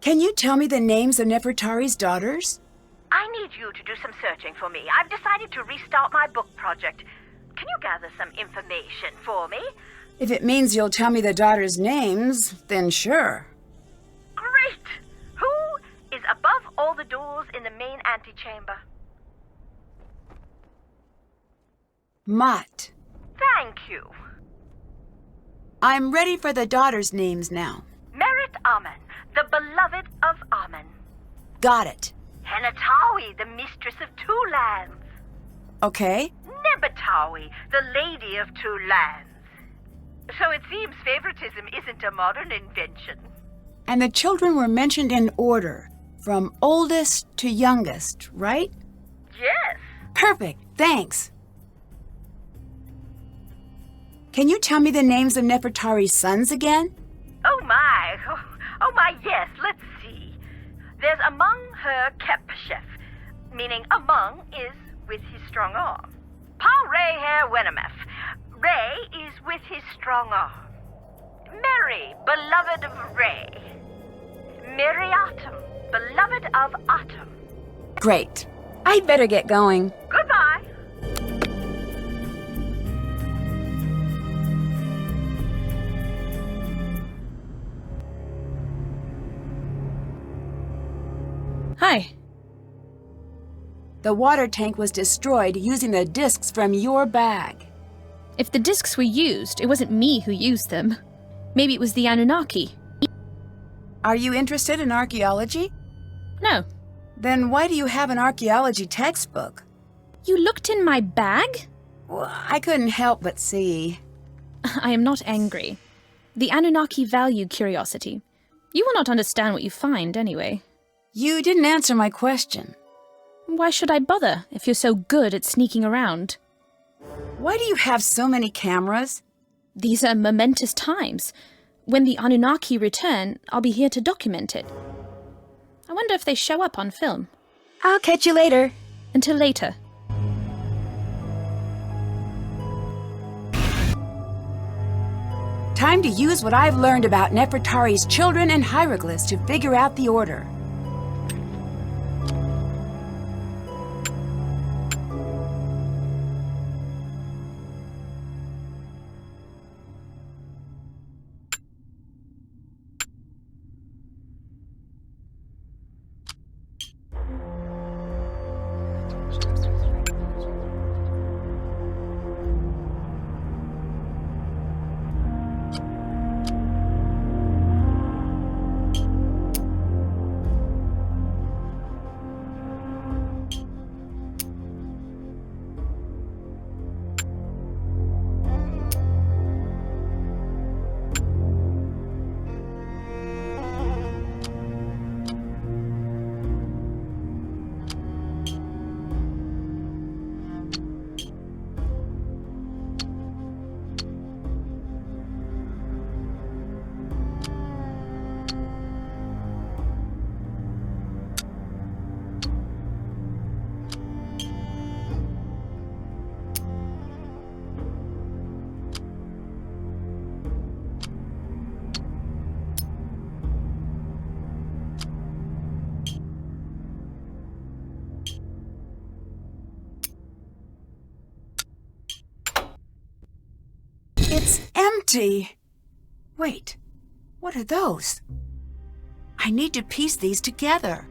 Can you tell me the names of Nefertari's daughters? I need you to do some searching for me. I've decided to restart my book project. Can you gather some information for me? If it means you'll tell me the daughters' names, then sure. Great! Who is above all the doors in the main antechamber? Mott. Thank you. I'm ready for the daughters' names now. Merit Amen, the beloved of Amen. Got it. Henatawi, the mistress of 2 lands. Okay. Nebatawi, the lady of 2 lands. So it seems favoritism isn't a modern invention. And the children were mentioned in order, from oldest to youngest, right? Yes. Perfect, thanks. Can you tell me the names of Nefertari's sons again? Oh my, yes, let's see. There's among her Kepchef, meaning among is with his strong arm. Paul Ray Hair Wenemeth. Ray is with his strong arm. Mary, beloved of Ray. Miriatum, beloved of Atum. Great. I'd better get going. Goodbye. Hi. The water tank was destroyed using the discs from your bag. If the discs were used, it wasn't me who used them. Maybe it was the Anunnaki. Are you interested in archaeology? No. Then why do you have an archaeology textbook? You looked in my bag? Well, I couldn't help but see. I am not angry. The Anunnaki value curiosity. You will not understand what you find, anyway. You didn't answer my question. Why should I bother if you're so good at sneaking around? Why do you have so many cameras? These are momentous times. When the Anunnaki return, I'll be here to document it. I wonder if they show up on film. I'll catch you later. Until later. Time to use what I've learned about Nefertari's children and hieroglyphs to figure out the order. It's empty. Wait, what are those? I need to piece these together.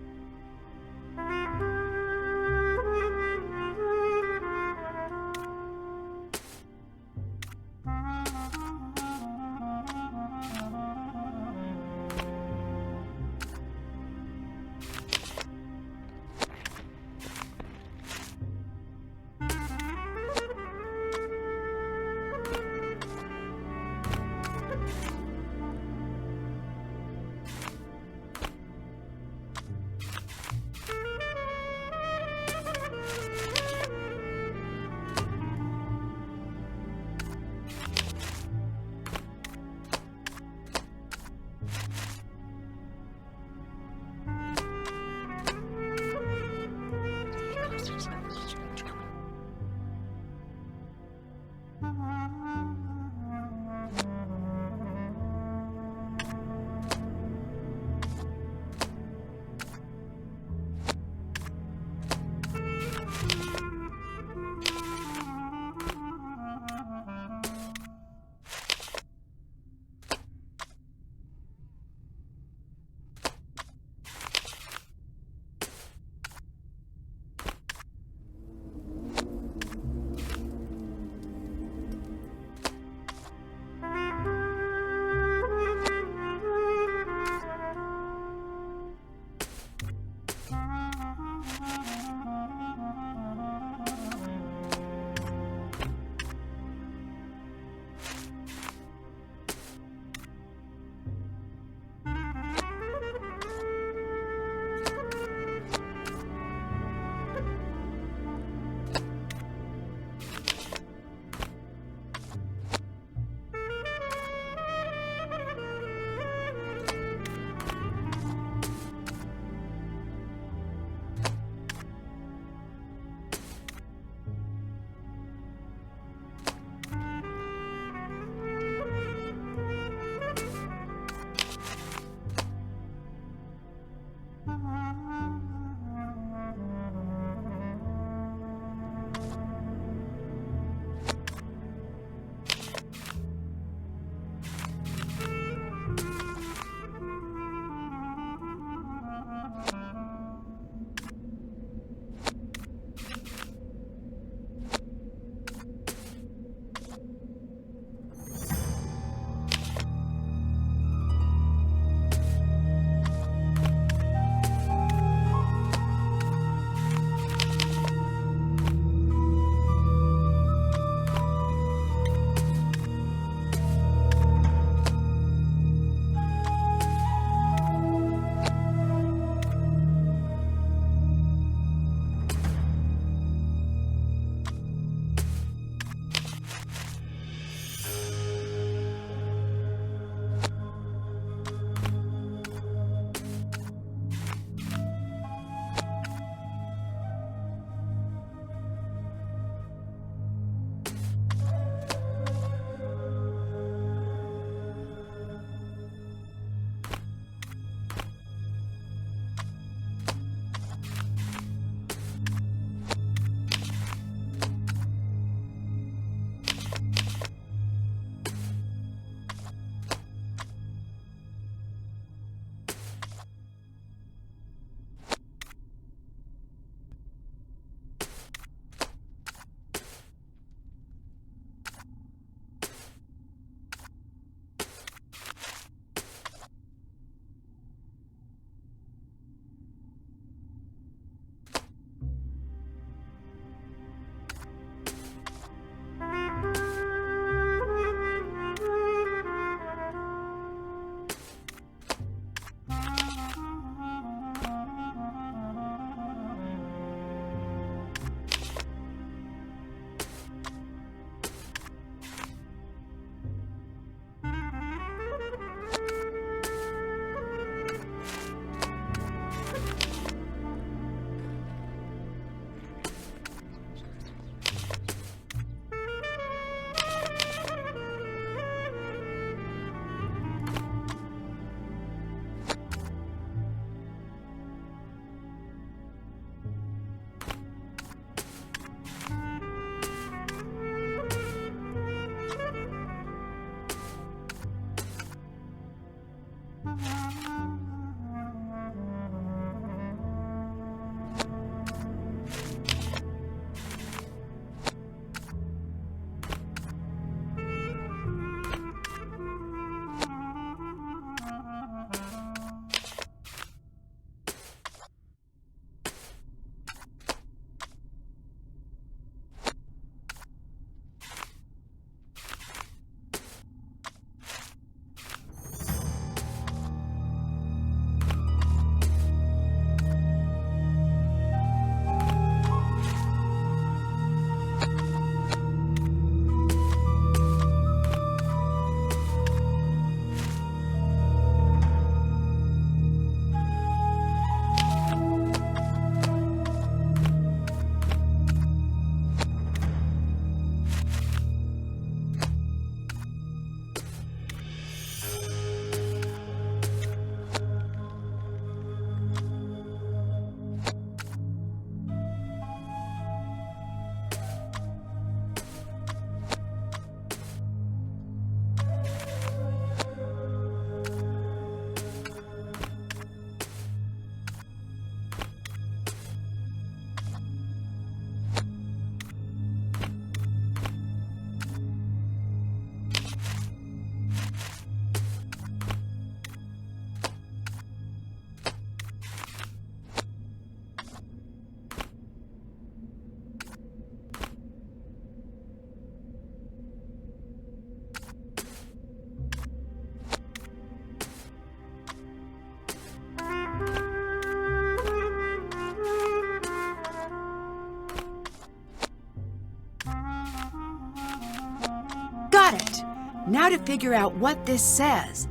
got it. Now to figure out what this says.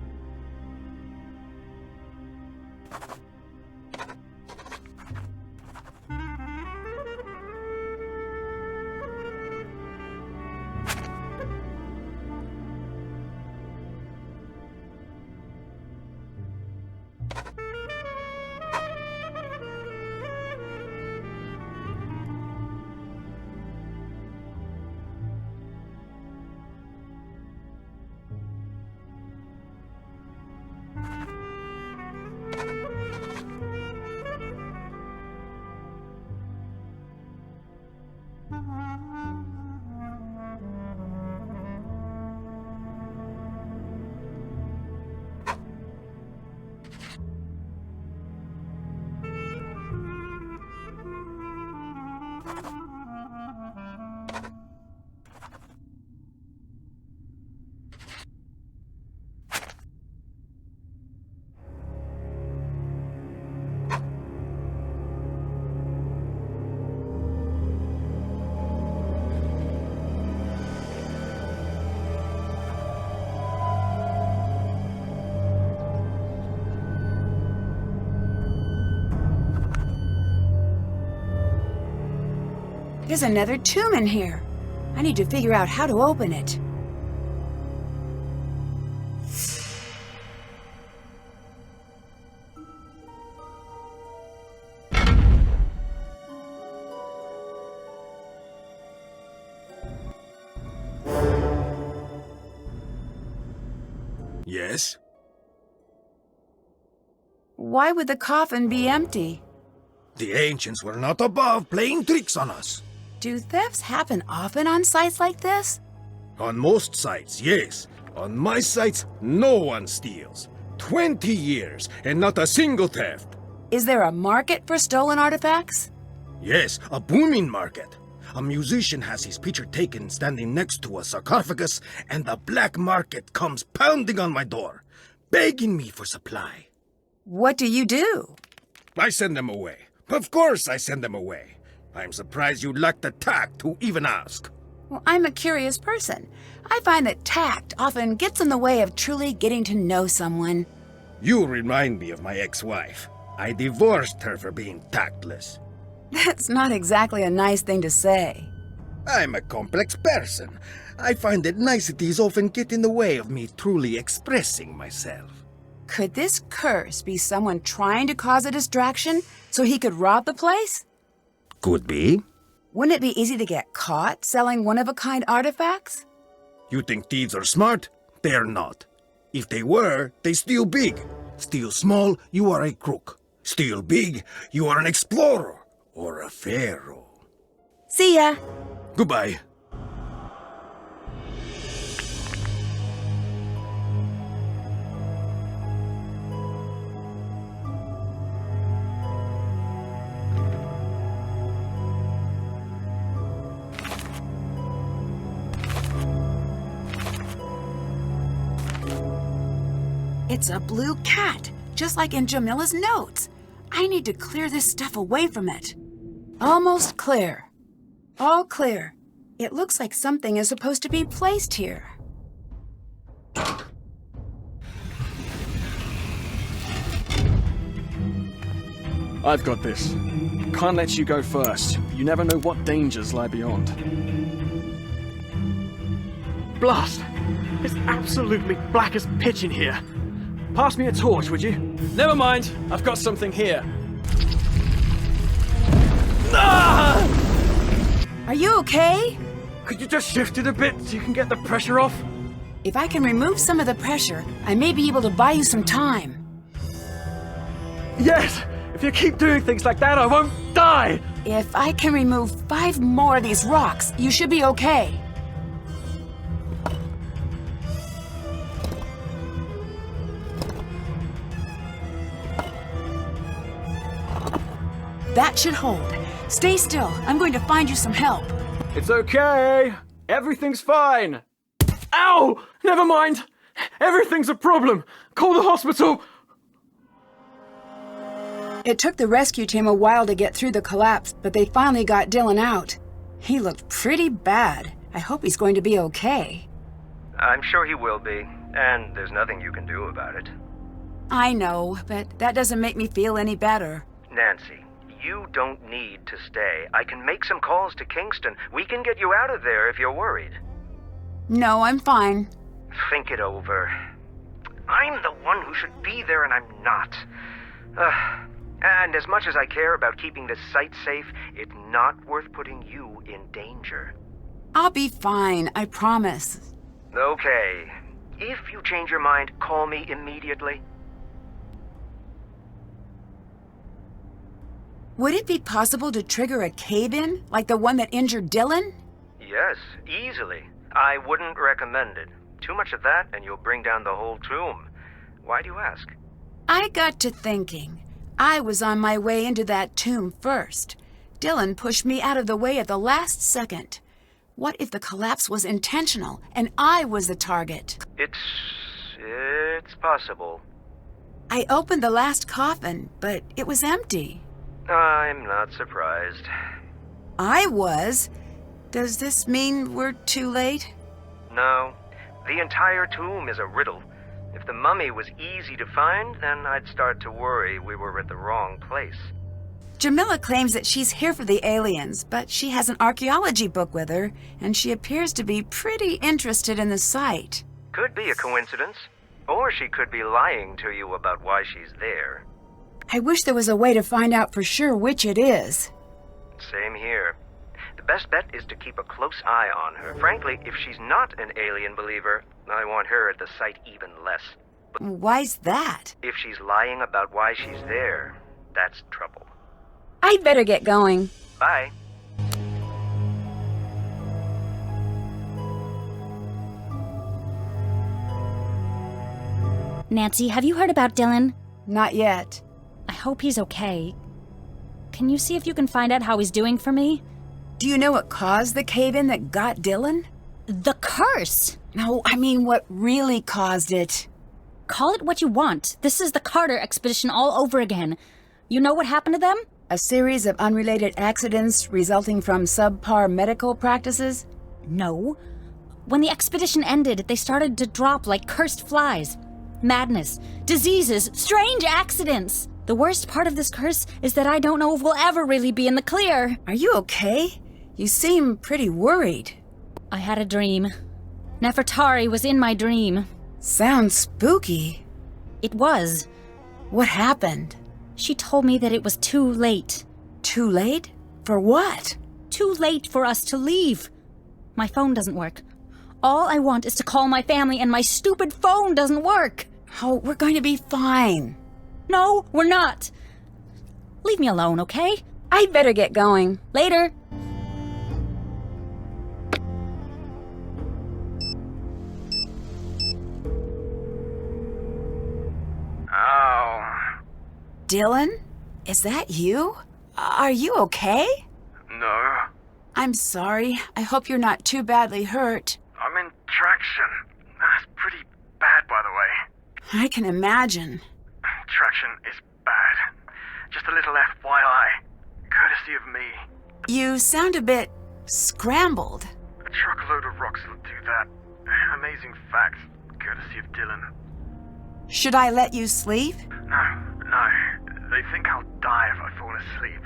There's another tomb in here. I need to figure out how to open it. Yes? Why would the coffin be empty? The ancients were not above playing tricks on us. Do thefts happen often on sites like this? On most sites, yes. On my sites, no one steals. 20 years, and not a single theft. Is there a market for stolen artifacts? Yes, a booming market. A musician has his picture taken standing next to a sarcophagus, and the black market comes pounding on my door, begging me for supply. What do you do? I send them away. Of course I send them away. I'm surprised you lack the tact to even ask. Well, I'm a curious person. I find that tact often gets in the way of truly getting to know someone. You remind me of my ex-wife. I divorced her for being tactless. That's not exactly a nice thing to say. I'm a complex person. I find that niceties often get in the way of me truly expressing myself. Could this curse be someone trying to cause a distraction so he could rob the place? Could be. Wouldn't it be easy to get caught selling one-of-a-kind artifacts? You think thieves are smart? They're not. If they were, they steal big. Steal small, you are a crook. Steal big, you are an explorer or a pharaoh. See ya! Goodbye. It's a blue cat, just like in Jamila's notes. I need to clear this stuff away from it. Almost clear. All clear. It looks like something is supposed to be placed here. I've got this. Can't let you go first. You never know what dangers lie beyond. Blast! It's absolutely black as pitch in here. Pass me a torch, would you? Never mind. I've got something here. Ah! Are you okay? Could you just shift it a bit so you can get the pressure off? If I can remove some of the pressure, I may be able to buy you some time. Yes! If you keep doing things like that, I won't die! If I can remove 5 more of these rocks, you should be okay. That should hold. Stay still. I'm going to find you some help. It's okay. Everything's fine. Ow! Never mind. Everything's a problem. Call the hospital. It took the rescue team a while to get through the collapse, but they finally got Dylan out. He looked pretty bad. I hope he's going to be okay. I'm sure he will be, and there's nothing you can do about it. I know, but that doesn't make me feel any better. Nancy, you don't need to stay. I can make some calls to Kingston. We can get you out of there if you're worried. No, I'm fine. Think it over. I'm the one who should be there, and I'm not. And as much as I care about keeping this site safe, it's not worth putting you in danger. I'll be fine, I promise. Okay. If you change your mind, call me immediately. Would it be possible to trigger a cave-in, like the one that injured Dylan? Yes, easily. I wouldn't recommend it. Too much of that, and you'll bring down the whole tomb. Why do you ask? I got to thinking. I was on my way into that tomb first. Dylan pushed me out of the way at the last second. What if the collapse was intentional, and I was the target? It's possible. I opened the last coffin, but it was empty. I'm not surprised. I was. Does this mean we're too late? No. The entire tomb is a riddle. If the mummy was easy to find, then I'd start to worry we were at the wrong place. Jamila claims that she's here for the aliens, but she has an archaeology book with her, and she appears to be pretty interested in the site. Could be a coincidence. Or she could be lying to you about why she's there. I wish there was a way to find out for sure which it is. Same here. The best bet is to keep a close eye on her. Frankly, if she's not an alien believer, I want her at the site even less. Why's that? If she's lying about why she's there, that's trouble. I'd better get going. Bye. Nancy, have you heard about Dylan? Not yet. I hope he's okay. Can you see if you can find out how he's doing for me? Do you know what caused the cave-in that got Dylan? The curse! No, I mean what really caused it. Call it what you want. This is the Carter expedition all over again. You know what happened to them? A series of unrelated accidents resulting from subpar medical practices? No. When the expedition ended, they started to drop like cursed flies. Madness, diseases, strange accidents. The worst part of this curse is that I don't know if we'll ever really be in the clear. Are you okay? You seem pretty worried. I had a dream. Nefertari was in my dream. Sounds spooky. It was. What happened? She told me that it was too late. Too late? For what? Too late for us to leave. My phone doesn't work. All I want is to call my family, and my stupid phone doesn't work. Oh, we're going to be fine. No, we're not. Leave me alone, okay? I'd better get going. Later. Oh. Dylan? Is that you? Are you okay? No. I'm sorry. I hope you're not too badly hurt. I'm in traction. That's pretty bad, by the way. I can imagine. Traction is bad. Just a little FYI. Courtesy of me. You sound a bit scrambled. A truckload of rocks will do that. Amazing fact. Courtesy of Dylan. Should I let you sleep? No. They think I'll die if I fall asleep.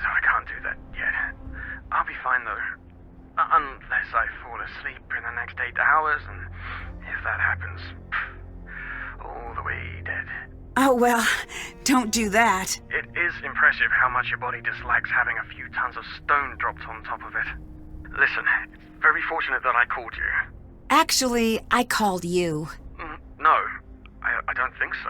So I can't do that yet. I'll be fine though. Unless I fall asleep in the next 8 hours, and if that happens, all the way dead. Oh, well, don't do that. It is impressive how much your body dislikes having a few tons of stone dropped on top of it. Listen, it's very fortunate that I called you. Actually, I called you. No, I don't think so.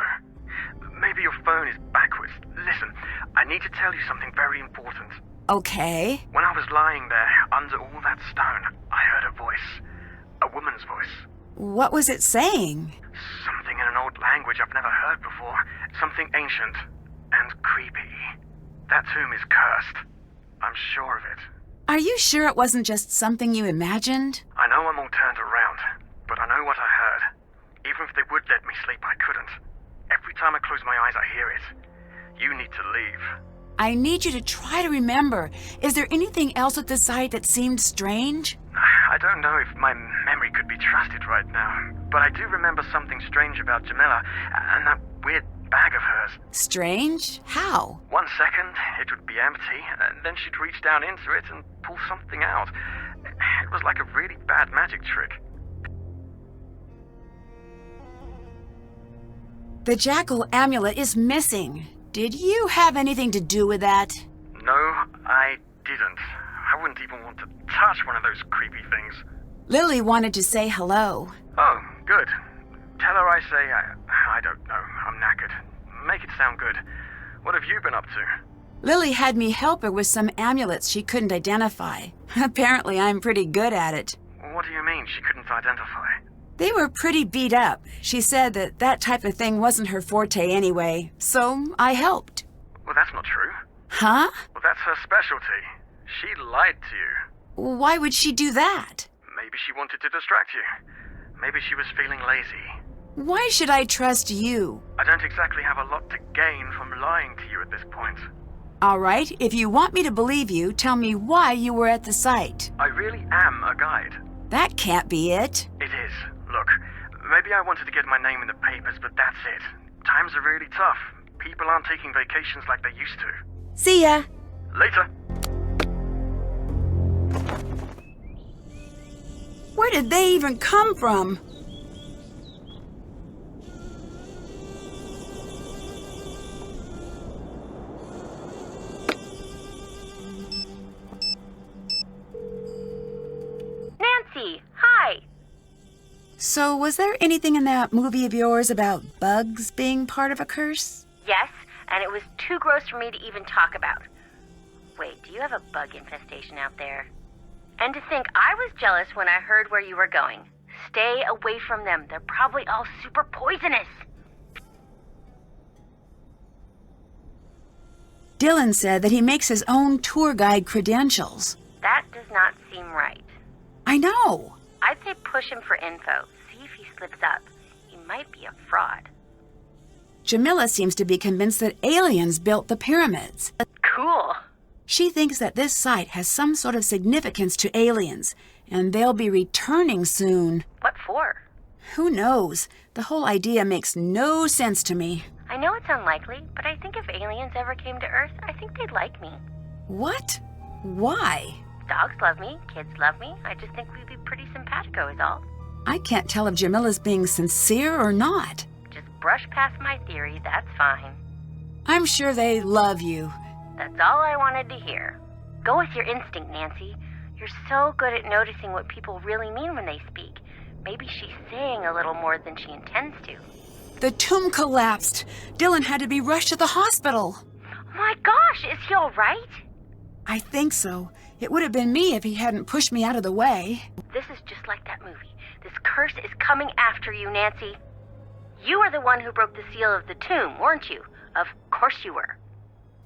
Maybe your phone is backwards. Listen, I need to tell you something very important. Okay. When I was lying there, under all that stone, I heard a voice. A woman's voice. What was it saying? Something in an old language I've never heard before. Something ancient and creepy. That tomb is cursed. I'm sure of it. Are you sure it wasn't just something you imagined? I know I'm all turned around, but I know what I heard. Even if they would let me sleep, I couldn't. Every time I close my eyes, I hear it. You need to leave. I need you to try to remember. Is there anything else at the site that seemed strange? I don't know if my memory could be trusted right now, but I do remember something strange about Jamila and that weird bag of hers. Strange? How? 1 second, it would be empty, and then she'd reach down into it and pull something out. It was like a really bad magic trick. The jackal amulet is missing. Did you have anything to do with that? No, I didn't. I wouldn't even want to touch one of those creepy things. Lily wanted to say hello. Oh, good. Tell her I say I don't know. I'm knackered. Make it sound good. What have you been up to? Lily had me help her with some amulets she couldn't identify. Apparently I'm pretty good at it. What do you mean she couldn't identify? They were pretty beat up. She said that type of thing wasn't her forte anyway, so I helped. Well, that's not true. Huh? Well, that's her specialty. She lied to you. Why would she do that? Maybe she wanted to distract you. Maybe she was feeling lazy. Why should I trust you? I don't exactly have a lot to gain from lying to you at this point. All right, if you want me to believe you, tell me why you were at the site. I really am a guide. That can't be it. It is. Look, maybe I wanted to get my name in the papers, but that's it. Times are really tough. People aren't taking vacations like they used to. See ya. Later. Where did they even come from? Nancy, hi. So, was there anything in that movie of yours about bugs being part of a curse? Yes, and it was too gross for me to even talk about. Wait, do you have a bug infestation out there? And to think I was jealous when I heard where you were going. Stay away from them. They're probably all super poisonous. Dylan said that he makes his own tour guide credentials. That does not seem right. I know. I'd say push him for info. See if he slips up. He might be a fraud. Jamila seems to be convinced that aliens built the pyramids. Cool. She thinks that this site has some sort of significance to aliens, and they'll be returning soon. What for? Who knows? The whole idea makes no sense to me. I know it's unlikely, but I think if aliens ever came to Earth, I think they'd like me. What? Why? Dogs love me, kids love me. I just think we'd be pretty simpatico is all. I can't tell if Jamila's being sincere or not. Just brush past my theory, that's fine. I'm sure they love you. That's all I wanted to hear. Go with your instinct, Nancy. You're so good at noticing what people really mean when they speak. Maybe she's saying a little more than she intends to. The tomb collapsed. Dylan had to be rushed to the hospital. Oh my gosh, is he all right? I think so. It would have been me if he hadn't pushed me out of the way. This is just like that movie. This curse is coming after you, Nancy. You were the one who broke the seal of the tomb, weren't you? Of course you were.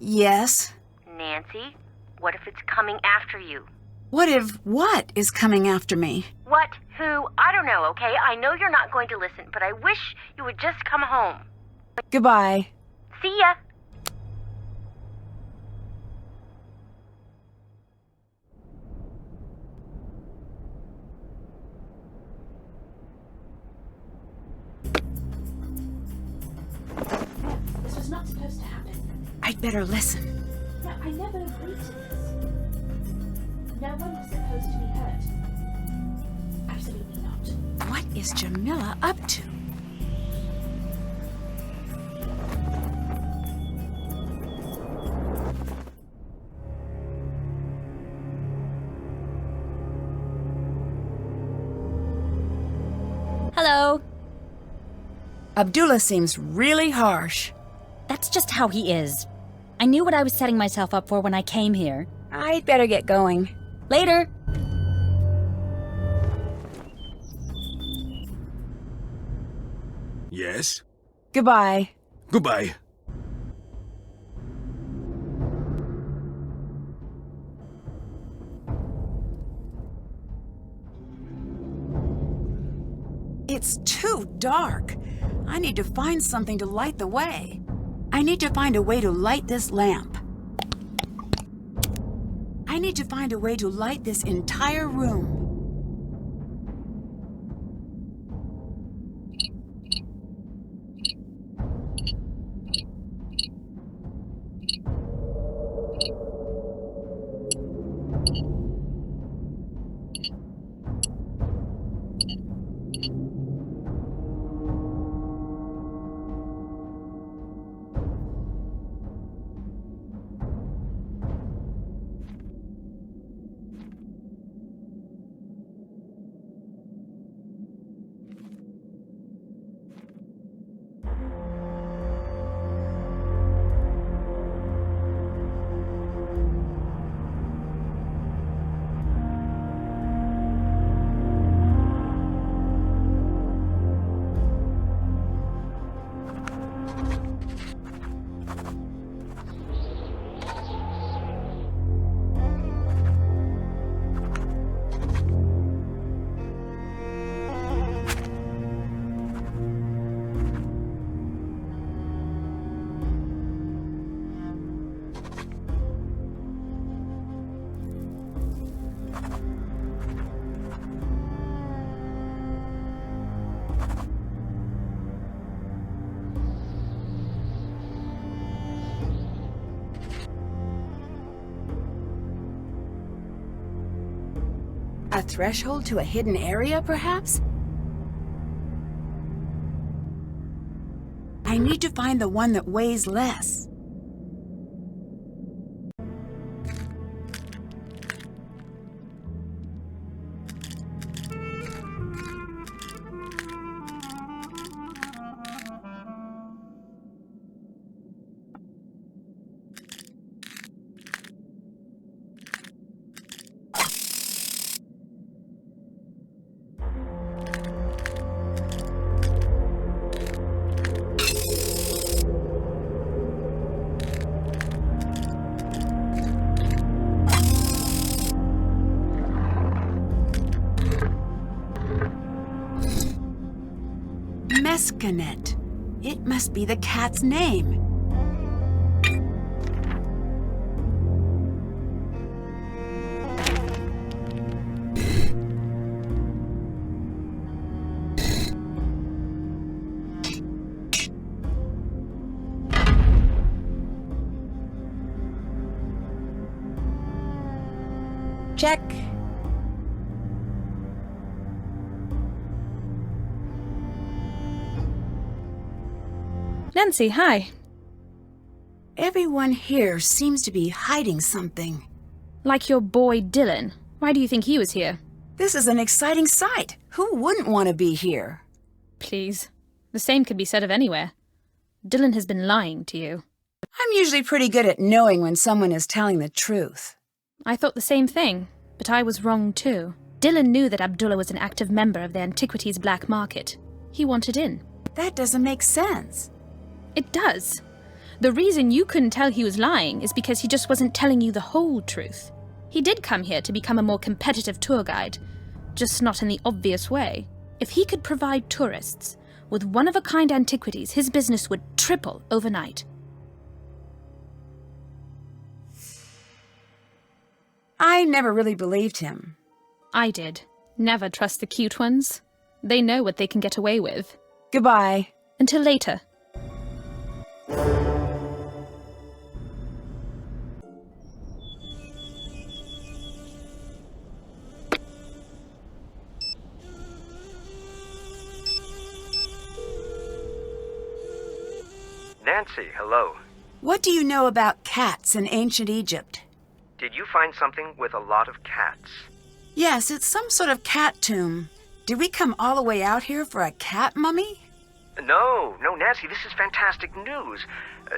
Yes. Nancy, what if it's coming after you? What if what is coming after me? What? Who? I don't know, okay? I know you're not going to listen, but I wish you would just come home. Goodbye. See ya. This was not supposed to happen. I'd better listen. No, I never agreed to this. No one was supposed to be hurt. Absolutely not. What is Jamila up to? Hello. Abdullah seems really harsh. That's just how he is. I knew what I was setting myself up for when I came here. I'd better get going. Later. Yes? Goodbye. Goodbye. It's too dark. I need to find something to light the way. I need to find a way to light this lamp. I need to find a way to light this entire room. A threshold to a hidden area, perhaps? I need to find the one that weighs less. Mescanet. It must be the cat's name. Check. Nancy, hi. Everyone here seems to be hiding something. Like your boy Dylan. Why do you think he was here? This is an exciting sight. Who wouldn't want to be here? Please. The same could be said of anywhere. Dylan has been lying to you. I'm usually pretty good at knowing when someone is telling the truth. I thought the same thing, but I was wrong too. Dylan knew that Abdullah was an active member of the antiquities black market. He wanted in. That doesn't make sense. It does. The reason you couldn't tell he was lying is because he just wasn't telling you the whole truth. He did come here to become a more competitive tour guide, just not in the obvious way. If he could provide tourists with one-of-a-kind antiquities, his business would triple overnight. I never really believed him. I did. Never trust the cute ones. They know what they can get away with. Goodbye. Until later. Nancy, hello. What do you know about cats in ancient Egypt? Did you find something with a lot of cats? Yes, it's some sort of cat tomb. Did we come all the way out here for a cat mummy? No, Nancy, this is fantastic news.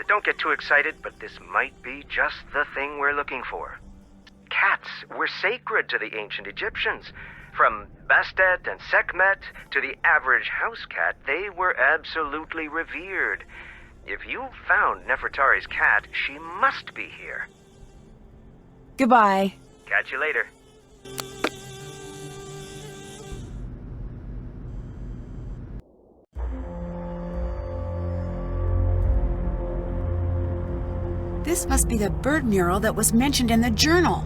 Don't get too excited, but this might be just the thing we're looking for. Cats were sacred to the ancient Egyptians. From Bastet and Sekhmet to the average house cat, they were absolutely revered. If you found Nefertari's cat, she must be here. Goodbye. Catch you later. This must be the bird mural that was mentioned in the journal.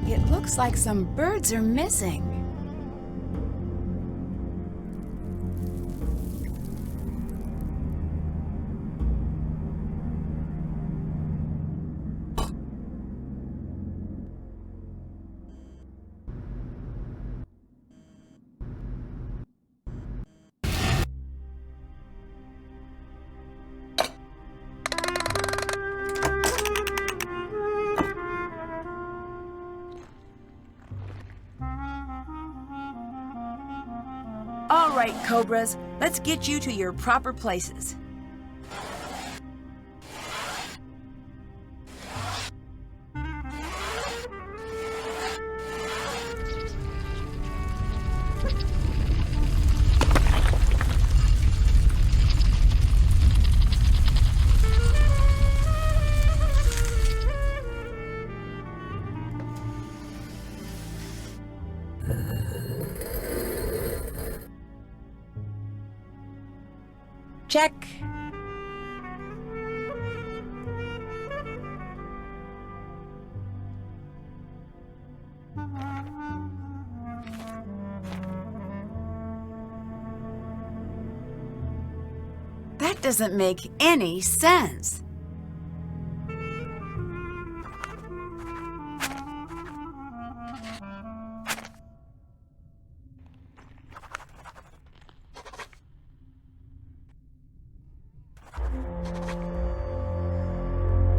It looks like some birds are missing. All right, Cobras, let's get you to your proper places. check. That doesn't make any sense.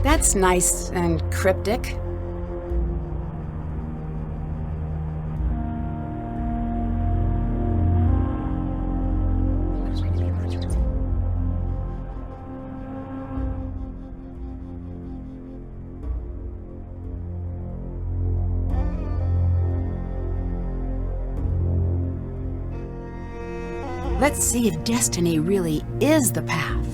That's nice and cryptic. Let's see if destiny really is the path.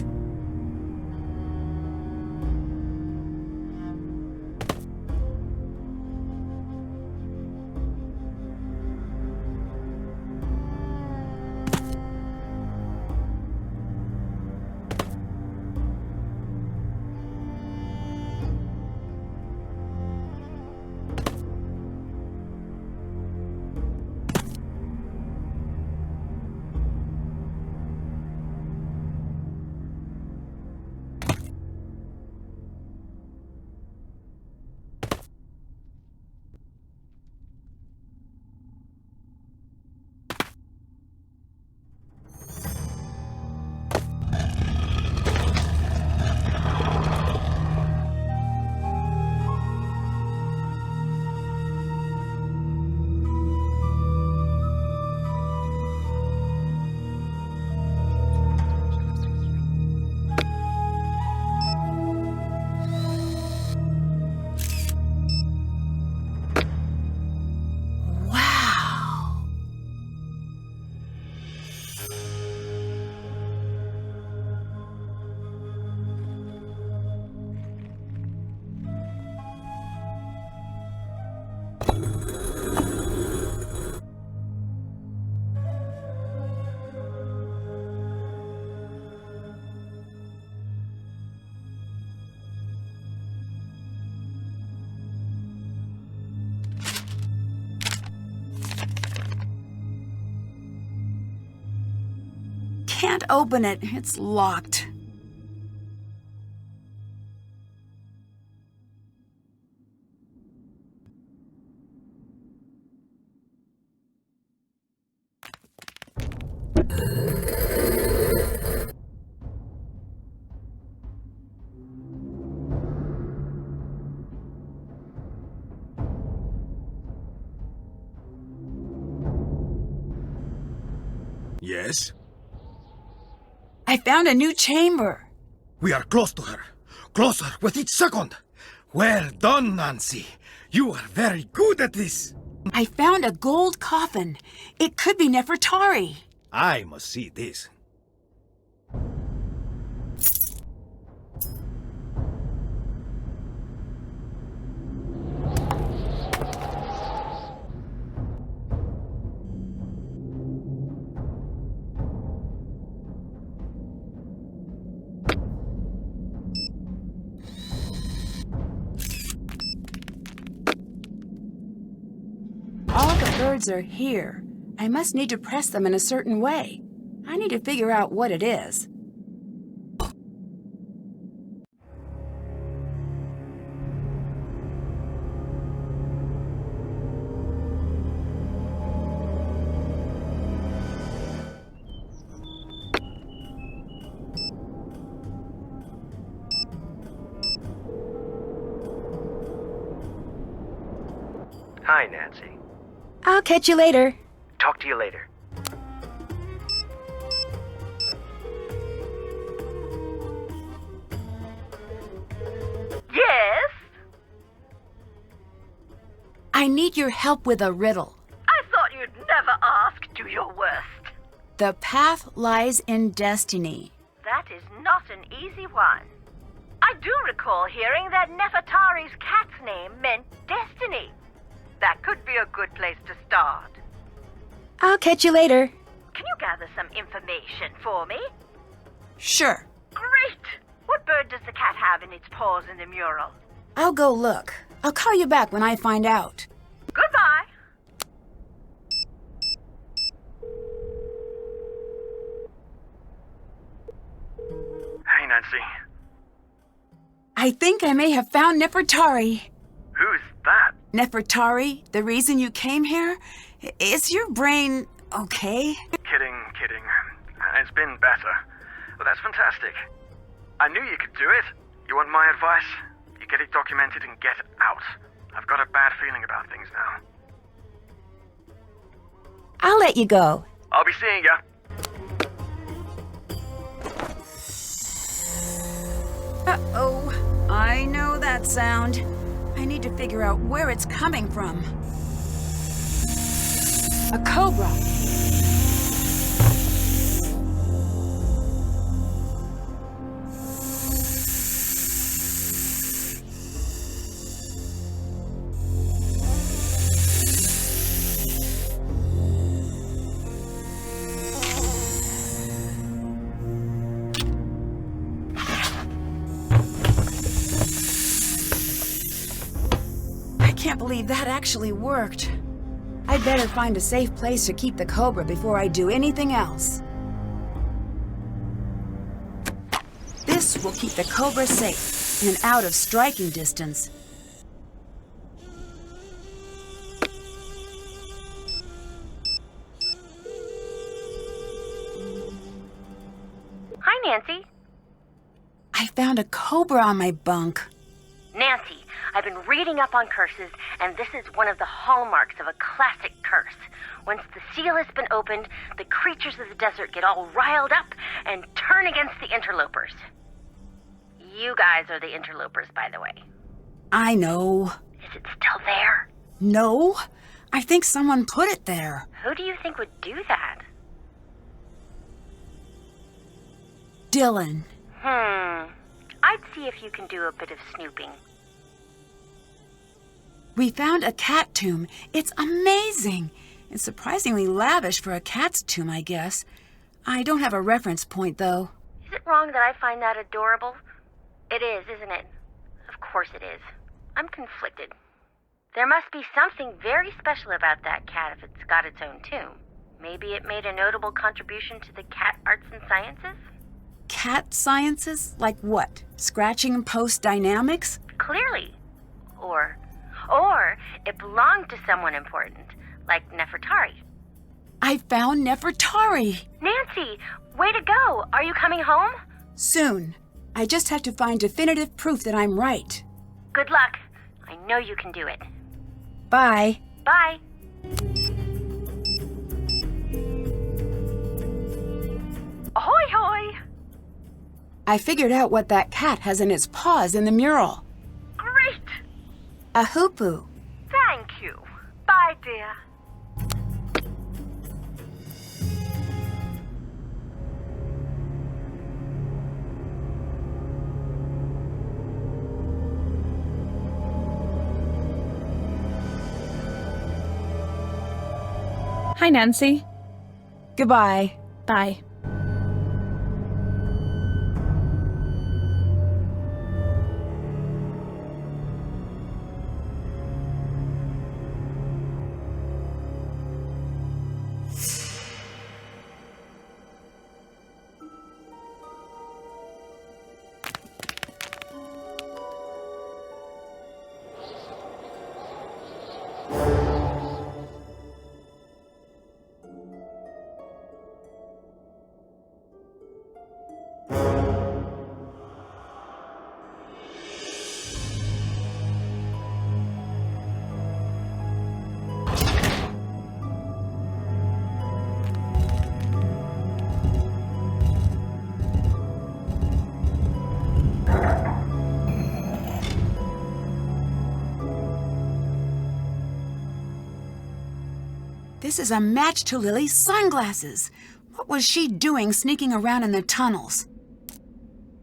Can't open it. It's locked. Yes? I found a new chamber. We are close to her. Closer with each second. Well done, Nancy. You are very good at this. I found a gold coffin. It could be Nefertari. I must see this. All the birds are here. I must need to press them in a certain way. I need to figure out what it is. Hi, Nancy. I'll catch you later. Talk to you later. Yes? I need your help with a riddle. I thought you'd never ask. Do your worst. The path lies in destiny. That is not an easy one. I do recall hearing that Nefertari's cat's name meant destiny. That could be a good place to start. I'll catch you later. Can you gather some information for me? Sure. Great! What bird does the cat have in its paws in the mural? I'll go look. I'll call you back when I find out. Goodbye! Hey, Nancy. I think I may have found Nefertari. Who's that? Nefertari, the reason you came here? Is your brain okay? Kidding. It's been better. Well, that's fantastic. I knew you could do it. You want my advice? You get it documented and get out. I've got a bad feeling about things now. I'll let you go. I'll be seeing ya. Uh-oh. I know that sound. I need to figure out where it's coming from. A cobra. I can't believe that actually worked. I'd better find a safe place to keep the cobra before I do anything else. This will keep the cobra safe and out of striking distance. Hi, Nancy. I found a cobra on my bunk. Nancy, I've been reading up on curses, and this is one of the hallmarks of a classic curse. Once the seal has been opened, the creatures of the desert get all riled up and turn against the interlopers. You guys are the interlopers, by the way. I know. Is it still there? No, I think someone put it there. Who do you think would do that? Dylan. I'd see if you can do a bit of snooping. We found a cat tomb. It's amazing. It's surprisingly lavish for a cat's tomb, I guess. I don't have a reference point, though. Is it wrong that I find that adorable? It is, isn't it? Of course it is. I'm conflicted. There must be something very special about that cat if it's got its own tomb. Maybe it made a notable contribution to the cat arts and sciences? Cat sciences? Like what? Scratching post dynamics? Clearly. Or it belonged to someone important, like Nefertari. I found Nefertari. Nancy, way to go. Are you coming home? Soon. I just have to find definitive proof that I'm right. Good luck. I know you can do it. Bye. Bye. Ahoy, hoy! I figured out what that cat has in its paws in the mural. Great! A hoopoe. Thank you. Bye, dear. Hi, Nancy. Goodbye. Bye. This is a match to Lily's sunglasses. What was she doing sneaking around in the tunnels?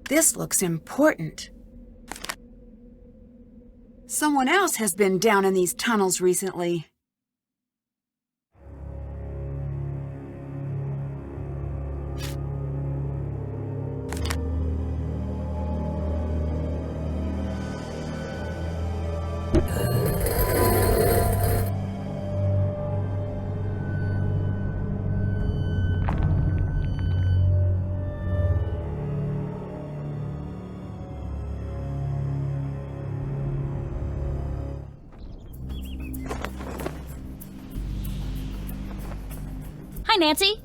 This looks important. Someone else has been down in these tunnels recently. Nancy.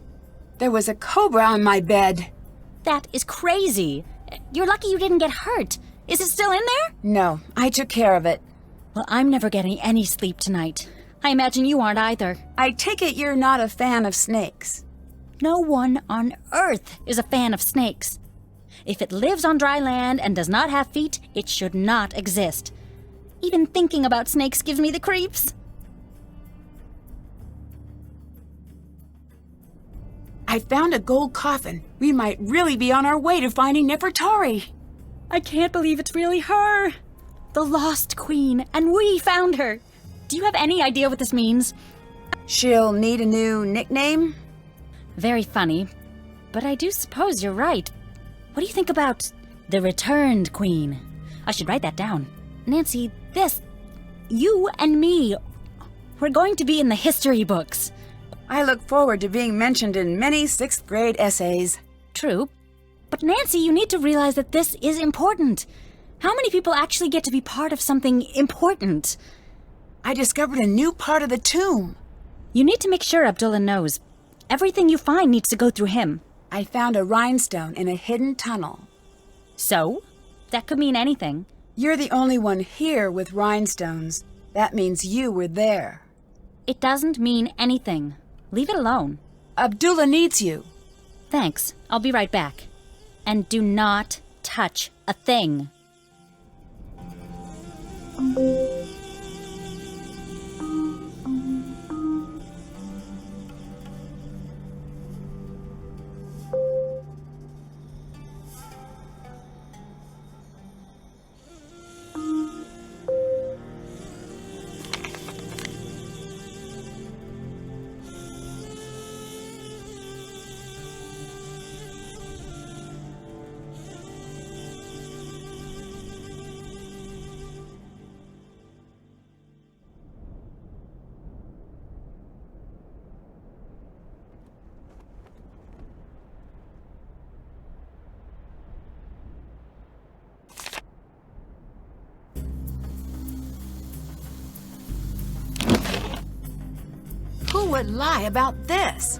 There was a cobra on my bed. That is crazy. You're lucky you didn't get hurt. Is it still in there? No, I took care of it. Well, I'm never getting any sleep tonight. I imagine you aren't either. I take it you're not a fan of snakes. No one on Earth is a fan of snakes. If it lives on dry land and does not have feet, it should not exist. Even thinking about snakes gives me the creeps. I found a gold coffin. We might really be on our way to finding Nefertari. I can't believe it's really her. The lost queen, and we found her. Do you have any idea what this means? She'll need a new nickname? Very funny, but I do suppose you're right. What do you think about the returned queen? I should write that down. Nancy, you and me, we're going to be in the history books. I look forward to being mentioned in many 6th grade essays. True. But Nancy, you need to realize that this is important. How many people actually get to be part of something important? I discovered a new part of the tomb. You need to make sure Abdullah knows. Everything you find needs to go through him. I found a rhinestone in a hidden tunnel. So? That could mean anything. You're the only one here with rhinestones. That means you were there. It doesn't mean anything. Leave it alone. Abdullah needs you. Thanks. I'll be right back. And do not touch a thing. Who would lie about this?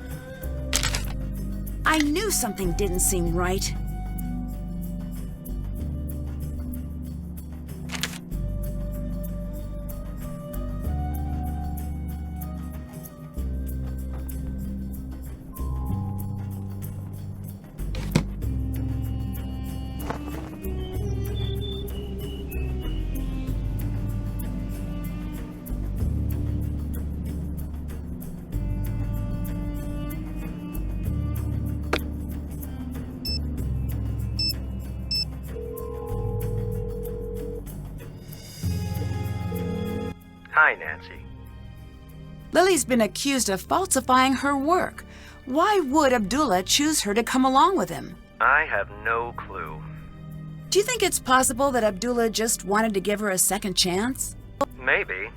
I knew something didn't seem right. Hi, Nancy. Lily's been accused of falsifying her work. Why would Abdullah choose her to come along with him? I have no clue. Do you think it's possible that Abdullah just wanted to give her a second chance? Maybe.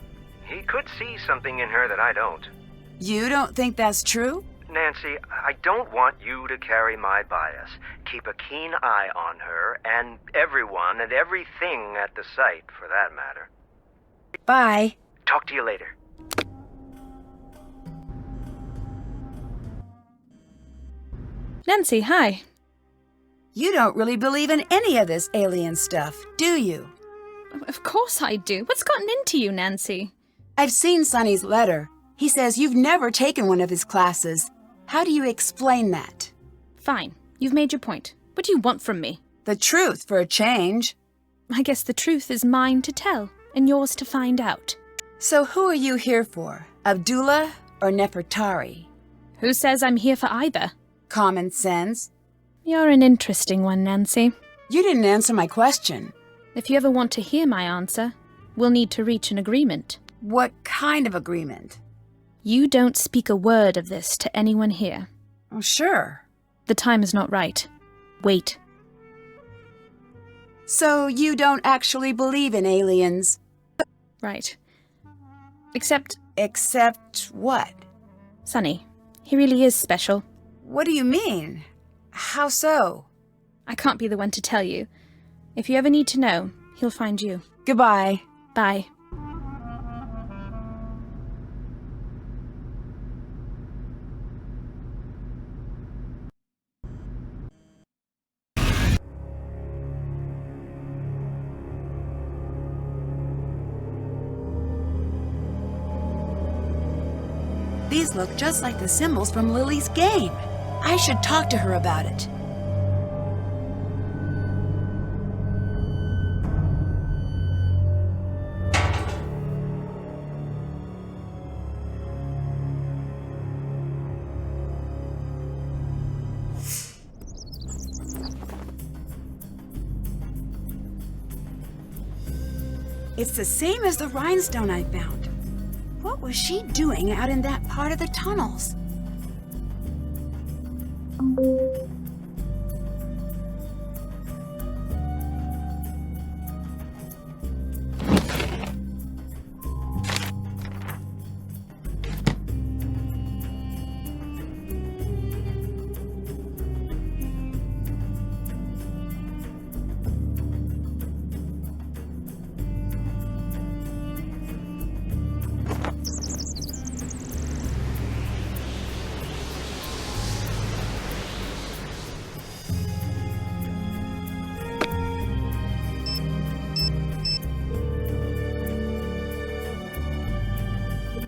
He could see something in her that I don't. You don't think that's true? Nancy, I don't want you to carry my bias. Keep a keen eye on her, and everyone and everything at the site, for that matter. Bye. Talk to you later. Nancy, hi. You don't really believe in any of this alien stuff, do you? Of course I do. What's gotten into you, Nancy? I've seen Sonny's letter. He says you've never taken one of his classes. How do you explain that? Fine. You've made your point. What do you want from me? The truth, for a change. I guess the truth is mine to tell, and yours to find out. So who are you here for? Abdullah or Nefertari? Who says I'm here for either? Common sense. You're an interesting one, Nancy. You didn't answer my question. If you ever want to hear my answer, we'll need to reach an agreement. What kind of agreement? You don't speak a word of this to anyone here. Oh, sure. The time is not right. Wait. So you don't actually believe in aliens? Right. Except what? Sonny. He really is special. What do you mean? How so? I can't be the one to tell you. If you ever need to know, he'll find you. Goodbye. Bye. These look just like the symbols from Lily's game. I should talk to her about it. It's the same as the rhinestone I found. What was she doing out in that part of the tunnels?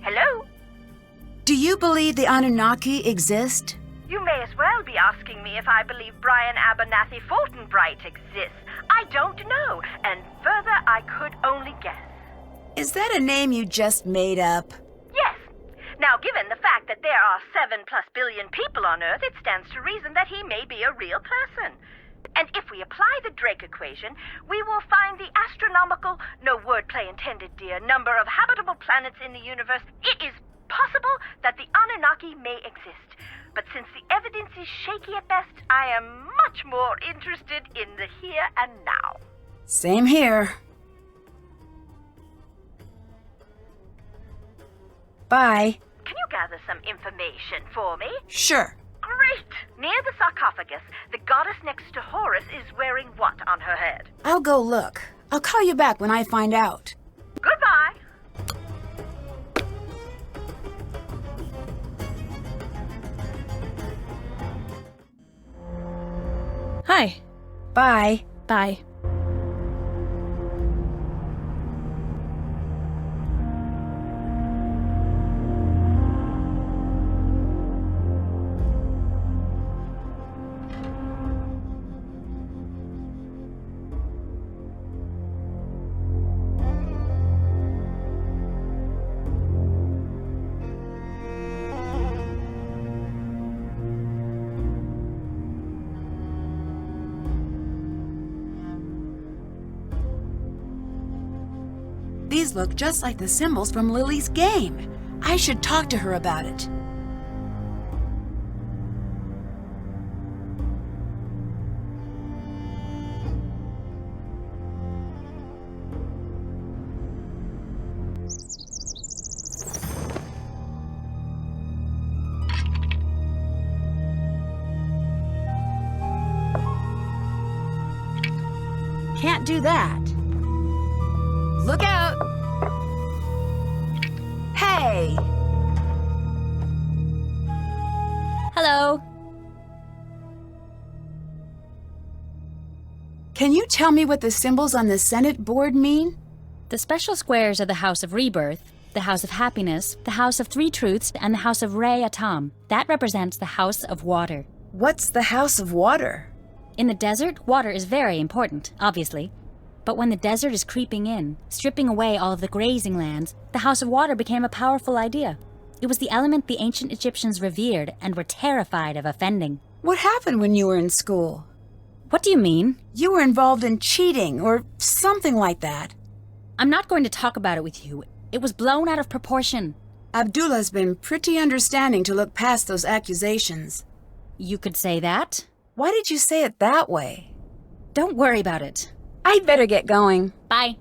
Hello? Do you believe the Anunnaki exist? You may as well be asking me if I believe Brian Abernathy Fortinbright exists. I don't know, and further I could only guess. Is that a name you just made up? Yes. Now, given the fact that there are 7+ billion people on Earth, it stands to reason that he may be a real person. And if we apply the Drake equation, we will find the astronomical, no wordplay intended, dear, number of habitable planets in the universe. It is possible that the Anunnaki may exist. But since the evidence is shaky at best, I am much more interested in the here and now. Same here. Bye. Can you gather some information for me? Sure. Great! Near the sarcophagus, the goddess next to Horus is wearing what on her head? I'll go look. I'll call you back when I find out. Goodbye! Hi. Bye. Bye. These look just like the symbols from Lily's game. I should talk to her about it. Can't do that. Look out! Hey! Hello. Can you tell me what the symbols on the Senate board mean? The special squares are the House of Rebirth, the House of Happiness, the House of Three Truths, and the House of Re Atom. That represents the House of Water. What's the House of Water? In the desert, water is very important, obviously. But when the desert is creeping in, stripping away all of the grazing lands, the House of Water became a powerful idea. It was the element the ancient Egyptians revered and were terrified of offending. What happened when you were in school? What do you mean? You were involved in cheating or something like that. I'm not going to talk about it with you. It was blown out of proportion. Abdullah's been pretty understanding to look past those accusations. You could say that. Why did you say it that way? Don't worry about it. I'd better get going. Bye.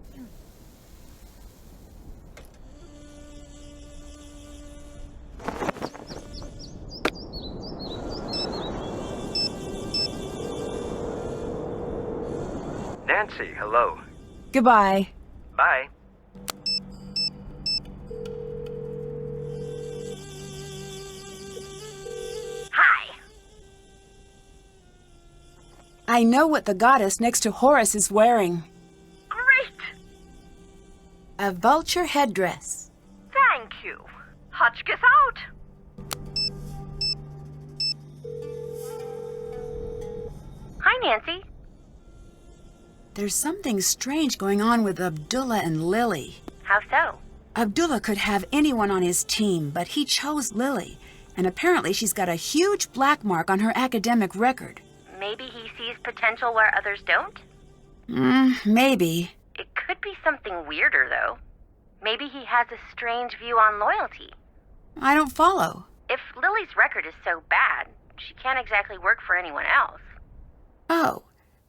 Nancy, hello. Goodbye. Bye. Hi. I know what the goddess next to Horus is wearing. Great! A vulture headdress. Thank you. Hotchkiss out. Nancy. There's something strange going on with Abdullah and Lily. How so? Abdullah could have anyone on his team, but he chose Lily. And apparently she's got a huge black mark on her academic record. Maybe he sees potential where others don't? Maybe. It could be something weirder, though. Maybe he has a strange view on loyalty. I don't follow. If Lily's record is so bad, she can't exactly work for anyone else. Oh,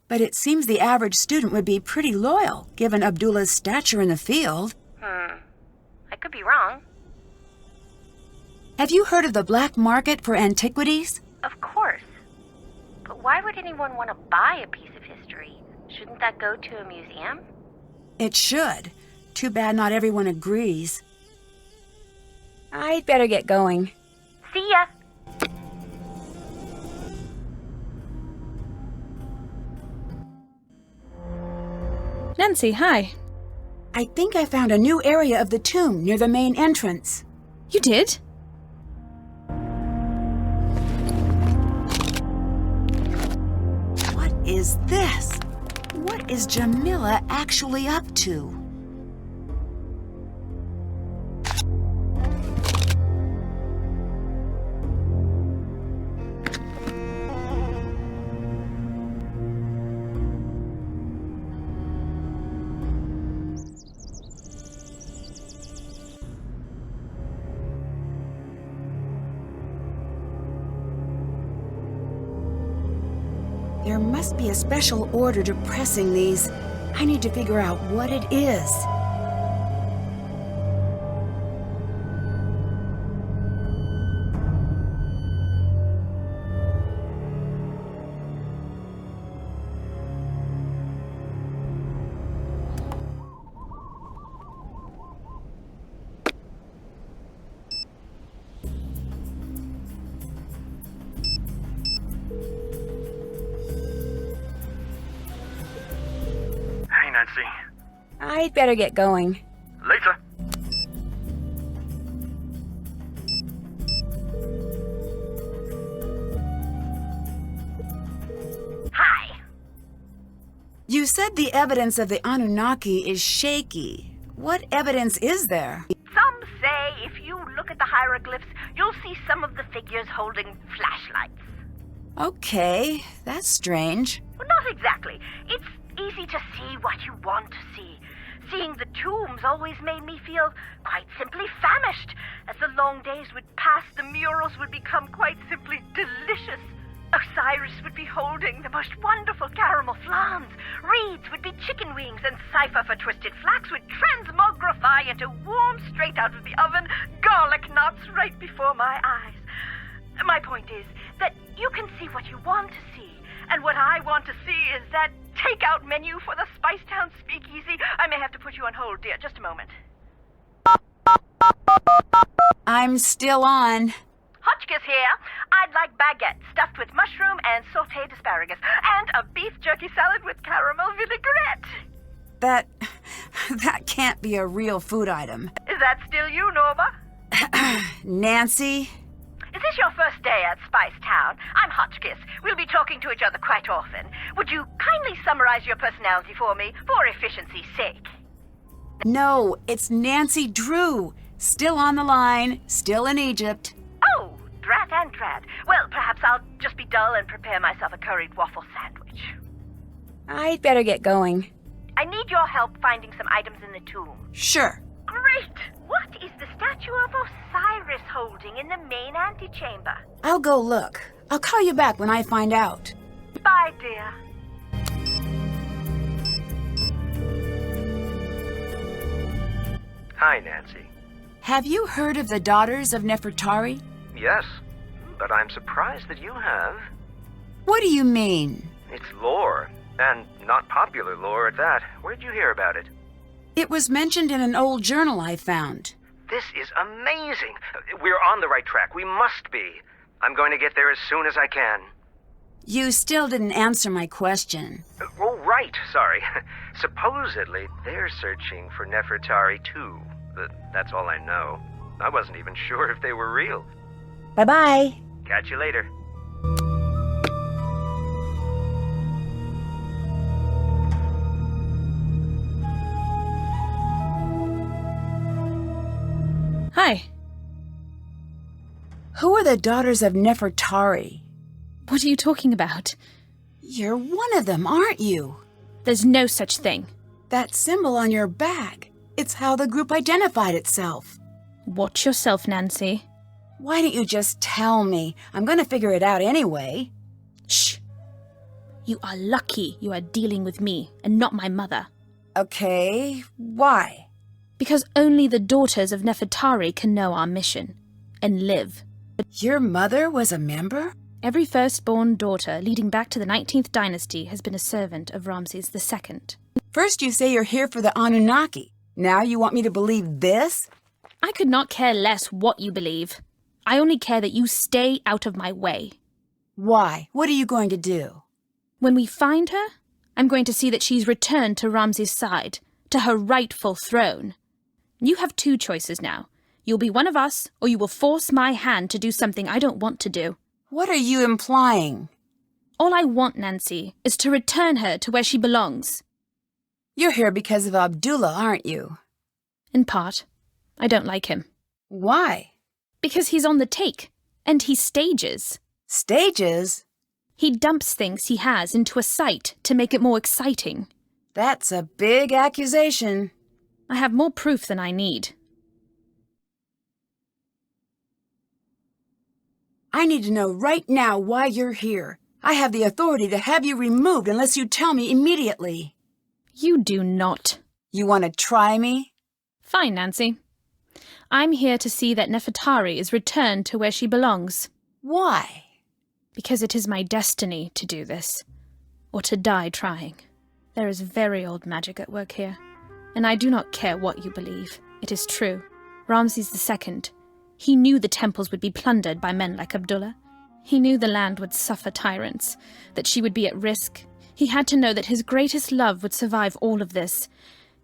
but it seems the average student would be pretty loyal, given Abdullah's stature in the field. I could be wrong. Have you heard of the black market for antiquities? Of course. But why would anyone want to buy a piece of history? Shouldn't that go to a museum? It should. Too bad not everyone agrees. I'd better get going. See ya! Nancy, hi. I think I found a new area of the tomb near the main entrance. You did? What is this? What is Jamila actually up to? There must be a special order to pressing these. I need to figure out what it is. Nancy. I'd better get going. Later. Hi. You said the evidence of the Anunnaki is shaky. What evidence is there? Some say if you look at the hieroglyphs, you'll see some of the figures holding flashlights. Okay, that's strange. Well, not exactly. It's easy to see what you want to see. Seeing the tombs always made me feel quite simply famished. As the long days would pass, the murals would become quite simply delicious. Osiris would be holding the most wonderful caramel flans. Reeds would be chicken wings, and cipher for twisted flax would transmogrify into warm, straight out of the oven, garlic knots right before my eyes. My point is that you can see what you want to see. And what I want to see is that takeout menu for the Spicetown Speakeasy. I may have to put you on hold, dear. Just a moment. I'm still on. Hotchkiss here. I'd like baguette stuffed with mushroom and sautéed asparagus, and a beef jerky salad with caramel vinaigrette. That can't be a real food item. Is that still you, Norma? Nancy? Is this your first day at Spicetown? I'm Hotchkiss. We'll be talking to each other quite often. Would you kindly summarize your personality for me, for efficiency's sake? No, it's Nancy Drew. Still on the line, still in Egypt. Oh, drat and drat. Well, perhaps I'll just be dull and prepare myself a curried waffle sandwich. I'd better get going. I need your help finding some items in the tomb. Sure. Great! What is the statue of Osiris holding in the main antechamber? I'll go look. I'll call you back when I find out. Bye, dear. Hi, Nancy. Have you heard of the Daughters of Nefertari? Yes, but I'm surprised that you have. What do you mean? It's lore, and not popular lore at that. Where'd you hear about it? It was mentioned in an old journal I found. This is amazing. We're on the right track. We must be. I'm going to get there as soon as I can. You still didn't answer my question. Oh, right. Sorry. Supposedly, they're searching for Nefertari, too. That's all I know. I wasn't even sure if they were real. Bye-bye. Catch you later. Hi. Who are the daughters of Nefertari? What are you talking about? You're one of them, aren't you? There's no such thing. That symbol on your back. It's how the group identified itself. Watch yourself, Nancy. Why don't you just tell me? I'm going to figure it out anyway. Shh. You are lucky you are dealing with me and not my mother. Okay, why? Because only the daughters of Nefertari can know our mission and live. Your mother was a member? Every firstborn daughter leading back to the 19th dynasty has been a servant of Ramses II. First you say you're here for the Anunnaki. Now you want me to believe this? I could not care less what you believe. I only care that you stay out of my way. Why? What are you going to do? When we find her, I'm going to see that she's returned to Ramses' side, to her rightful throne. You have two choices now. You'll be one of us, or you will force my hand to do something I don't want to do. What are you implying? All I want, Nancy, is to return her to where she belongs. You're here because of Abdullah, aren't you? In part. I don't like him. Why? Because he's on the take, and he stages. Stages? He dumps things he has into a site to make it more exciting. That's a big accusation. I have more proof than I need. I need to know right now why you're here. I have the authority to have you removed unless you tell me immediately. You do not. You want to try me? Fine, Nancy. I'm here to see that Nefertari is returned to where she belongs. Why? Because it is my destiny to do this, or to die trying. There is very old magic at work here, and I do not care what you believe. It is true. Ramses II, he knew the temples would be plundered by men like Abdullah. He knew the land would suffer tyrants, that she would be at risk. He had to know that his greatest love would survive all of this.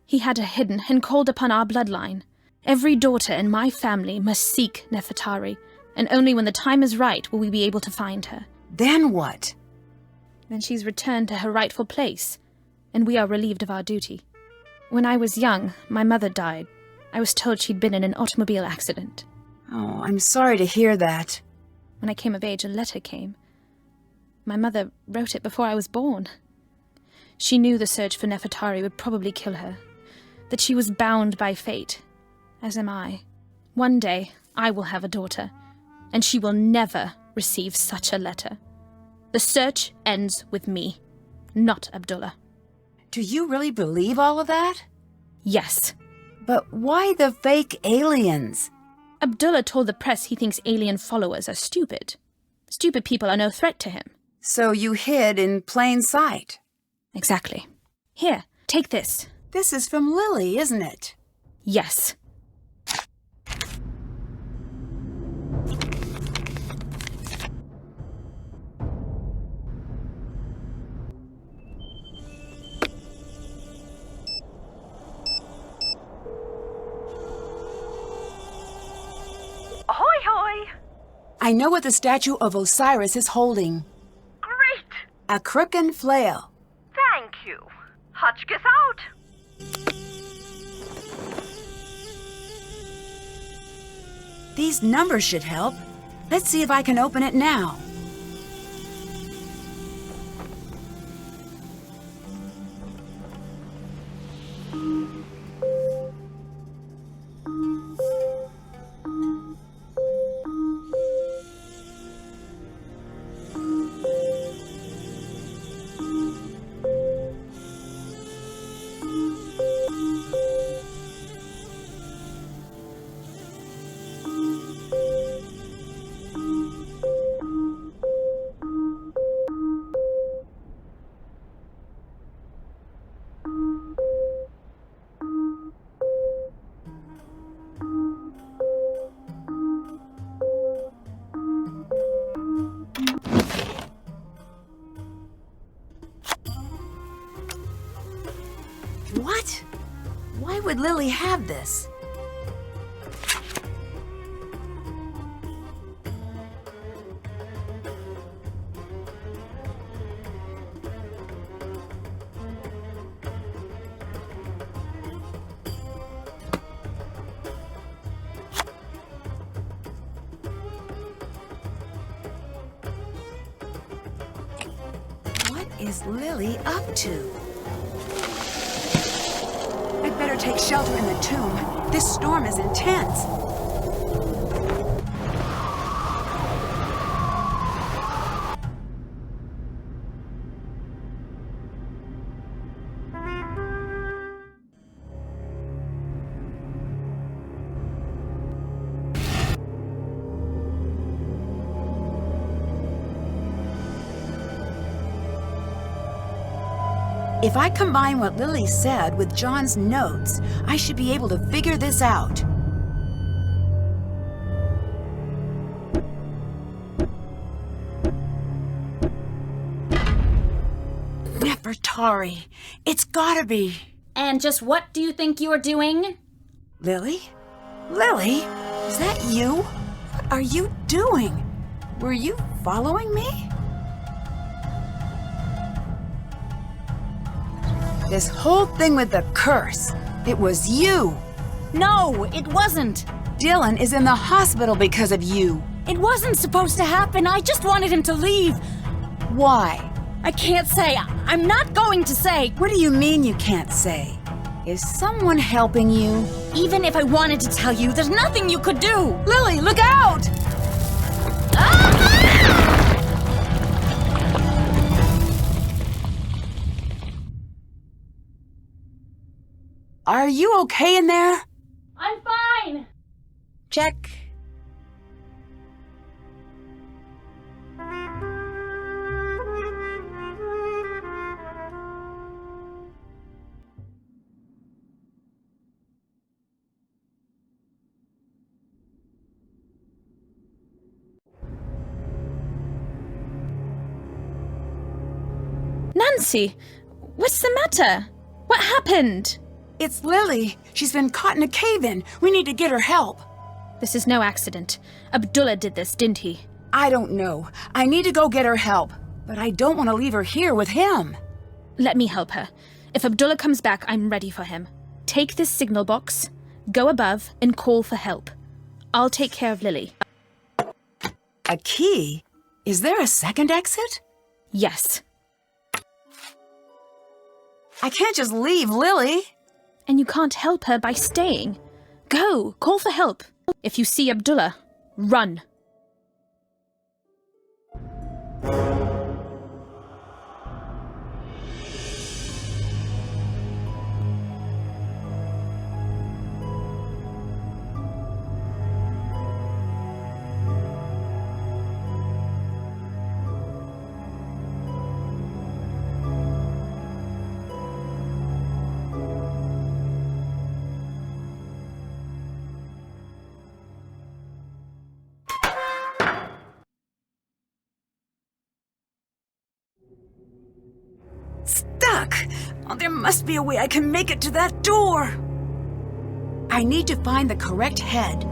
He had her hidden and called upon our bloodline. Every daughter in my family must seek Nefertari, and only when the time is right will we be able to find her. Then what? Then she's returned to her rightful place, and we are relieved of our duty. When I was young, my mother died. I was told she'd been in an automobile accident. Oh, I'm sorry to hear that. When I came of age, a letter came. My mother wrote it before I was born. She knew the search for Nefertari would probably kill her, that she was bound by fate, as am I. One day, I will have a daughter, and she will never receive such a letter. The search ends with me, not Abdullah. Do you really believe all of that? Yes. But why the fake aliens? Abdullah told the press he thinks alien followers are stupid. Stupid people are no threat to him. So you hid in plain sight? Exactly. Here, take this. This is from Lily, isn't it? Yes. Ahoy, hoy! I know what the statue of Osiris is holding. Great! A crook and flail. Thank you. Hotchkiss out! These numbers should help. Let's see if I can open it now. What? Why would Lily have this? is Lily up to? I'd better take shelter in the tomb. This storm is intense. If I combine what Lily said with John's notes, I should be able to figure this out. Nefertari. It's gotta be. And just what do you think you are doing? Lily? Lily? Is that you? What are you doing? Were you following me? This whole thing with the curse, it was you. No, it wasn't. Dylan is in the hospital because of you. It wasn't supposed to happen. I just wanted him to leave. Why? I can't say. I'm not going to say. What do you mean you can't say? Is someone helping you? Even if I wanted to tell you, there's nothing you could do. Lily, look out! Are you okay in there? I'm fine. Check. Nancy, what's the matter? What happened? It's Lily. She's been caught in a cave-in. We need to get her help. This is no accident. Abdullah did this, didn't he? I don't know. I need to go get her help. But I don't want to leave her here with him. Let me help her. If Abdullah comes back, I'm ready for him. Take this signal box, go above, and call for help. I'll take care of Lily. A key? Is there a second exit? Yes. I can't just leave Lily. And you can't help her by staying. Go, call for help. If you see Abdullah, run. Stuck! Oh, there must be a way I can make it to that door. I need to find the correct head.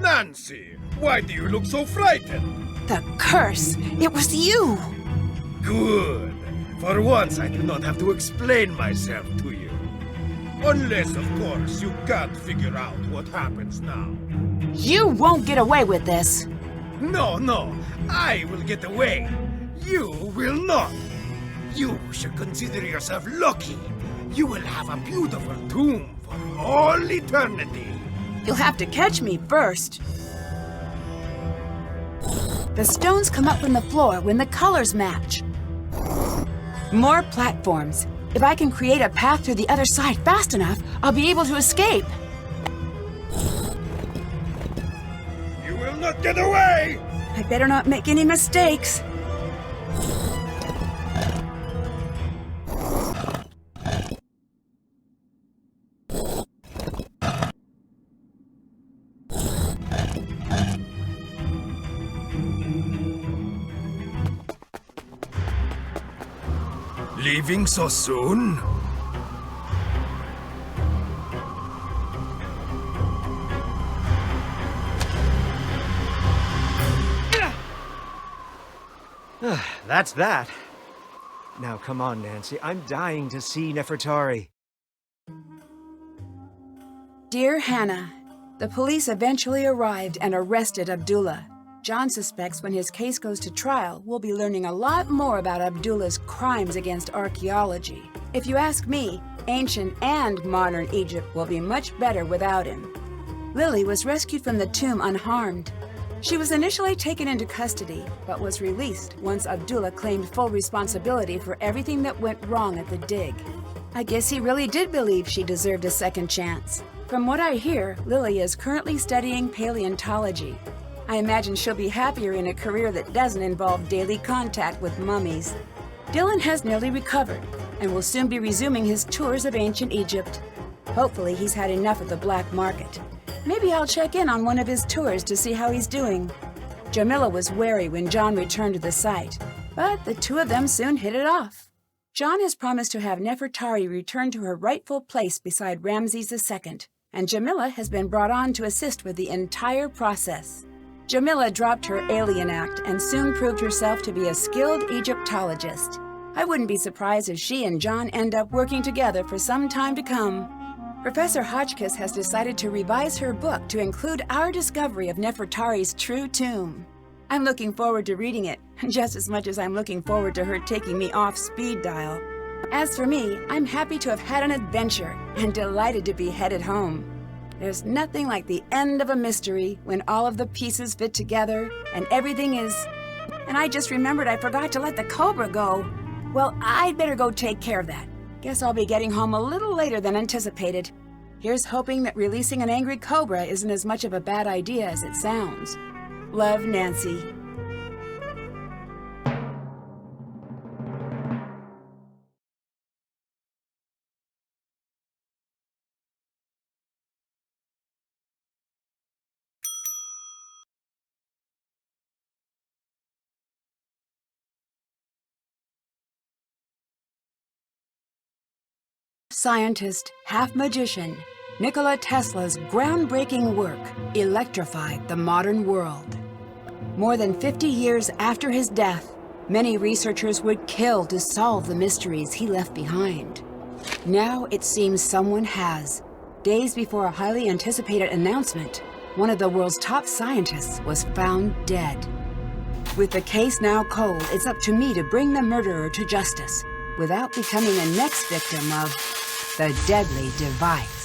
Nancy, why do you look so frightened? The curse! It was you! Good. For once, I do not have to explain myself to you. Unless, of course, you can't figure out what happens now. You won't get away with this. No, I will get away. You will not. You should consider yourself lucky. You will have a beautiful tomb for all eternity. You'll have to catch me first. The stones come up from the floor when the colors match. More platforms. If I can create a path to the other side fast enough, I'll be able to escape. You will not get away! I better not make any mistakes. Leaving so soon? That's that. Now come on, Nancy. I'm dying to see Nefertari. Dear Hannah, the police eventually arrived and arrested Abdullah. John suspects when his case goes to trial, we'll be learning a lot more about Abdullah's crimes against archaeology. If you ask me, ancient and modern Egypt will be much better without him. Lily was rescued from the tomb unharmed. She was initially taken into custody, but was released once Abdullah claimed full responsibility for everything that went wrong at the dig. I guess he really did believe she deserved a second chance. From what I hear, Lily is currently studying paleontology. I imagine she'll be happier in a career that doesn't involve daily contact with mummies. Dylan has nearly recovered and will soon be resuming his tours of ancient Egypt. Hopefully he's had enough of the black market. Maybe I'll check in on one of his tours to see how he's doing. Jamila was wary when John returned to the site, but the two of them soon hit it off. John has promised to have Nefertari return to her rightful place beside Ramses II, and Jamila has been brought on to assist with the entire process. Jamila dropped her alien act and soon proved herself to be a skilled Egyptologist. I wouldn't be surprised if she and John end up working together for some time to come. Professor Hotchkiss has decided to revise her book to include our discovery of Nefertari's true tomb. I'm looking forward to reading it, just as much as I'm looking forward to her taking me off speed dial. As for me, I'm happy to have had an adventure and delighted to be headed home. There's nothing like the end of a mystery when all of the pieces fit together and everything is... And I just remembered I forgot to let the cobra go. Well, I'd better go take care of that. Guess I'll be getting home a little later than anticipated. Here's hoping that releasing an angry cobra isn't as much of a bad idea as it sounds. Love, Nancy. Scientist, half-magician, Nikola Tesla's groundbreaking work electrified the modern world. More than 50 years after his death, many researchers would kill to solve the mysteries he left behind. Now it seems someone has. Days before a highly anticipated announcement, one of the world's top scientists was found dead. With the case now cold, it's up to me to bring the murderer to justice without becoming the next victim of the deadly device.